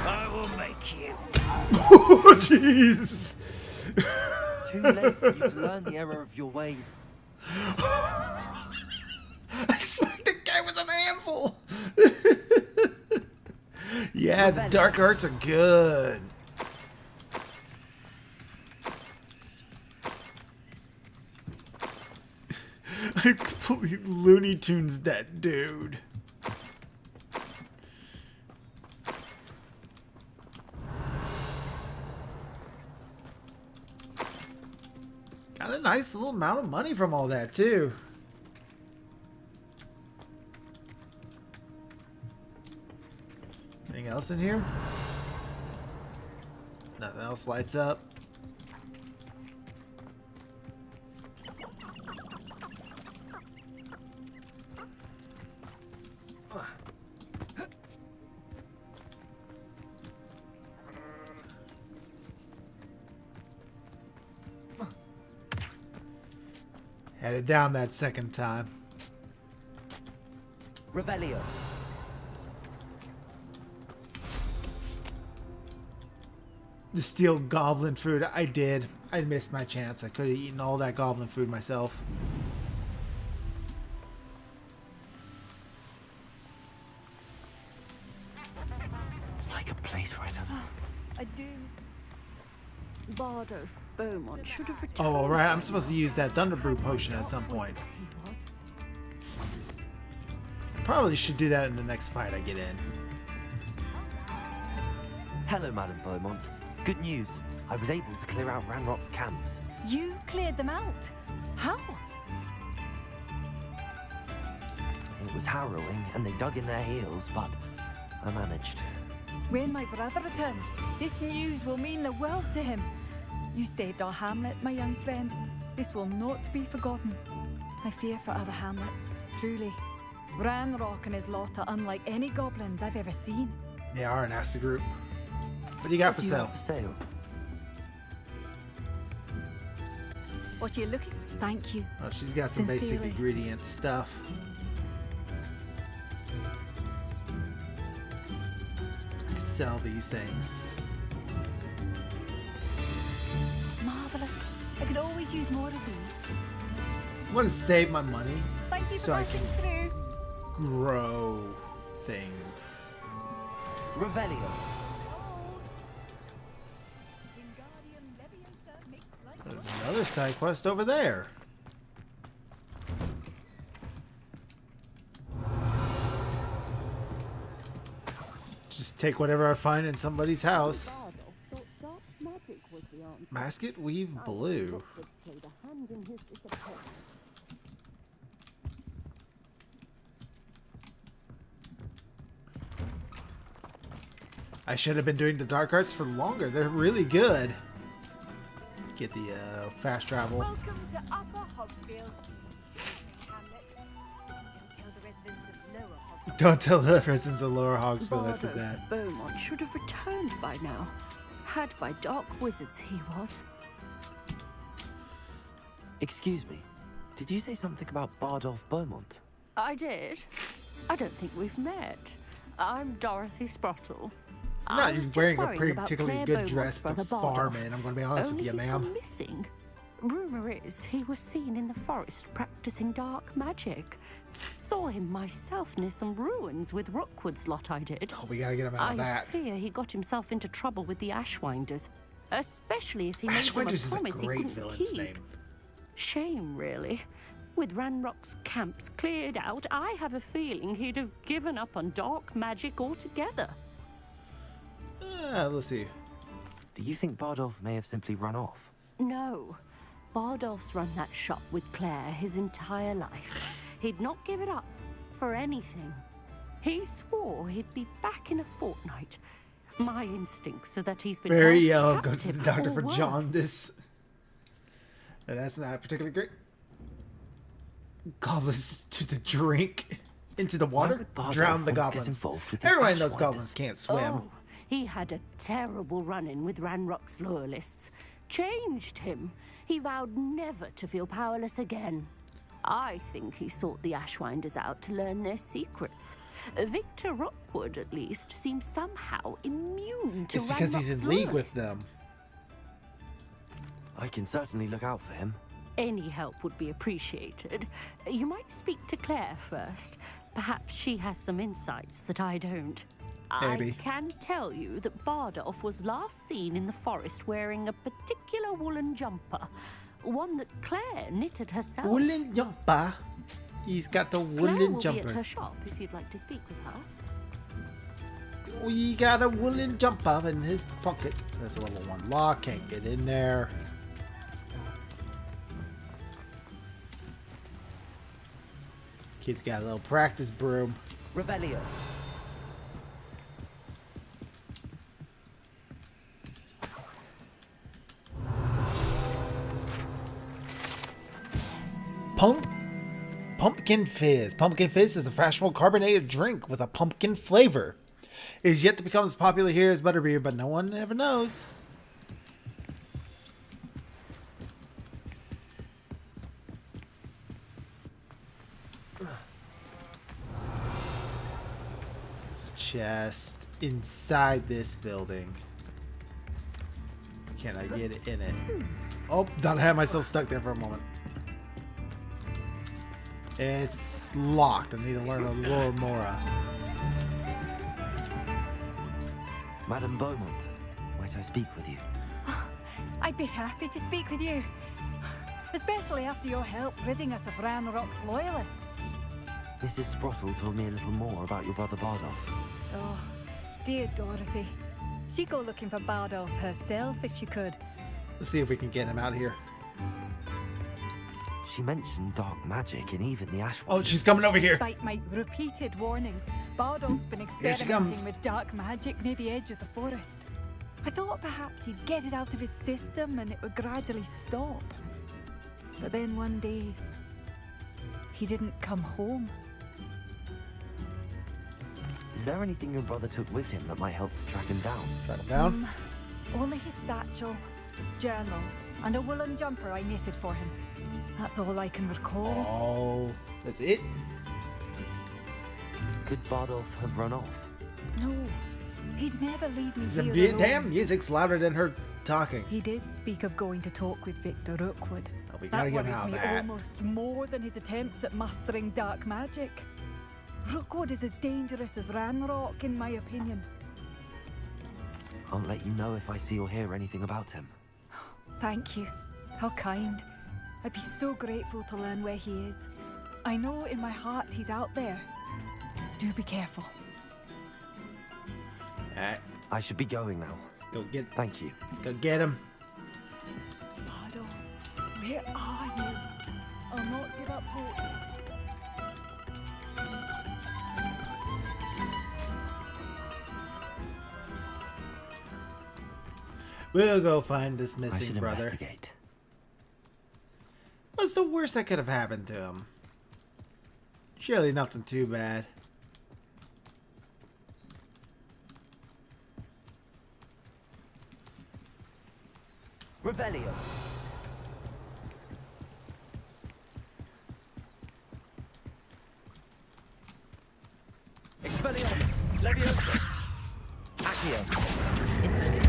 I will make you. Oh, jeez. Too late for you to learn the error of your ways. I smacked the guy with an anvil. Yeah, the dark arts are good. I completely Looney Tunes that dude. Got a nice little amount of money from all that too. Anything else in here? Nothing else lights up. Headed down that second time. Revelio. To steal goblin food. I did. I missed my chance. I could have eaten all that goblin food myself. It's like a place right under. I do. Bardo Beaumont should have returned. Oh, right. I'm supposed to use that Thunderbrew potion at some point. He was. Probably should do that in the next fight I get in. Hello, Madame Beaumont. Good news. I was able to clear out Ranrock's camps. You cleared them out. How? It was harrowing, and they dug in their heels, but I managed. When my brother returns, this news will mean the world to him. You saved our hamlet, my young friend. This will not be forgotten. I fear for other hamlets, truly. Ranrock and his lot are unlike any goblins I've ever seen. They are an acid group. What do you got for What do you sale? have for sale? What are you looking? Thank you. Oh, she's got some basic Sincerely. ingredient stuff. I could sell these things. Marvelous. I could always use more of these. I want to save my money Thank you so for I passing can through. grow things. Revelio. There's another side quest over there. Just take whatever I find in somebody's house. Basket weave blue. I should have been doing the dark arts for longer. They're really good. Get the fast travel. Welcome to Upper Hogsfield. Don't tell the residents of Lower Hogsfield I said that. Beaumont should have returned by now. Had by dark wizards he was. Excuse me. Did you say something about Bardolph Beaumont? I did. I don't think we've met. I'm Dorothy Sprottle. No, you're wearing a particularly good dress to farm in. I'm going to be honest with you, ma'am. Missing. Rumor is he was seen in the forest practicing dark magic. Saw him myself near some ruins with Rookwood's lot I did. Oh, we gotta get him out of that. I fear he got himself into trouble with the Ashwinders, especially if he made them a promise he couldn't keep. Name. Shame, really. With Ranrock's camps cleared out, I have a feeling he'd have given up on dark magic altogether. Let's see. Do you think Bardolph may have simply run off? No. Bardolph's run that shop with Claire his entire life. He'd not give it up for anything. He swore he'd be back in a fortnight. My instincts are that he's been very yellow. Go to the doctor for jaundice. That's not particularly great. Goblins to the drink, into the water, drown the goblins. Everyone knows goblins can't swim. Oh, he had a terrible run-in with Ranrock's loyalists. Changed him. He vowed never to feel powerless again. I think he sought the Ashwinders out to learn their secrets. Victor Rookwood, at least, seems somehow immune to Ranrock's It's because he's in league with them. I can certainly look out for him. Any help would be appreciated. You might speak to Claire first. Perhaps she has some insights that I don't. Maybe. I can tell you that Bardolph was last seen in the forest wearing a particular woolen jumper. One that Claire knitted herself. Woolen jumper? He's got the woolen Claire will jumper. Be at her shop if you'd like to speak with her. We got a woolen jumper in his pocket. That's a level 1 lock. Can't get in there. Kid's got a little practice broom. Revelio. Pumpkin Fizz. Pumpkin Fizz is a fashionable carbonated drink with a pumpkin flavor. It is yet to become as popular here as butterbeer, but no one ever knows. There's a chest inside this building. Can I get in it? Oh, thought I had myself stuck there for a moment. It's locked. I need to learn a little more. Madame Beaumont, might I speak with you? I'd be happy to speak with you. Especially after your help ridding us of Ranrock's loyalists. Mrs. Sprottle told me a little more about your brother Bardolph. Oh, dear Dorothy. She'd go looking for Bardolph herself if she could. Let's see if we can get him out of here. She mentioned dark magic and even the Ashwinders. Oh, she's coming over here. Despite my repeated warnings, Bardolph's been experimenting with dark magic near the edge of the forest. I thought perhaps he'd get it out of his system and it would gradually stop. But then one day, he didn't come home. Is there anything your brother took with him that might help to track him down? Track him down? Only his satchel, journal, and a woolen jumper I knitted for him. That's all I can recall. Oh, that's it? Could Bardolph have run off? No, he'd never leave me here The alone. damn music's louder than her talking. He did speak of going to talk with Victor Rookwood. Oh, we gotta get him out of that. Almost more than his attempts at mastering dark magic. Rookwood is as dangerous as Ranrock, in my opinion. I'll let you know if I see or hear anything about him. Thank you. How kind. I'd be so grateful to learn where he is. I know in my heart he's out there. Do be careful. Alright. I should be going now. Let's go get. Thank you. Let's go get him. Bardolph, where are you? I'll not give up hope. We'll go find this I missing should brother. investigate. What's the worst that could have happened to him? Surely nothing too bad. Revelio. Expelliarmus. Leviosa. Accio. Incendio.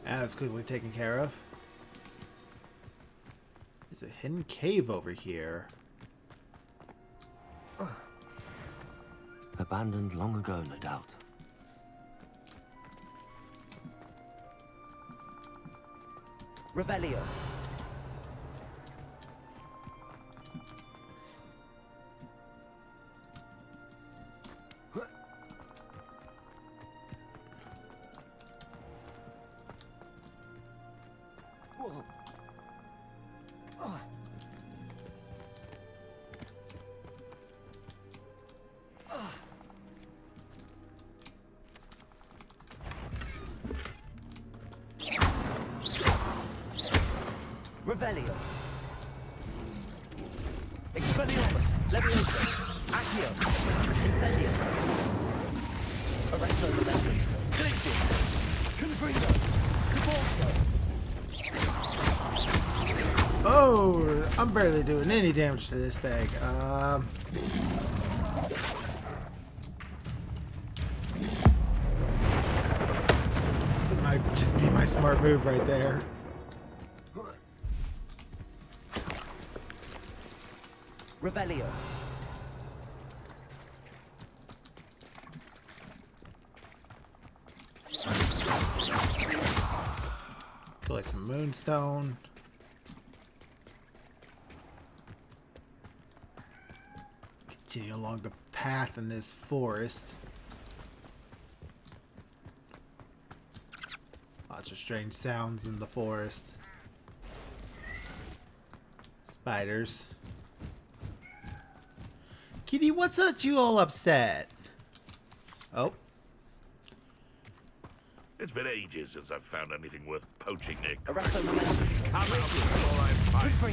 That was quickly taken care of. There's a hidden cave over here. Abandoned long ago, no doubt. Revelio. Revelio. Expelliarmus. Leviosa. Accio. Incendio. Arresto Momentum. Glacius. Confrido. Cabalso. Oh, I'm barely doing any damage to this thing. It might just be my smart move right there. Revelio. Collect some moonstone. Continue along the path in this forest. Lots of strange sounds in the forest. Spiders. Kitty, what's up? You all upset? Oh. It's been ages since I've found anything worth poaching, Nick. Arresto Momentum. Come out before I fight.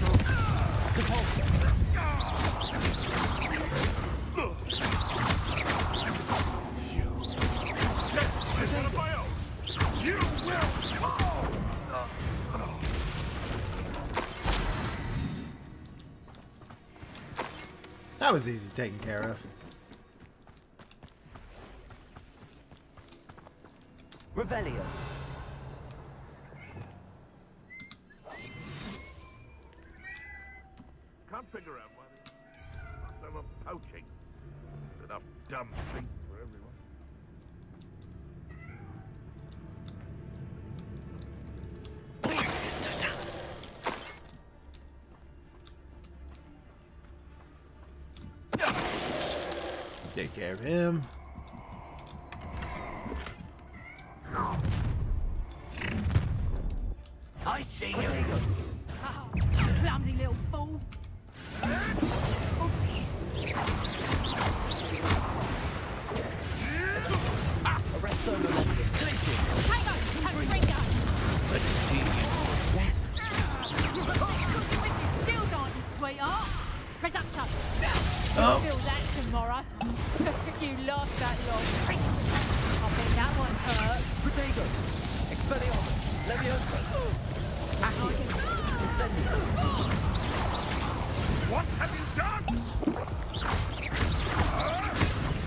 You will fall! That was easy taken care of. Revelio. Can't figure out why they were poaching. Enough dumb things for everyone. Take care of him. I see you. Oh, clumsy little fool. Arresto Momentum. Glacius. Hang on, Confringo. Let's see you. Yes. Skills aren't you, sweetheart? Presumption. Oh. Feel that tomorrow. You laughed that long. I bet that one hurt. Protego. Expelliarmus. Leviosa. Accio. Incendio. What have you done?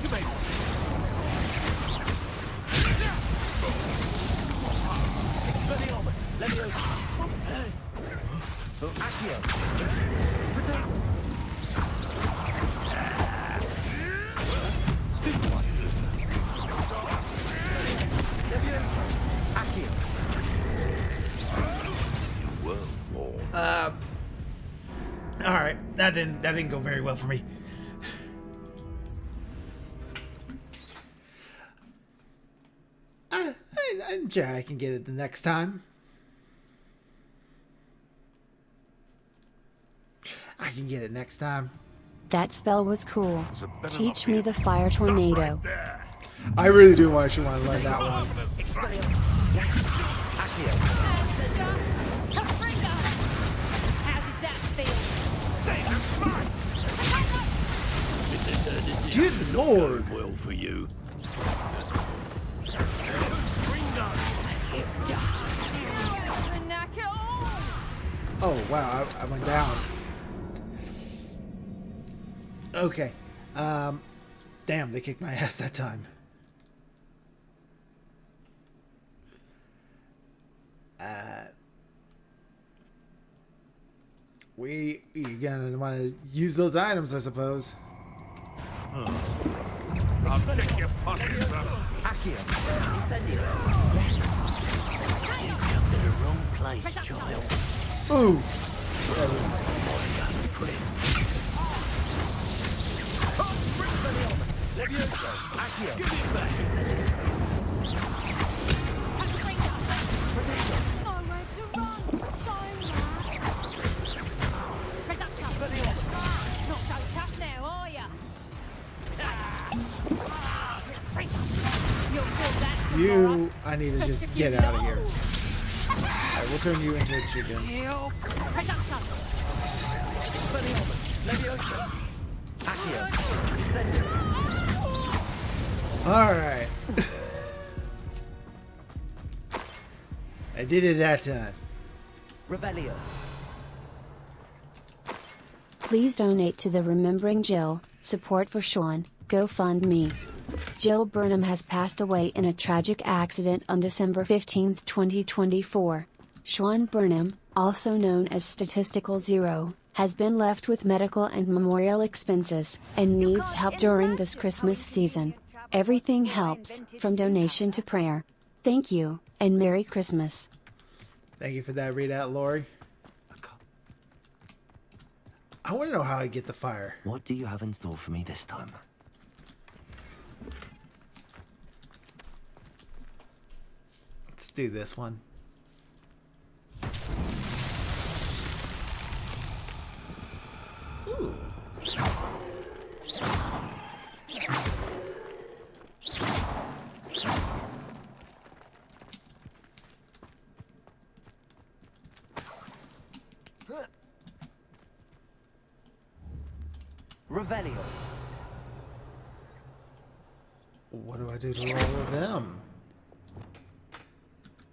You made Expelliarmus. Leviosa. Accio. Incendio. Protego. Stupid one. Leviosa. Accio. All right, that didn't go very well for me. I'm sure I can get it the next time. I can get it next time. That spell was cool. It's a better Teach not me be. the fire Stop tornado. right there. I really do want to learn that one. Good lord! Well for you. Oh wow, I went down. Okay. Damn, they kicked my ass that time. You're gonna want to use those items, I suppose. I'll check your pockets, brother. Accio. Incendio. Yes. You jumped in the wrong place, child. Ooh. Levioso. Accio. Give it back. Incendio. Nowhere to run. Not so tough now, are ya? You, I need to just get out of here. Alright, we'll turn you into a chicken. Alright. I did it that time. Revelio. Please donate to the Remembering Jill, Support for Sean, GoFundMe. Jill Burnham has passed away in a tragic accident on December 15, 2024. Sean Burnham, also known as Statistical Zero, has been left with medical and memorial expenses, and needs help during this Christmas season. Everything helps, from donation to prayer. Thank you, and Merry Christmas. Thank you for that readout, Lori. I want to know how I get the fire. What do you have in store for me this time? Let's do this one. Ooh. Revelio. What do I do to all of them?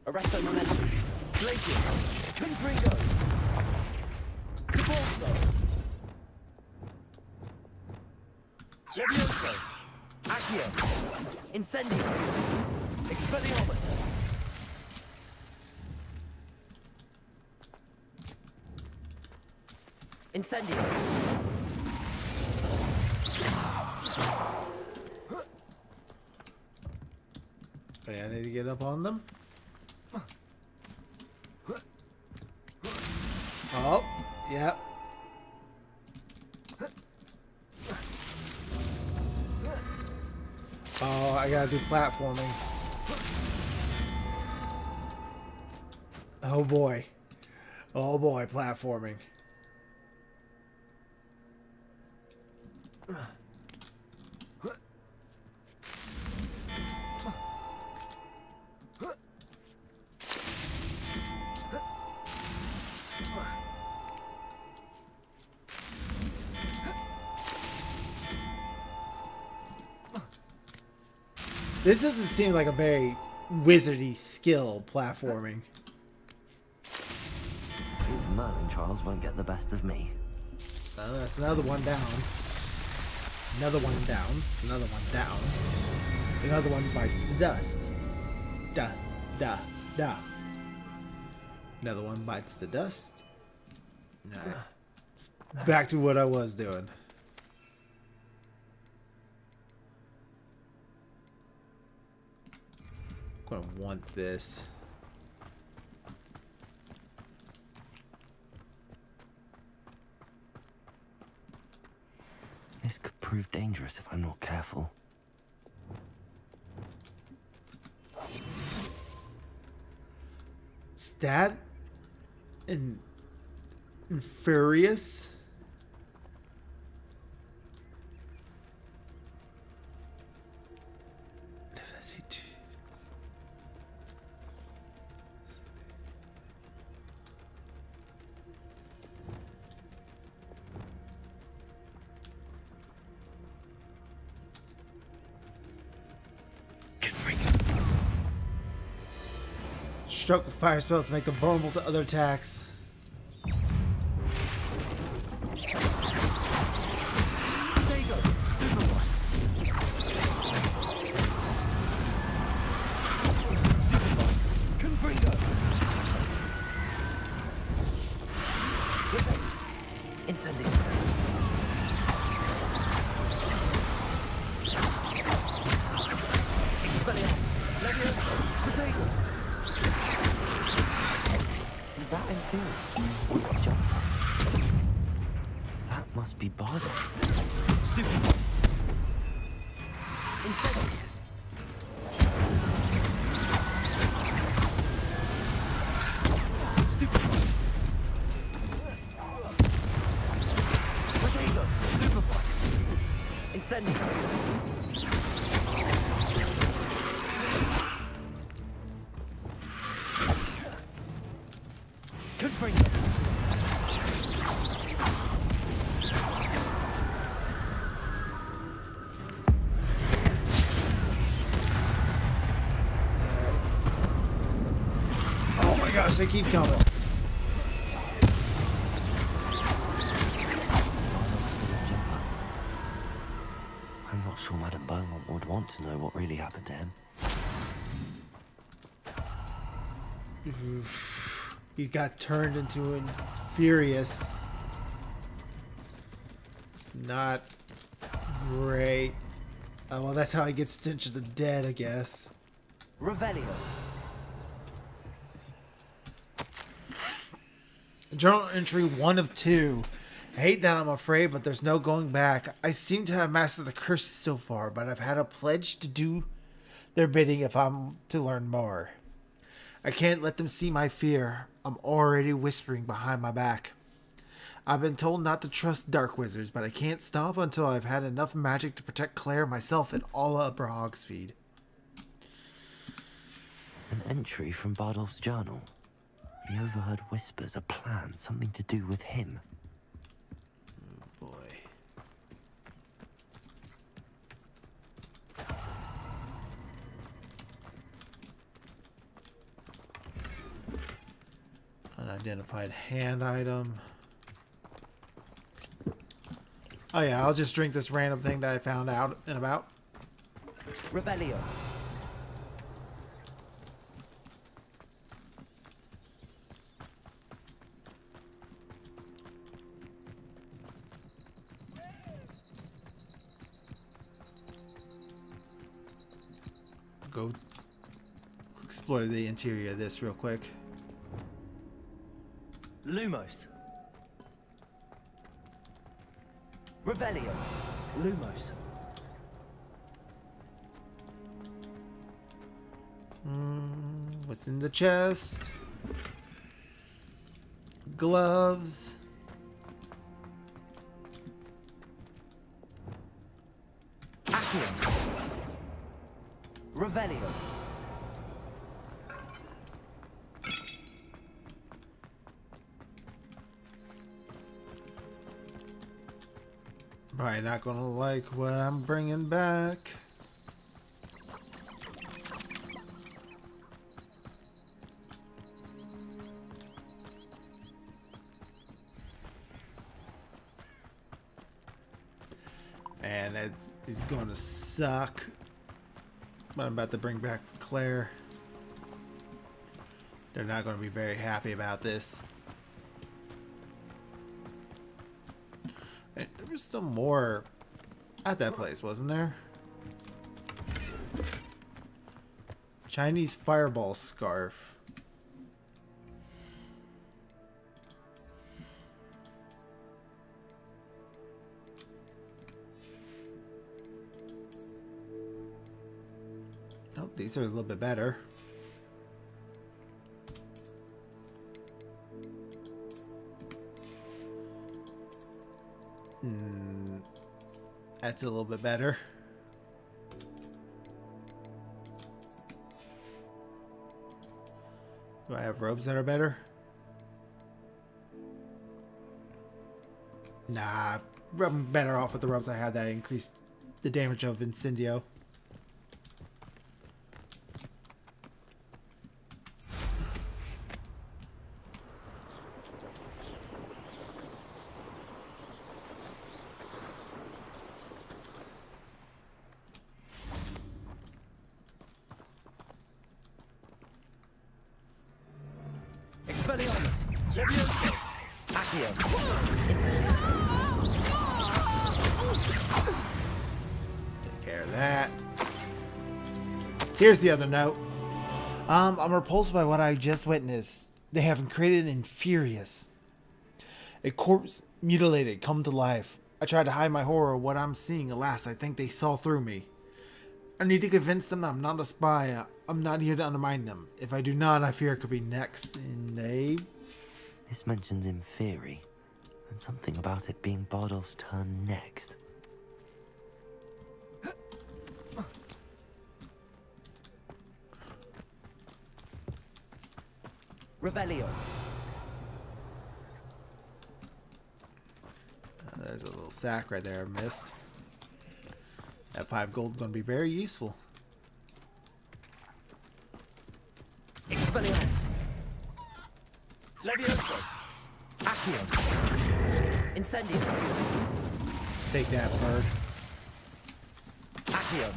Arresto momentum. Glacier. Confringo. Cabalso. Levioso. Accio. Incendio. Expelliarmus. Incendio. Okay, I need to get up on them. Oh, yep. Oh, I gotta do platforming. Oh boy. Oh boy, platforming. This doesn't seem like a very wizardy skill platforming. These Merlin trials won't get the best of me. That's another one down. Another one down. Another one down. Another one bites the dust. Da, da, da. Another one bites the dust. Nah. Back to what I was doing. I'm gonna want this. This could prove dangerous if I'm not careful. Stat and Furious. stroke of fire spells to make them vulnerable to other attacks. There you go. Stupid one. Stupid one. Confringo. Incendio. Expelliarmus. Levioso. Potato. Is that Inferior's wood jump? That must be Bardo. Stupid one. Incendio. Stupid one. Potato. Stupid one. Incendio. Confringo. Oh my gosh, they keep coming. I'm not sure Madame Beaumont would want to know what really happened to him. He got turned into an Furious. It's not great. Oh, well, that's how he gets Stench of the Dead, I guess. Revelio. Journal entry 1 of 2. I hate that, I'm afraid, but there's no going back. I seem to have mastered the curses so far, but I've had a pledge to do their bidding if I'm to learn more. I can't let them see my fear. I'm already whispering behind my back. I've been told not to trust dark wizards, but I can't stop until I've had enough magic to protect Claire, myself, and all Upper Hogsfeed. An entry from Bardolph's journal. He overheard whispers, a plan, something to do with him. Oh boy. Unidentified hand item. Oh yeah, I'll just drink this random thing that I found out and about. Revelio. Go explore the interior of this real quick. Lumos. Revelio. Lumos. What's in the chest? Gloves. Accio. Revelio. Probably not gonna like what I'm bringing back. And it's gonna suck. What I'm about to bring back for Claire. They're not gonna be very happy about this. And there was still more at that place, wasn't there? Chinese fireball scarf. Oh, these are a little bit better. That's a little bit better. Do I have robes that are better? Nah, I'm better off with the robes I had that increased the damage of Incendio. Expelliarmus! Levioso! Accio! Incendio! Take care of that. Here's the other note. I'm repulsed by what I just witnessed. They have created an Infurious. A corpse mutilated, come to life. I tried to hide my horror of what I'm seeing. Alas, I think they saw through me. I need to convince them I'm not a spy. I'm not here to undermine them. If I do not, I fear it could be next in a... This mentions Inferi, and something about it being Bardolph's turn next. Revelio. There's a little sack right there I missed. That 5 gold is going to be very useful. Expelliarmus. Levioso. Accio. Incendio. Take that, bird. Accio.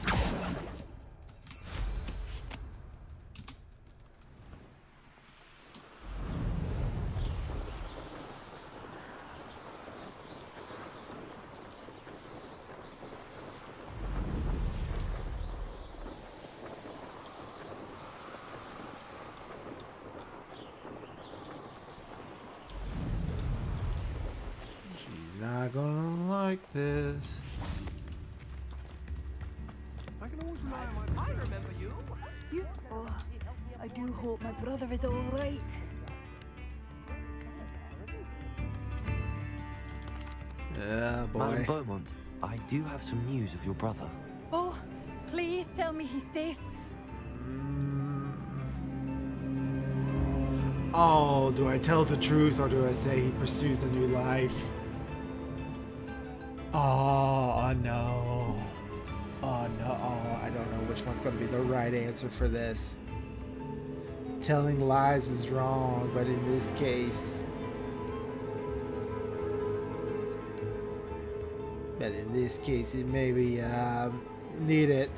Not gonna like this. I can always rely on my... I remember you. Oh, I do hope my brother is all right. Yeah, boy. Madame Beaumont, I do have some news of your brother. Oh, please tell me he's safe. Oh, do I tell the truth or do I say he pursues a new life? Oh no. Oh no. Oh, I don't know which one's going to be the right answer for this. Telling lies is wrong, but in this case... it may be needed.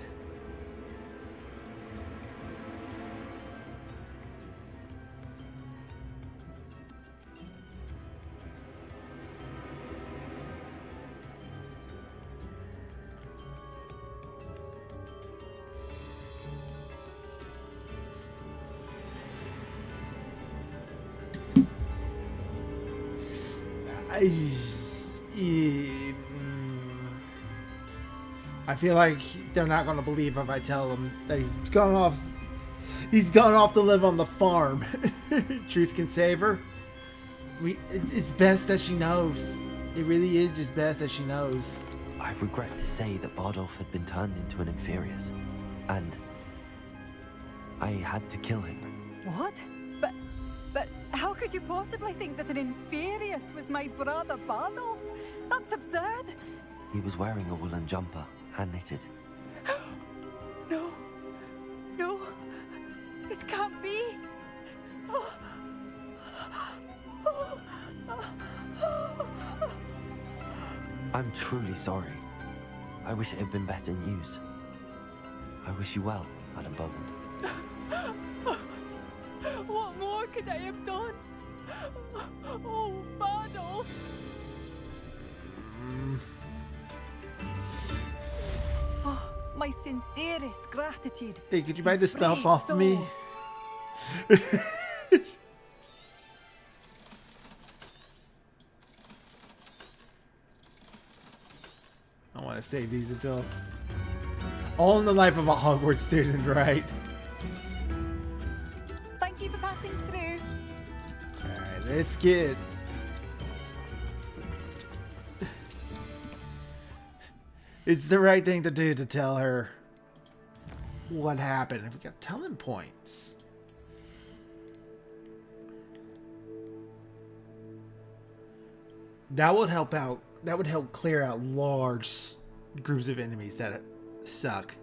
I feel like they're not going to believe if I tell them that he's gone off. He's gone off to live on the farm. Truth can save her. It's best that she knows. It really is just best that she knows. I regret to say that Bardolph had been turned into an Inferius, and I had to kill him. What? But how could you possibly think that an Inferius was my brother Bardolph? That's absurd. He was wearing a woolen jumper, hand-knitted. No. No. This can't be. Oh. I'm truly sorry. I wish it had been better news. I wish you well, Madame Beaumont. What more could I have done? Oh, Bardolph. Oh, my sincerest gratitude. Hey, could you buy this stuff off soul. me? I want to save these until... All in the life of a Hogwarts student, right? Thank you for passing through. Alright, let's get... It's the right thing to do to tell her what happened. We got telling points. That would help out. That would help clear out large groups of enemies that suck.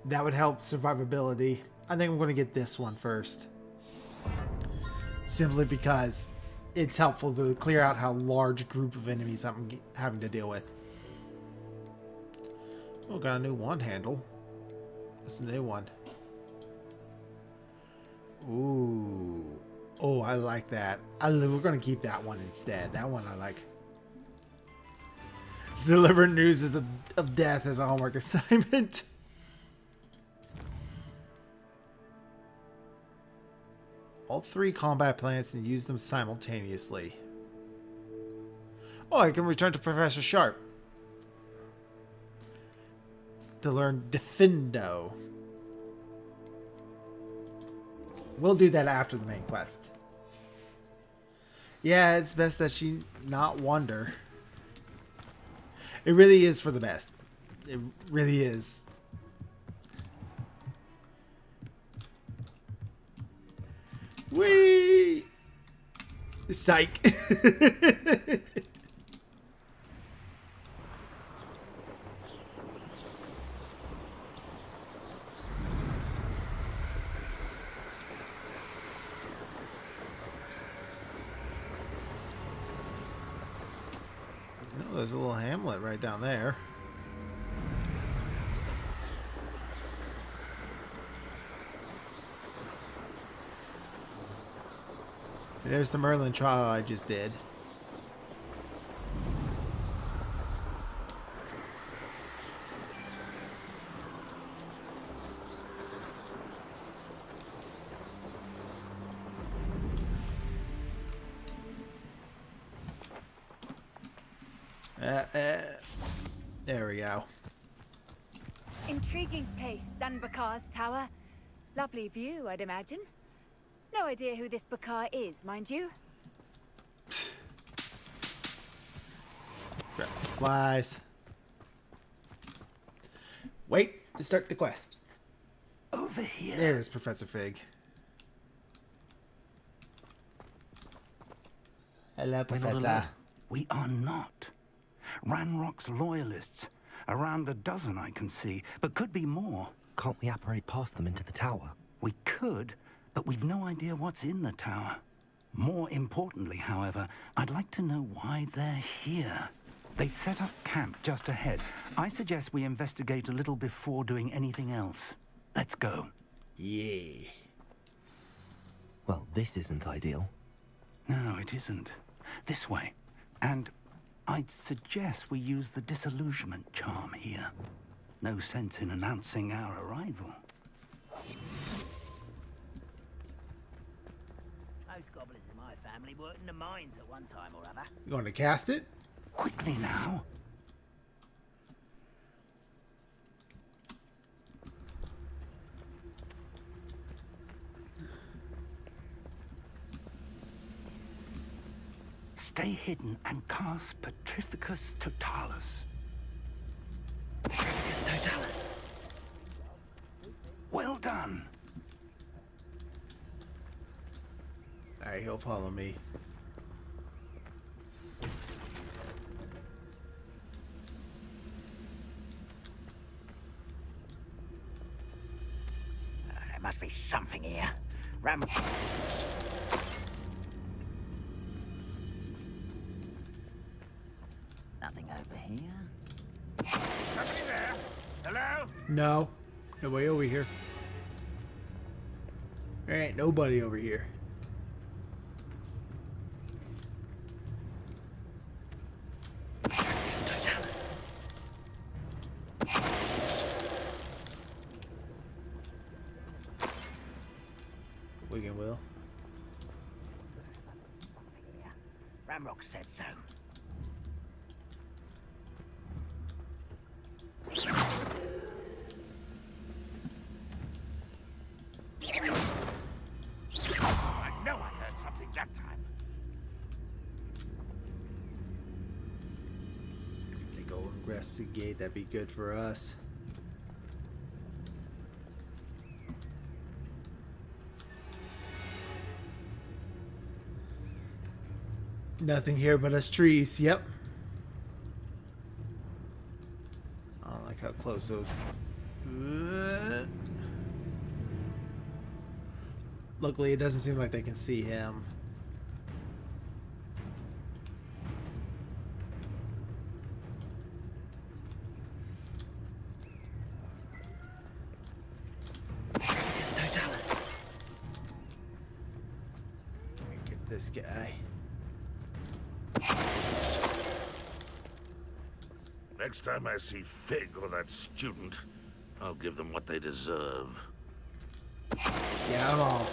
That would help survivability. I think I'm going to get this one first. Simply because it's helpful to clear out how large group of enemies I'm having to deal with. Oh, got a new wand handle. What's the new one? Ooh. Oh, I like that. We're going to keep that one instead. That one I like. Deliver news of death as a homework assignment. All 3 combat plants and use them simultaneously. Oh, I can return to Professor Sharp to learn Defendo. We'll do that after the main quest. Yeah, it's best that she not wander. It really is for the best. It really is. Whee! Psych. There's a little hamlet right down there. There's the Merlin trial I just did. There we go. Intriguing place, Sanbakar's tower. Lovely view, I'd imagine. No idea who this Bakar is, mind you. Grab some flies. Wait to start the quest. Over here. There's Professor Fig. Hello, Professor. We are not. Ranrock's loyalists. Around a dozen I can see, but could be more. Can't we apparate past them into the tower? We could, but we've no idea what's in the tower. More importantly, however, I'd like to know why they're here. They've set up camp just ahead. I suggest we investigate a little before doing anything else. Let's go. Yeah. Well, this isn't ideal. No, it isn't. This way. And I'd suggest we use the disillusionment charm here. No sense in announcing our arrival. Most goblins in my family worked in the mines at one time or other. You going to cast it? Quickly now. Stay hidden and cast Petrificus Totalis. Petrificus Totalis. Well done. Alright, he'll follow me. There must be something here. Nothing over here. Somebody there? Hello? No. Nobody over here. There ain't nobody over here. Wigan will. Ranrock said so. I know I heard something that time. If they go investigate, that'd be good for us. Nothing here but us trees. Yep. I don't like how close those. Luckily, it doesn't seem like they can see him. this guy. Next time I see Fig or that student, I'll give them what they deserve. Yeah, I'm all.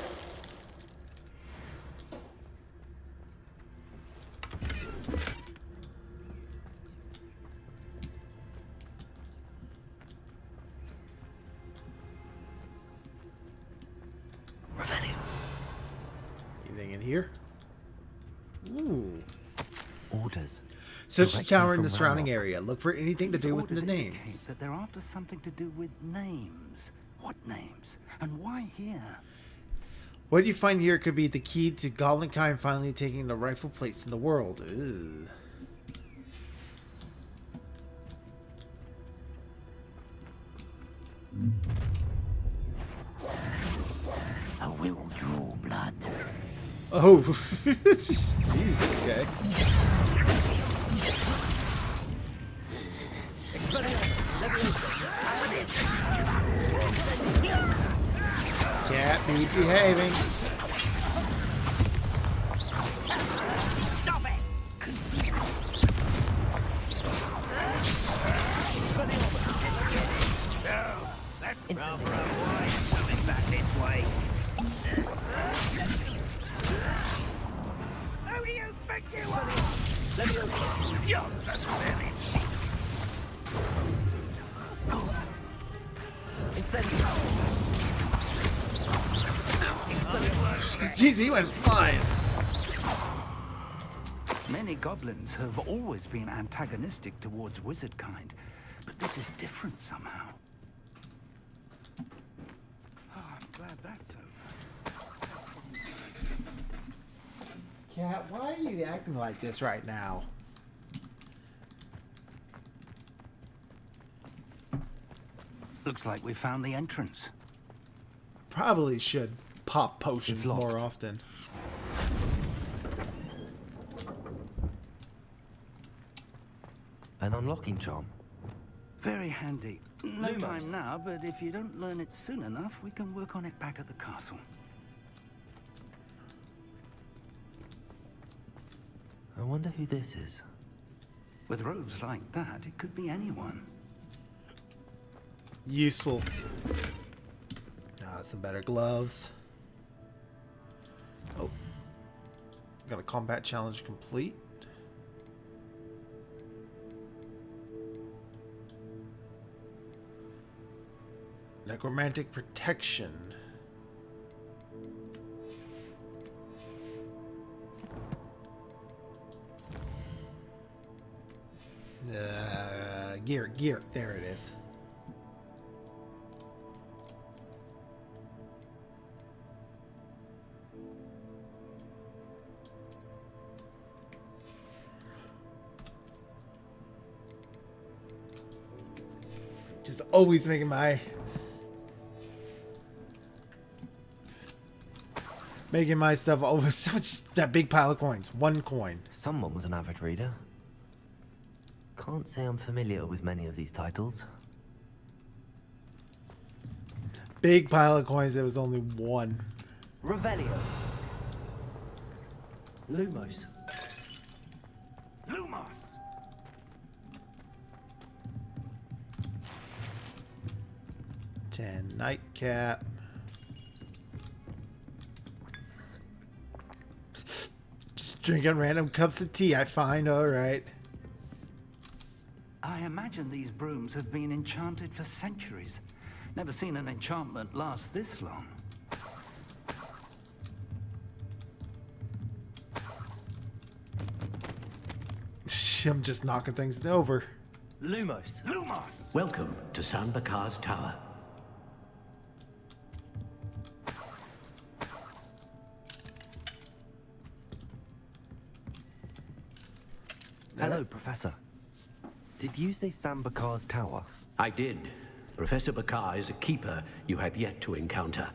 Anything in here? Ooh. Orders. Search the tower in the from surrounding Ranrock. area. Look for anything to These do with the orders indicate names. that they're after something to do with names. What names? And why here? What you find here could be the key to Goblinkind finally taking the rightful place in the world. Ugh. I will draw blood. Oh, Jesus, guy. Cat be behaving. Stop it! Instantly. Coming back this way. Who do you think you are? You're such very cheap. Jeez, he went flying. Many goblins have always been antagonistic towards wizard kind, but this is different somehow. Oh, I'm glad that's over. Cat, why are you acting like this right now? Looks like we found the entrance. Probably should pop potions It's locked. more often. An unlocking charm. Very handy. No Lumos. time now, but if you don't learn it soon enough, we can work on it back at the castle. I wonder who this is. With robes like that, it could be anyone. Useful. Some better gloves. Oh. Got a combat challenge complete. Necromantic protection. Gear. There it is. Just always making my stuff always such that big pile of coins. One coin. Someone was an avid reader. Can't say I'm familiar with many of these titles. Big pile of coins. There was only one. Revelio. Lumos. Lumos! 10 nightcap. Just drinking random cups of tea, I find. Alright. I imagine these brooms have been enchanted for centuries. Never seen an enchantment last this long. I'm just knocking things over. Lumos. Lumos! Welcome to San Bakar's Tower. Hello, Professor. Did you say Sam Bakar's tower? I did. Professor Bakar is a keeper you have yet to encounter.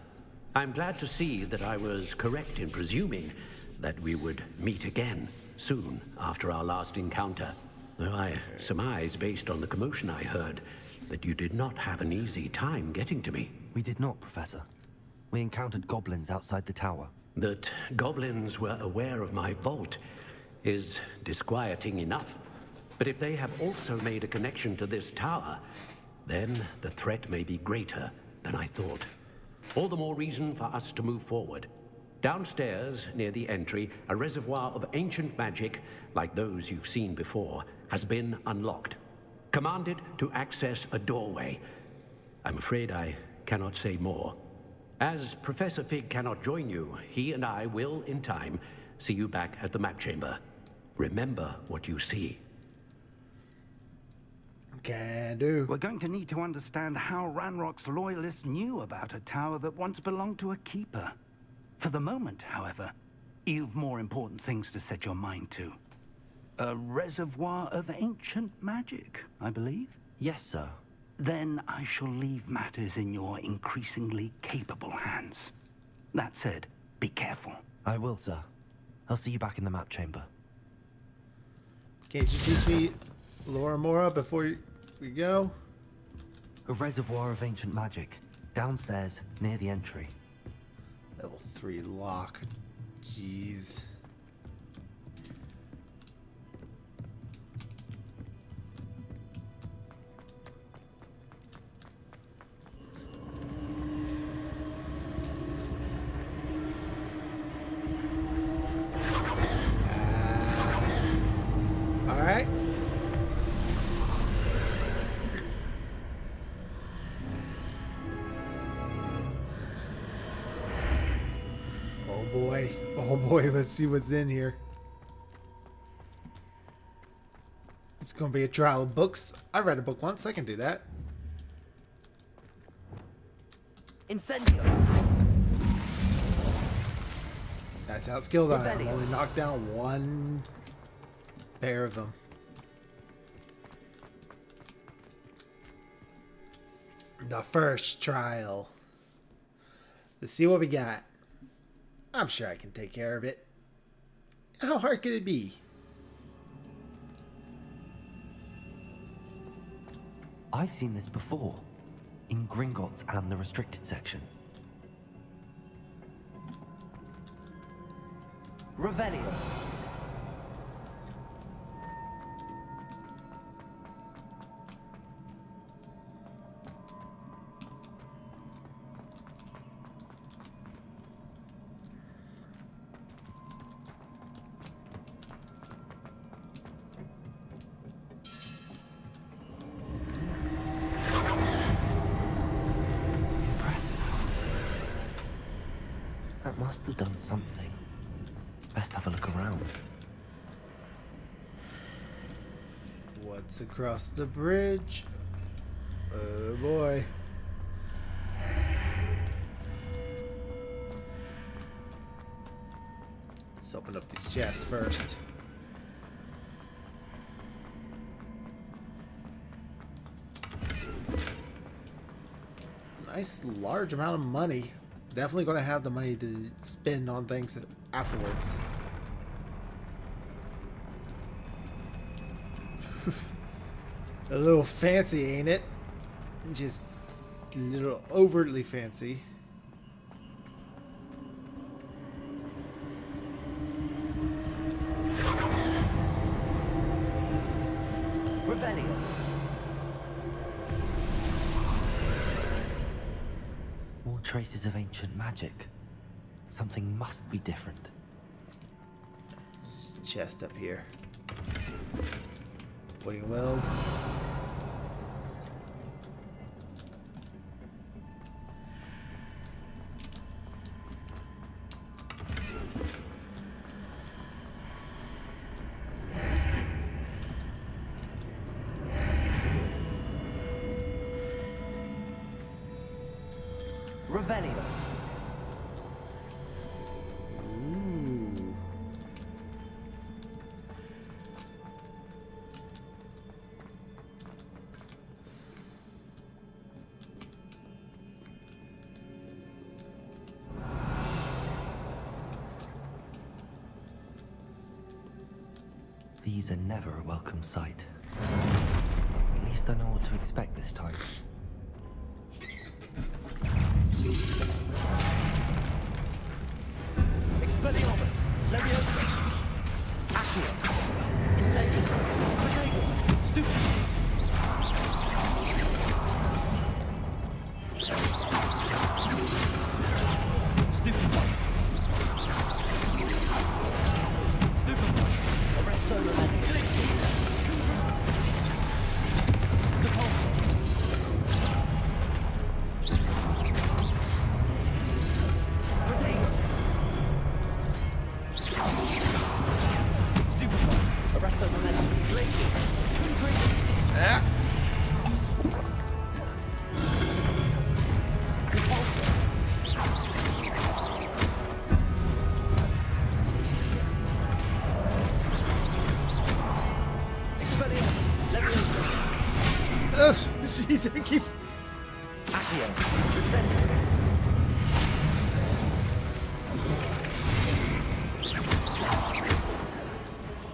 I'm glad to see that I was correct in presuming that we would meet again soon after our last encounter. Though I surmise, based on the commotion I heard, that you did not have an easy time getting to me. We did not, Professor. We encountered goblins outside the tower. That goblins were aware of my vault is disquieting enough. But if they have also made a connection to this tower, then the threat may be greater than I thought. All the more reason for us to move forward. Downstairs, near the entry, a reservoir of ancient magic, like those you've seen before, has been unlocked. Commanded to access a doorway. I'm afraid I cannot say more. As Professor Fig cannot join you, he and I will, in time, see you back at the map chamber. Remember what you see. Can do. We're going to need to understand how Ranrock's loyalists knew about a tower that once belonged to a keeper. For the moment, however, you've more important things to set your mind to. A reservoir of ancient magic, I believe? Yes, sir. Then I shall leave matters in your increasingly capable hands. That said, be careful. I will, sir. I'll see you back in the map chamber. Can't you teach me Laura Mora before we go? A reservoir of ancient magic. Downstairs, near the entry. Level 3 lock. Jeez. Alright. Oh boy, let's see what's in here. It's gonna be a trial of books. I read a book once, I can do that. Incendio! That's how skilled I am. I only knocked down one pair of them. The first trial. Let's see what we got. I'm sure I can take care of it. How hard could it be? I've seen this before. In Gringotts and the restricted section. Revelio. Must have done something. Best have a look around. What's across the bridge? Oh boy. Let's open up these chests first. Nice large amount of money. Definitely going to have the money to spend on things afterwards. A little fancy, ain't it? Just a little overtly fancy. Revelio. More traces of ancient magic. Something must be different. Chest up here. Waiting weld. Revelio. Ooh. These are never a welcome sight. At least I know what to expect this time. Expelliarmus, Leviosa, Accio, Incendio, Protego, Stupid. Stupefy. Stupefy. Arresto Momentum. Glacius. Depulso. Protego. Stupefy. Arresto Momentum. Glacius. Yeah. Depulso. Expelliarmus, Leviosa, Oh, jeez, I keep. Accio, Incendio.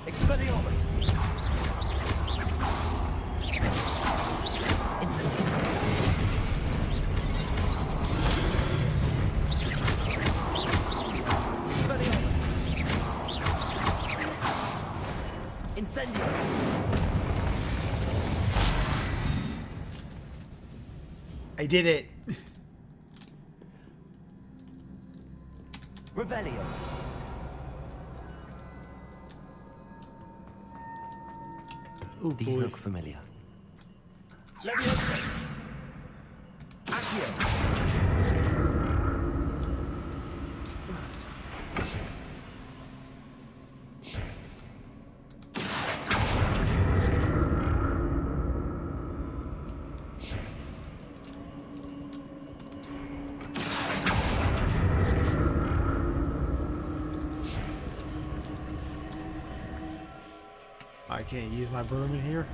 Expelliarmus. Incendio. Expelliarmus. Incendio. I did it. Revelio. Oh, These boy. look familiar. Leviosa. Accio. I can't use my broom in here.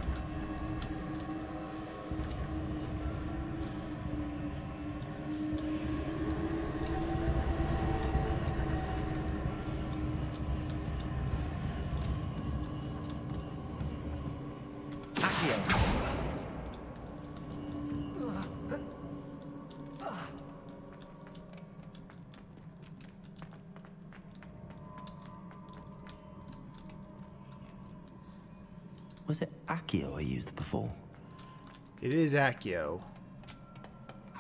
Accio. Was it Accio I used before? It is Accio.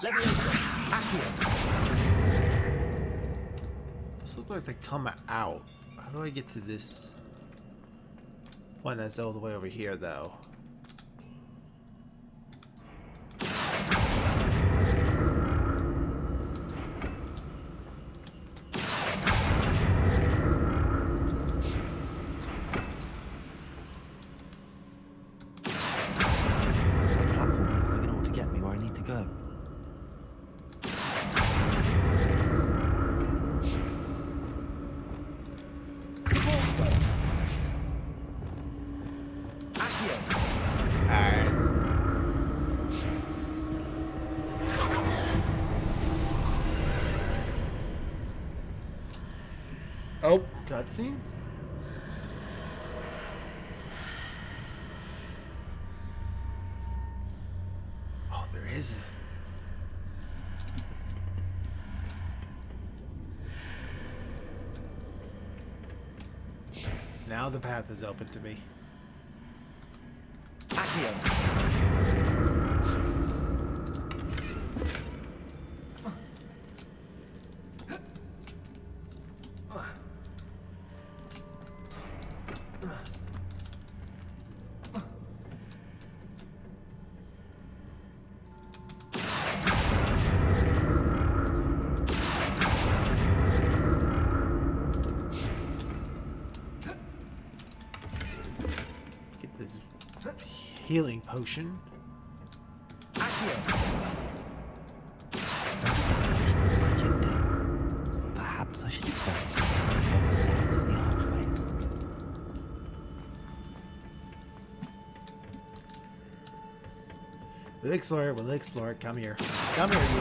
Leviosa. Accio. Those look like they come out. How do I get to this one that's all the way over here, though? That platform looks like it ought to get me where I need to go. Alright. Oh, cutscene? Oh, there is. Now the path is open to me. Get this healing potion. Perhaps I should examine both sides of the archway. We'll explore it, we'll explore it. Come here. Come here, you.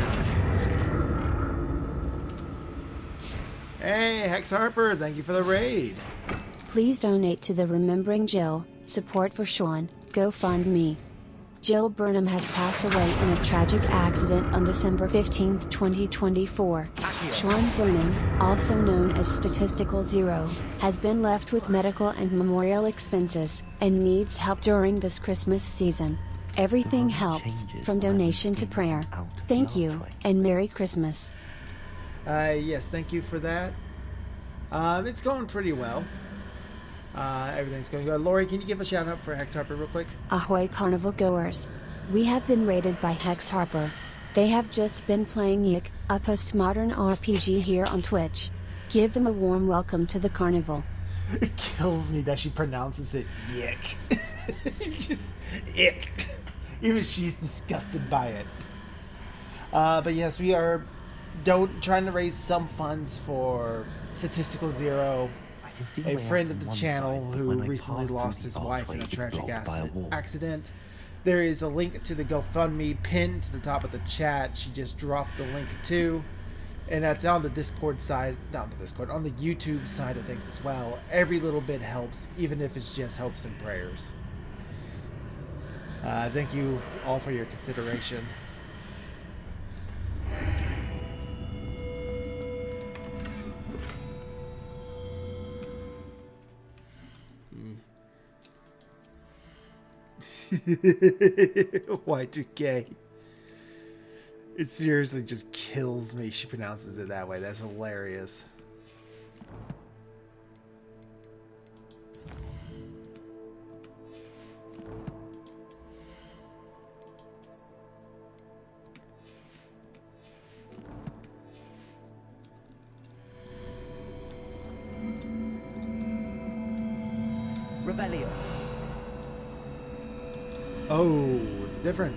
Hey, Hex Harper, thank you for the raid. Please donate to the Remembering Jill, Support for Sean, GoFundMe. Jill Burnham has passed away in a tragic accident on December 15, 2024. Sean Burnham, also known as Statistical Zero, has been left with medical and memorial expenses, and needs help during this Christmas season. Everything helps, from donation to prayer. Thank you, and Merry Christmas. Yes, thank you for that. It's going pretty well. Everything's going good. Lori, can you give a shout out for Hex Harper real quick? Ahoy carnival goers. We have been raided by Hex Harper. They have just been playing Yick, a postmodern RPG here on Twitch. Give them a warm welcome to the carnival. It kills me that she pronounces it Yick. Just ick. Even she's disgusted by it. But yes, we are trying to raise some funds for Statistical Zero, a friend of the channel who recently lost his wife in a tragic accident. There is a link to the GoFundMe pinned to the top of the chat. She just dropped the link too. And that's on the Discord side, not the Discord, on the YouTube side of things as well. Every little bit helps, even if it's just hopes and prayers. Thank you all for your consideration. Y2K. It seriously just kills me she pronounces it that way. That's hilarious. Revelio. Oh, it's different.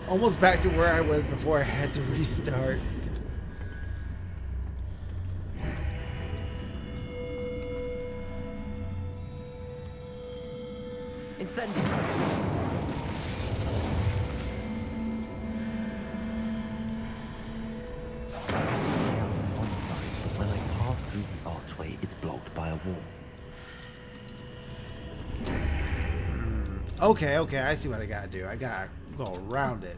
Almost back to where I was before I had to restart. Incendiary. When I pass through the archway, it's blocked by a wall. Okay, I see what I gotta do. I gotta go around it.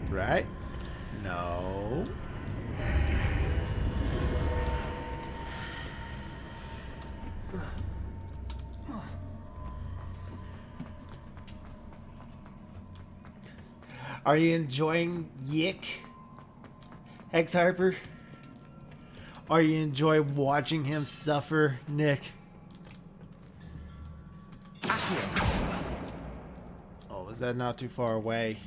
Right? No. Are you enjoying Yick? Hex Harper? Are you enjoying watching him suffer, Nick? Oh, is that not too far away?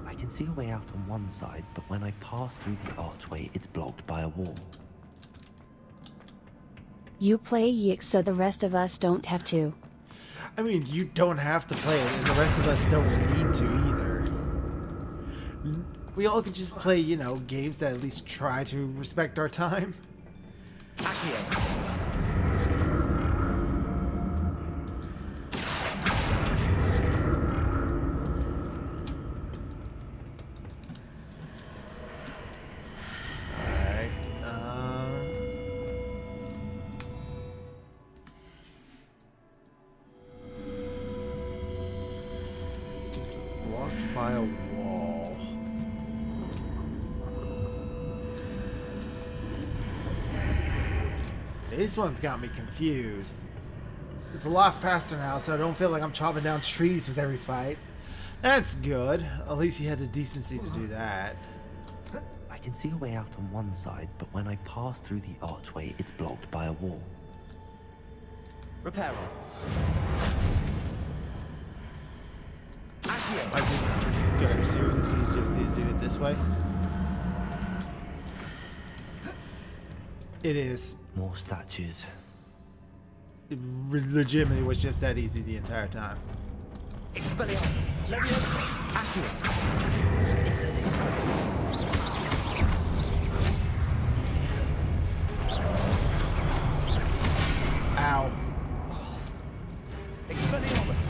I can see a way out on one side, but when I pass through the archway, it's blocked by a wall. You play Yick so the rest of us don't have to. I mean, you don't have to play it, and the rest of us don't need to either. We all could just play, you know, games that at least try to respect our time. By a wall. This one's got me confused. It's a lot faster now, so I don't feel like I'm chopping down trees with every fight. That's good. At least he had the decency to do that. I can see a way out on one side, but when I pass through the archway, it's blocked by a wall. Reparo. I'm serious, you just need to do it this way? It is. More statues. It legitimately was just that easy the entire time. Expelliarmus. Leviosa. Accio. Incendiary. Ow. Expelliarmus.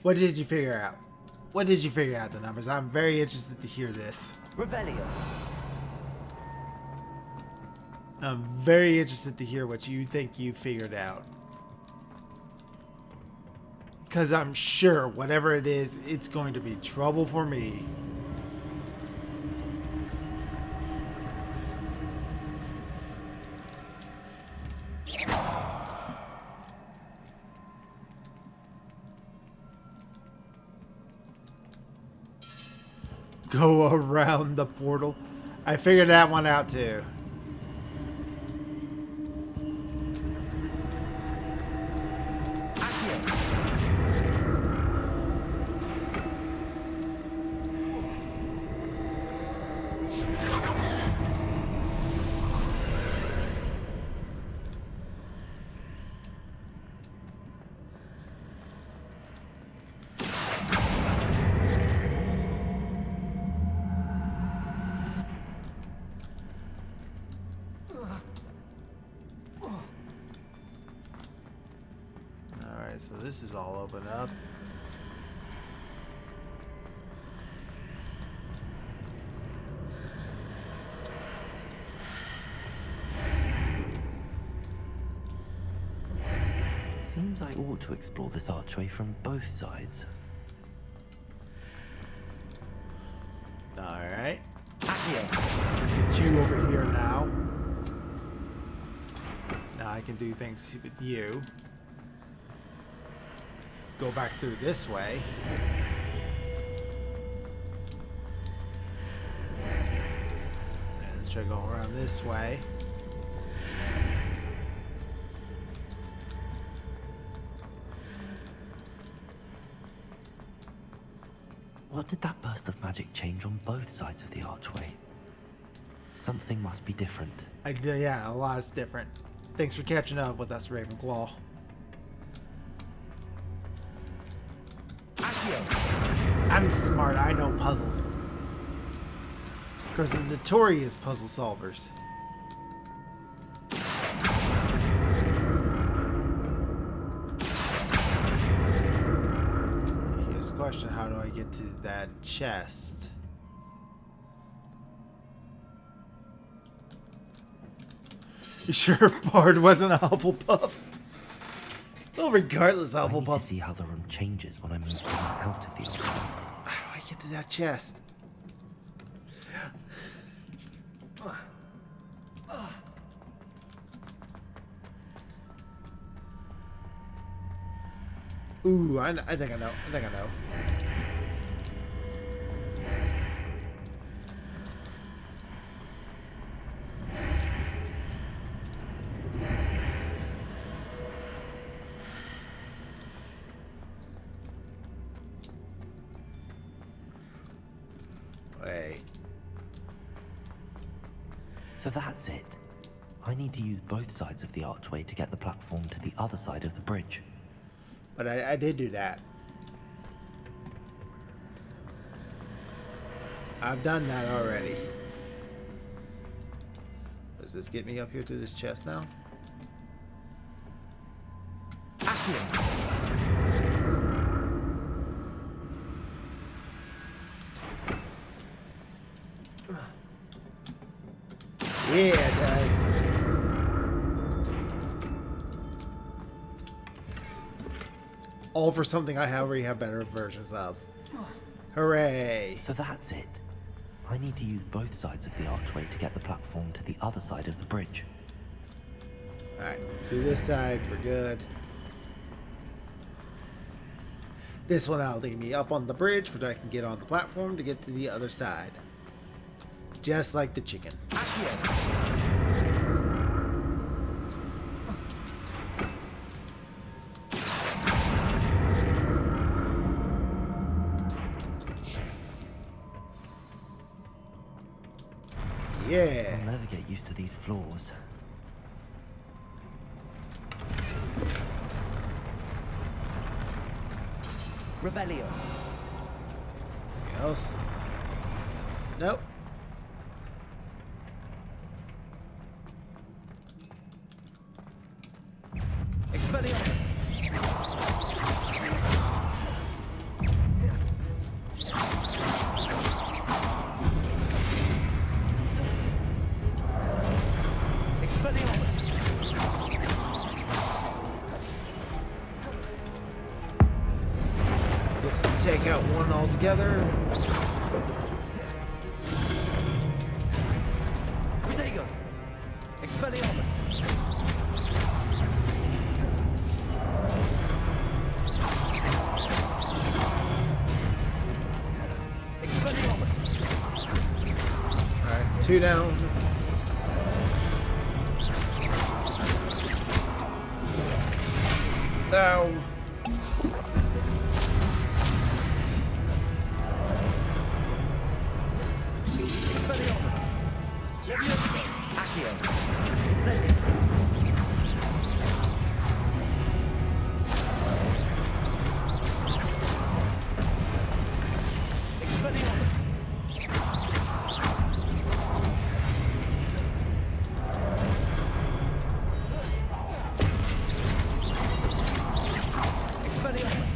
What did you figure out? What did you figure out the numbers? I'm very interested to hear this. Revelio. I'm very interested to hear what you think you figured out. Because I'm sure whatever it is, it's going to be trouble for me. Go around the portal. I figured that one out too. So this is all open up. Seems I ought to explore this archway from both sides. Alright. Let's get you over here now. Now I can do things with you. Go back through this way. And let's try going around this way. What did that burst of magic change on both sides of the archway? Something must be different. Yeah, a lot is different. Thanks for catching up with us, Ravenclaw. I'm smart, I know puzzle. Because of notorious puzzle solvers. Here's a question, how do I get to that chest? You sure Bard wasn't a Hufflepuff? Well, regardless, Hufflepuff. I need to see how the room changes when I move out of the archway. How do I get to that chest? Ooh, I think I know. I think I know. So that's it. I need to use both sides of the archway to get the platform to the other side of the bridge. But I did do that. I've done that already. Does this get me up here to this chest now? Yeah, it does. All for something I already have better versions of. Hooray! So that's it. I need to use both sides of the archway to get the platform to the other side of the bridge. Alright, do this side, we're good. This one will lead me up on the bridge, where I can get on the platform to get to the other side. Just like the chicken. Yeah. I'll never get used to these floors. Revelio. Anything else? Nope. Expelliarmus. all together. Protego! Expelliarmus! Expelliarmus! Alright, 2 down. Down. Expelliarmus! Levioso! Accio! Incendio! Expelliarmus! Expelliarmus!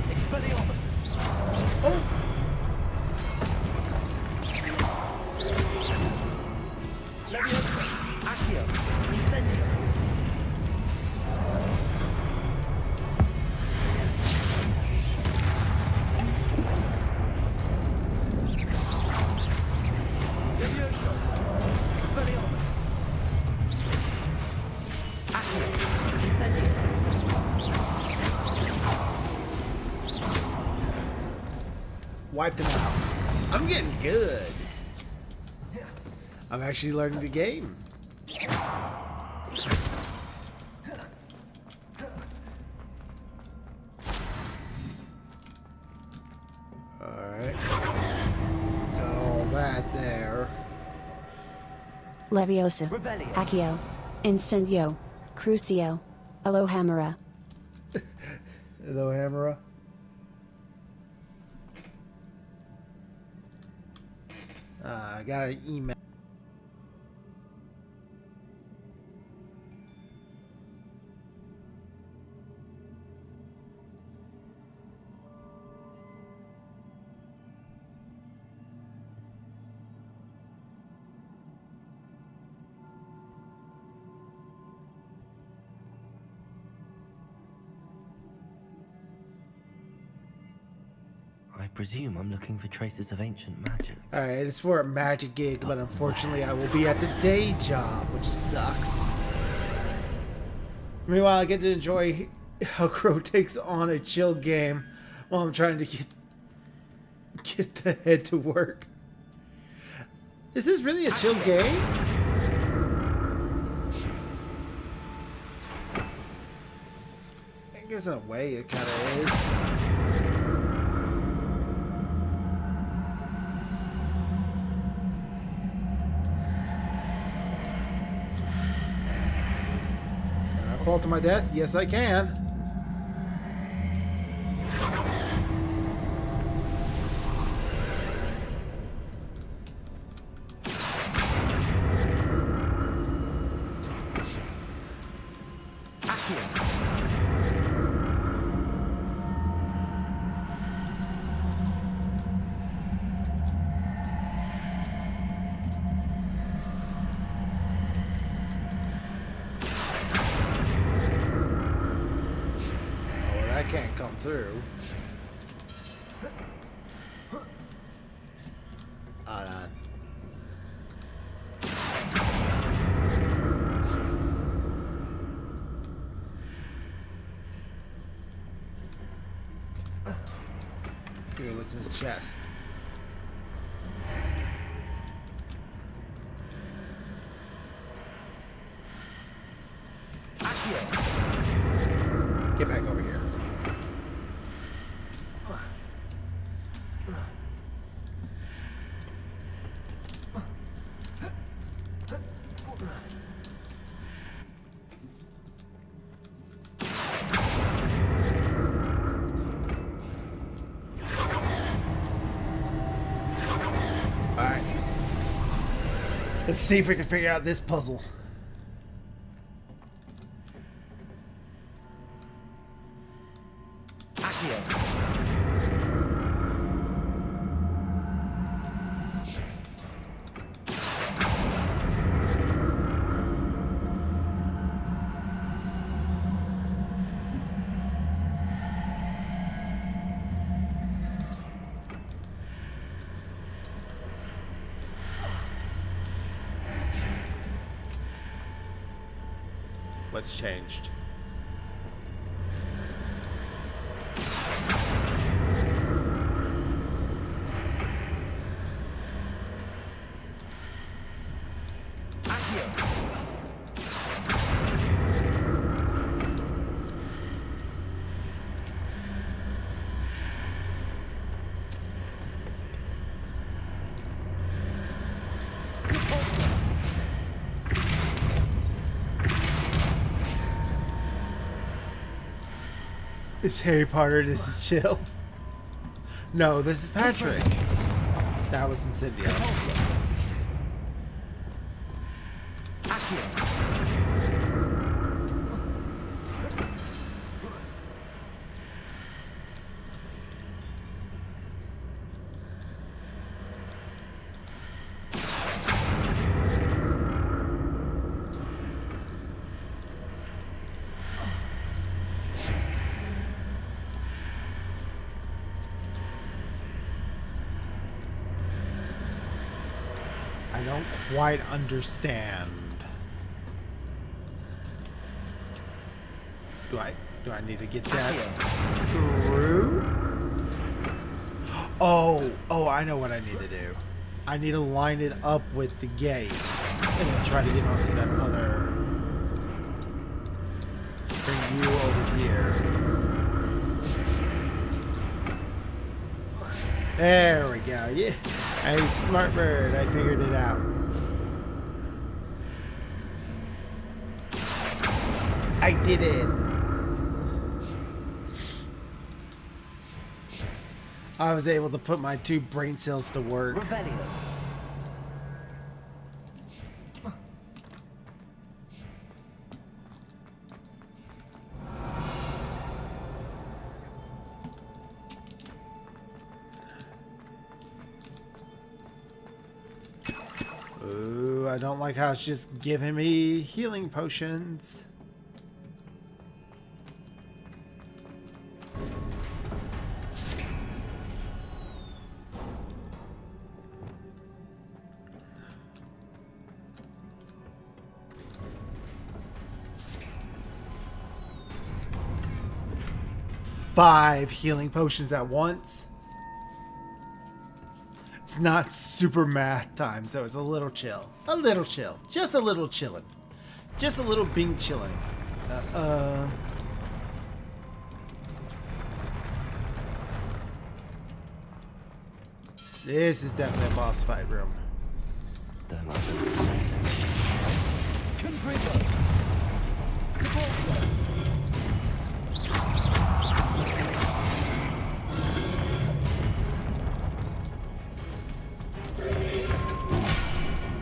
Expelliarmus! Oh! Levioso! Accio! Incendio! Levioso! Expelliarmus! Accio! Incendio! Wiped him out. I'm getting good. I'm actually learning the game. Alright. Got all that there. Leviosa. Revelio. Accio. Incendio. Crucio. Alohomora. Hello, Hamera. I got an email. I presume I'm looking for traces of ancient magic. Alright, it's for a magic gig, but unfortunately I will be at the day job, which sucks. Meanwhile, I get to enjoy how Crow takes on a chill game while I'm trying to get the head to work. Is this really a chill game? I guess in a way it kind of is. Fall to my death? Yes, I can. Can't come through. Hold on. Okay, what's in the chest? Get back over here. Alright. Let's see if we can figure out this puzzle. What's changed? It's Harry Potter, this is Jill. No, this is Patrick. That was Incendio. I don't quite understand. Do I need to get that through? Oh, I know what I need to do. I need to line it up with the gate and then try to get onto that other. Bring you over here. There we go. Yeah. Hey, smart bird. I figured it out. I did it. I was able to put my 2 brain cells to work. Revelio. 'Ooh, I don't like how it's just giving me healing potions. Five healing potions at once. It's not super math time, so it's a little chill. A little chill. Just a little chillin'. Just a little being chillin'. This is definitely a boss fight room. Don't like this. Confringo.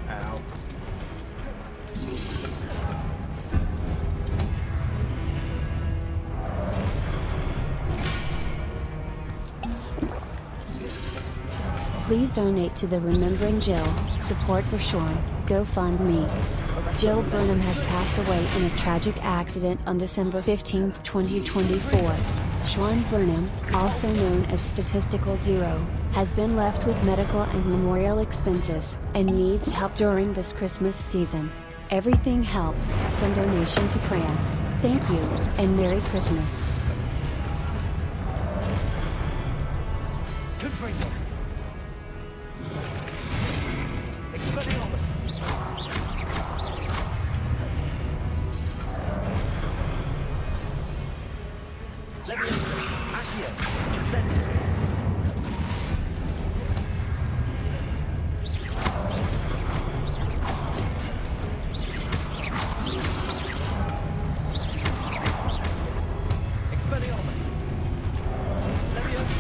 Ow. Please donate to the Remembering Jill, support for Sean, GoFundMe. Jill Burnham has passed away in a tragic accident on December 15, 2024. Sean Burnham, also known as Statistical Zero, has been left with medical and memorial expenses, and needs help during this Christmas season. Everything helps, from donation to prayer. Thank you, and Merry Christmas. Confringo. Expelliarmus. Leviosa. Accio. Incendio. Expelliarmus. Leviosa.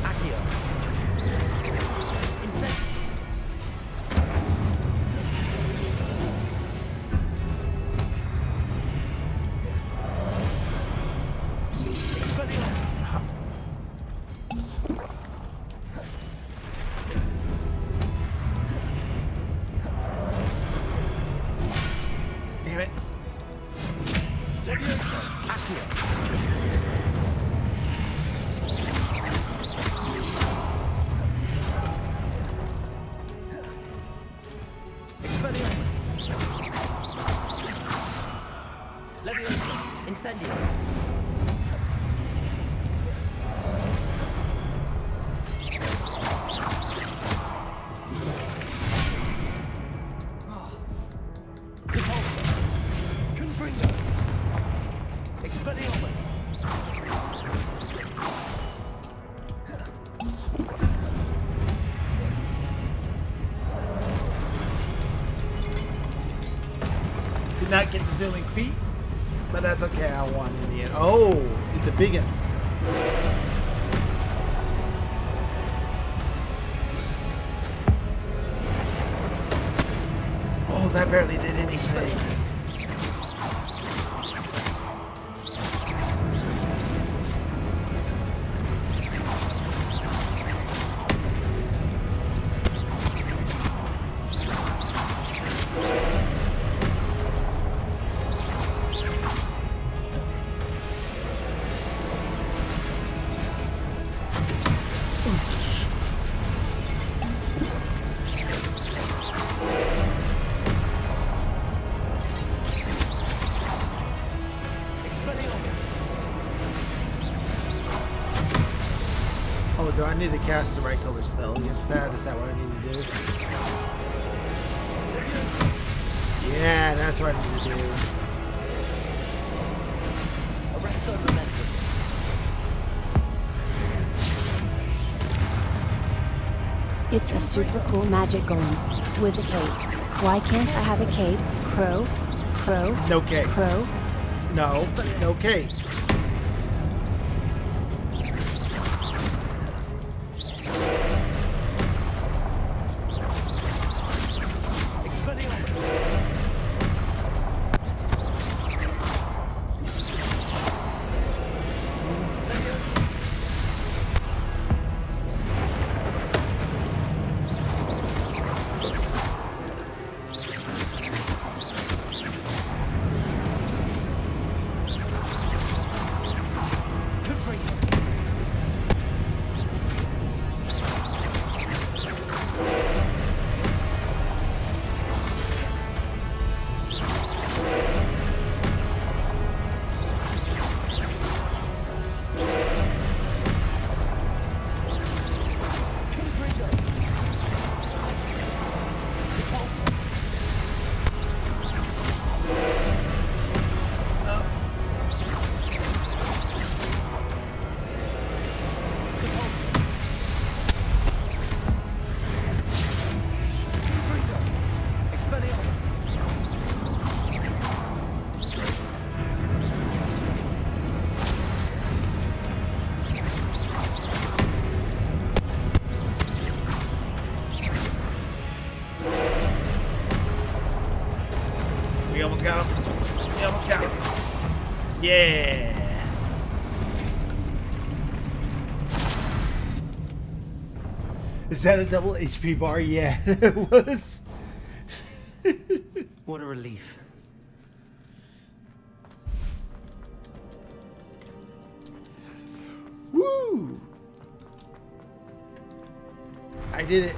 Accio. Incendio. Expelliarmus. Damn it. Leviosa. Accio. Incendio. Leviosa! Incendio! Confringo! Expelliarmus! Did not get the dueling feet, but that's okay. I won in the end. Oh, it's a big one. Oh, that barely did anything. Oh, do I need to cast the right color spell against that? Is that what I need to do? Yeah, that's what I need to do. Arresto Momentum. It's a super cool magic golem with a cape. Why can't I have a cape? Crow? Crow? No cape. Crow? No, no cape. We almost got him. We almost got him. Yeah. Is that a double HP bar? Yeah, it was. What a relief. Woo! I did it.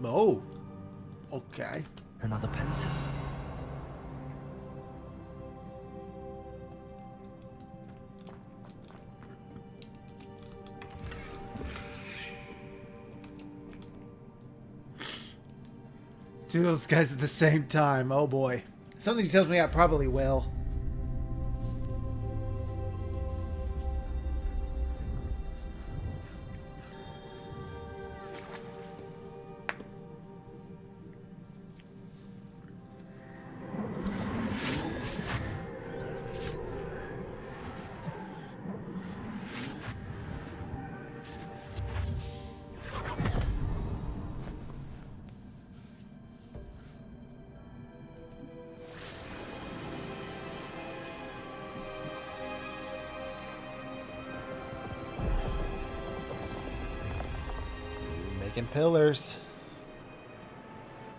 Oh. Okay. Another pencil. Two of those guys at the same time. Oh boy. Something tells me I probably will. Making pillars.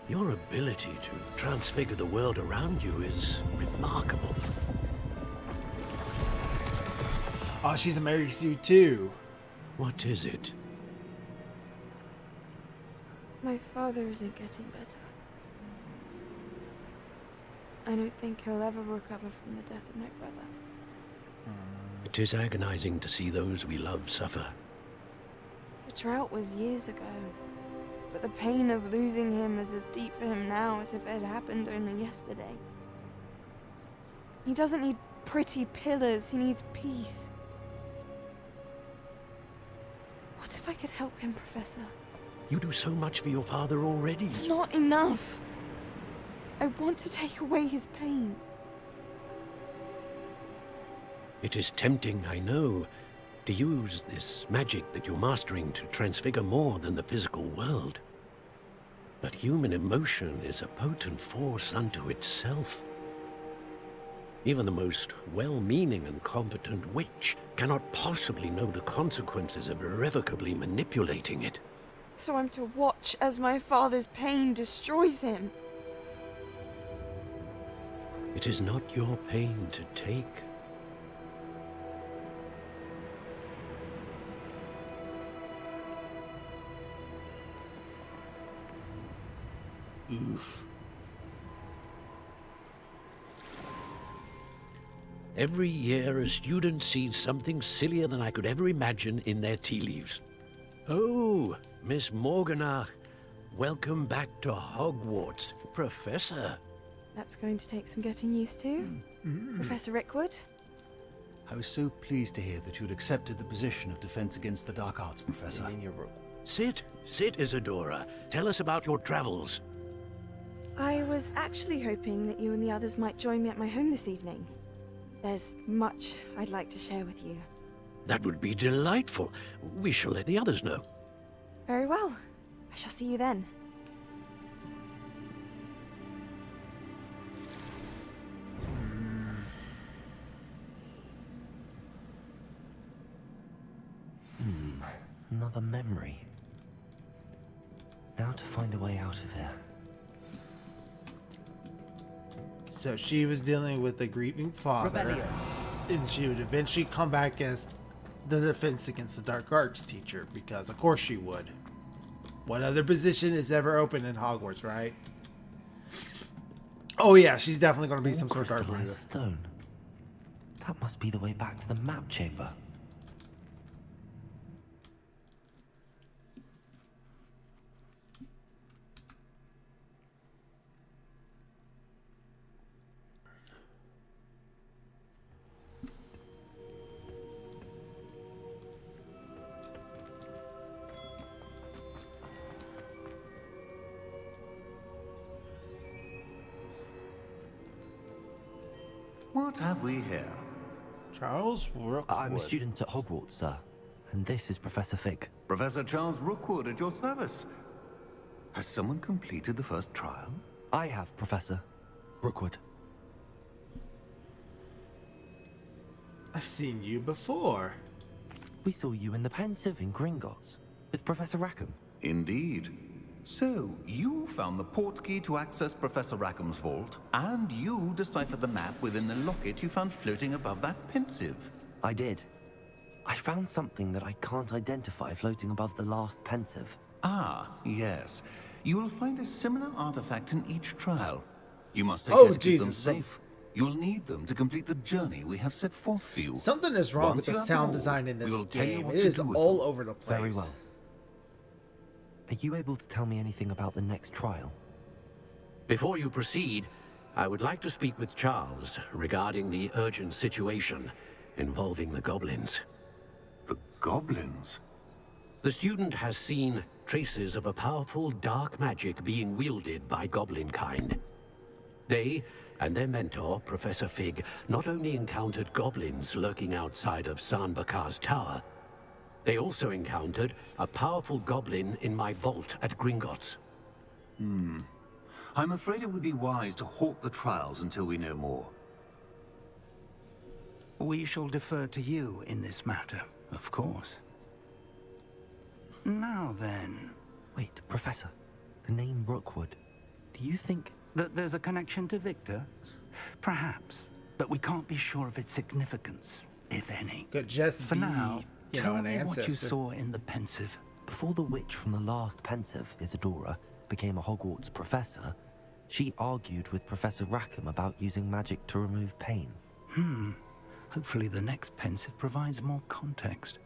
Your ability to transfigure the world around you is remarkable. Oh, she's a Mary Sue too. What is it? My father isn't getting better. I don't think he'll ever recover from the death of my brother. It is agonizing to see those we love suffer. The drought was years ago, but the pain of losing him is as deep for him now as if it had happened only yesterday. He doesn't need pretty pillars, he needs peace. What if I could help him, Professor? You do so much for your father already. It's not enough. I want to take away his pain. It is tempting, I know, to use this magic that you're mastering to transfigure more than the physical world. But human emotion is a potent force unto itself. Even the most well-meaning and competent witch cannot possibly know the consequences of irrevocably manipulating it. So I'm to watch as my father's pain destroys him. It is not your pain to take. Oof. Every year, a student sees something sillier than I could ever imagine in their tea leaves. Oh, Miss Morganach, welcome back to Hogwarts, Professor. That's going to take some getting used to. Professor Rickwood? I was so pleased to hear that you'd accepted the position of Defense Against the Dark Arts, Professor. Sit, Isadora. Tell us about your travels. I was actually hoping that you and the others might join me at my home this evening. There's much I'd like to share with you. That would be delightful. We shall let the others know. Very well. I shall see you then. Another memory. Now to find a way out of here. So she was dealing with a grieving father, and she would eventually come back as the Defense Against the Dark Arts teacher, because of course she would. What other position is ever open in Hogwarts, right? Oh yeah, she's definitely going to be some sort of dark Crystallized reader. stone. That must be the way back to the map chamber. What have we here? Charles Rookwood. I'm a student at Hogwarts, sir. And this is Professor Fig. Professor Charles Rookwood at your service. Has someone completed the first trial? I have, Professor Rookwood. I've seen you before. We saw you in the Pensive in Gringotts with Professor Rackham. Indeed. So, you found the portkey to access Professor Rackham's vault, and you deciphered the map within the locket you found floating above that Pensive. I did. I found something that I can't identify floating above the last Pensive. Ah, yes. You will find a similar artifact in each trial. You must take Oh, care to keep them Jesus. safe. You'll need them to complete the journey we have set forth for you. Something is wrong Once with the you have sound them all, design in this we will tell you game. what It to is do with all them. over the place. Very well. Are you able to tell me anything about the next trial? Before you proceed, I would like to speak with Charles regarding the urgent situation involving the goblins. The goblins? The student has seen traces of a powerful dark magic being wielded by goblin kind. They and their mentor, Professor Fig, not only encountered goblins lurking outside of Sanbakar's tower, they also encountered a powerful goblin in my vault at Gringotts. I'm afraid it would be wise to halt the trials until we know more. We shall defer to you in this matter, of course. Now then... Wait, Professor. The name Rookwood. Do you think... that there's a connection to Victor? Perhaps, but we can't be sure of its significance, if any. Could just For be, now, you know, tell an me what you ancestor. saw in the Pensive. Before the witch from the last pensive, Isadora, became a Hogwarts professor, she argued with Professor Rackham about using magic to remove pain. Hopefully the next pensive provides more context.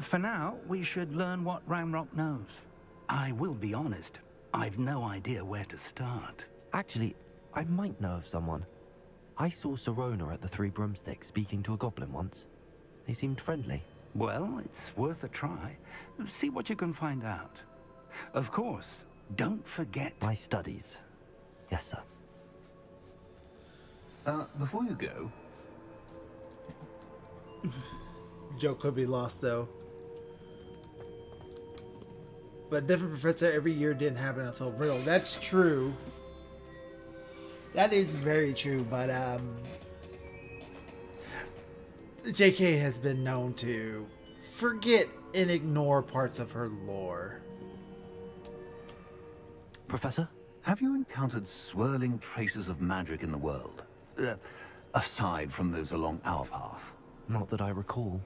For now, we should learn what Ranrock knows. I will be honest, I've no idea where to start. Actually, I might know of someone. I saw Sirona at the Three Broomsticks speaking to a goblin once. They seemed friendly. Well, it's worth a try. See what you can find out. Of course, don't forget... My studies. Yes, sir. Before you go... Joe could be lost, though. But different professor every year didn't happen until Riddle. That's true. That is very true, but JK has been known to forget and ignore parts of her lore. Professor? Have you encountered swirling traces of magic in the world? Aside from those along our path? Not that I recall.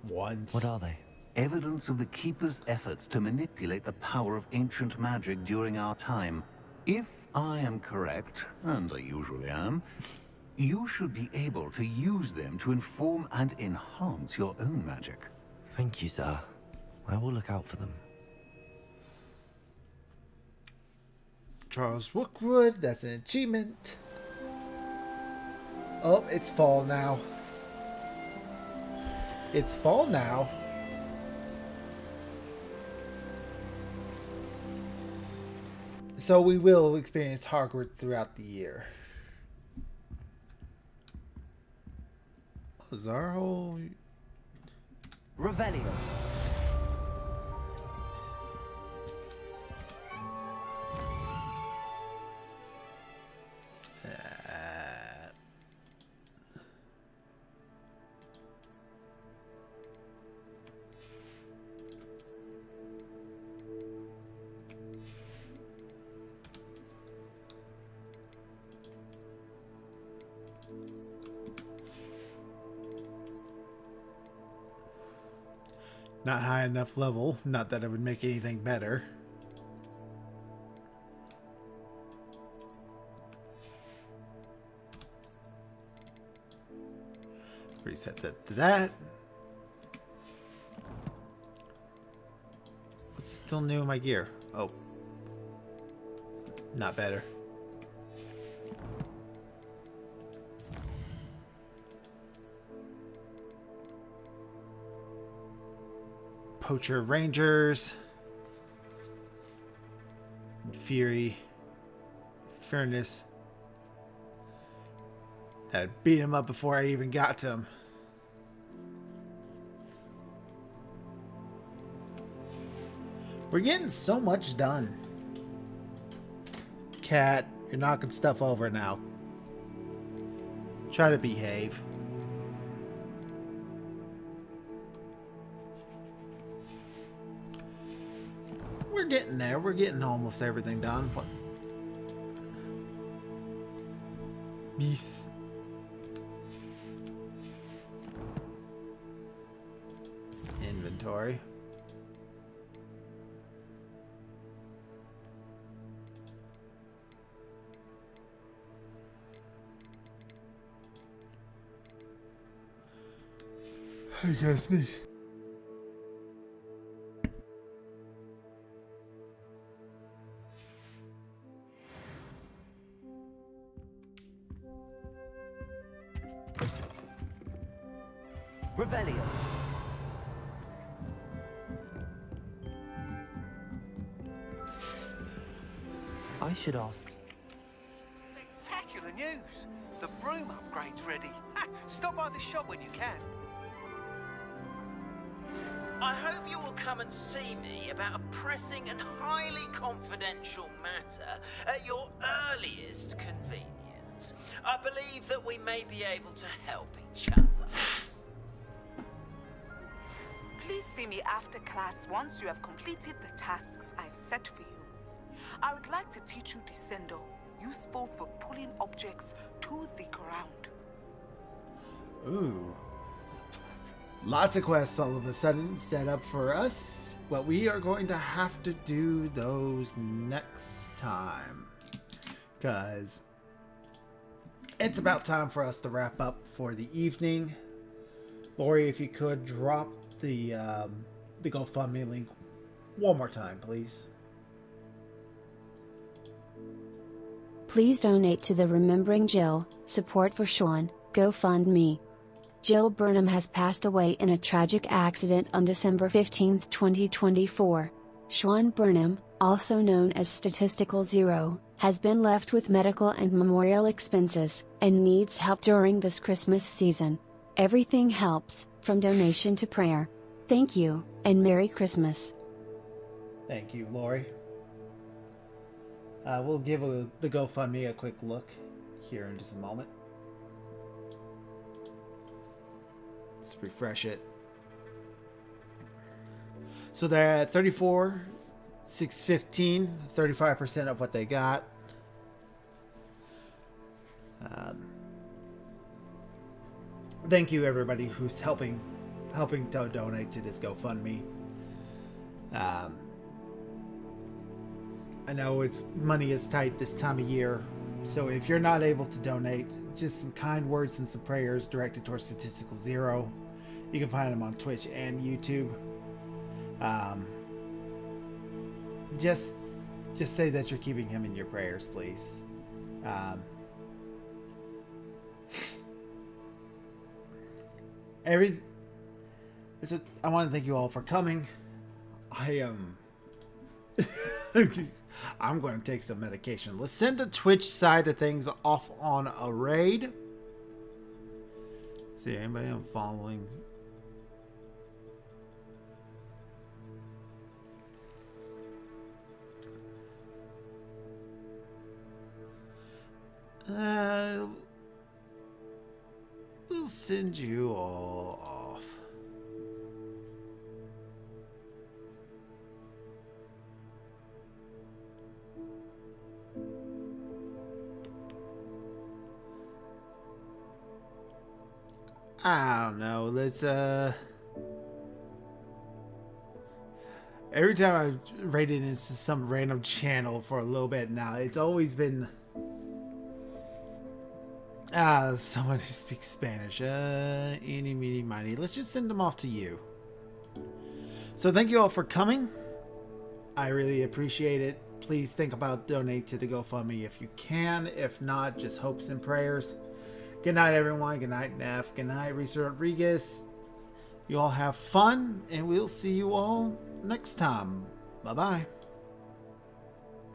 Once. What are they? Evidence of the Keeper's efforts to manipulate the power of ancient magic during our time. If I am correct, and I usually am, you should be able to use them to inform and enhance your own magic. Thank you, sir. I will look out for them. Charles Rookwood, that's an achievement. Oh, it's fall now. It's fall now. So we will experience Hogwarts throughout the year. Was our whole... Revelio. Not high enough level. Not that it would make anything better. Reset that to that. What's still new in my gear? Oh. Not better. Poacher Rangers. Fury. Fairness. I beat him up before I even got to him. We're getting so much done. Cat, you're knocking stuff over now. Try to behave. We're getting there. We're getting almost everything done. What? Beast. Inventory. I gotta sneeze. Revelio. I should ask. Spectacular news! The broom upgrade's ready. Ha! Stop by the shop when you can. I hope you will come and see me about a pressing and highly confidential matter at your earliest convenience. I believe that we may be able to help each other. Please see me after class once you have completed the tasks I've set for you. I would like to teach you Descendo, useful for pulling objects to the ground. Ooh. Lots of quests all of a sudden set up for us, but we are going to have to do those next time, because it's about time for us to wrap up for the evening. Lori, if you could drop the GoFundMe link one more time, please. Please donate to the Remembering Jill, Support for Sean, GoFundMe. Jill Burnham has passed away in a tragic accident on December 15, 2024. Sean Burnham, also known as Statistical Zero, has been left with medical and memorial expenses, and needs help during this Christmas season. Everything helps, from donation to prayer. Thank you, and Merry Christmas. Thank you, Lori. We'll give the GoFundMe a quick look here in just a moment. Let's refresh it. So they're at 34,615, 35% of what they got. Thank you, everybody who's helping to donate to this GoFundMe. I know money is tight this time of year, so if you're not able to donate, just some kind words and some prayers directed towards Statistical Zero. You can find him on Twitch and YouTube. Just say that you're keeping him in your prayers, please. I want to thank you all for coming. I'm going to take some medication. Let's send the Twitch side of things off on a raid. See, anybody I'm following? We'll send you all off. I don't know. Let's every time I've raided into some random channel for a little bit now, it's always been someone who speaks Spanish. Eeny, meeny, miny. Let's just send them off to you. So thank you all for coming. I really appreciate it. Please think about donate to the GoFundMe if you can. If not, just hopes and prayers. Good night, everyone. Good night, Neff. Good night, Reese Rodriguez. You all have fun, and we'll see you all next time. Bye-bye.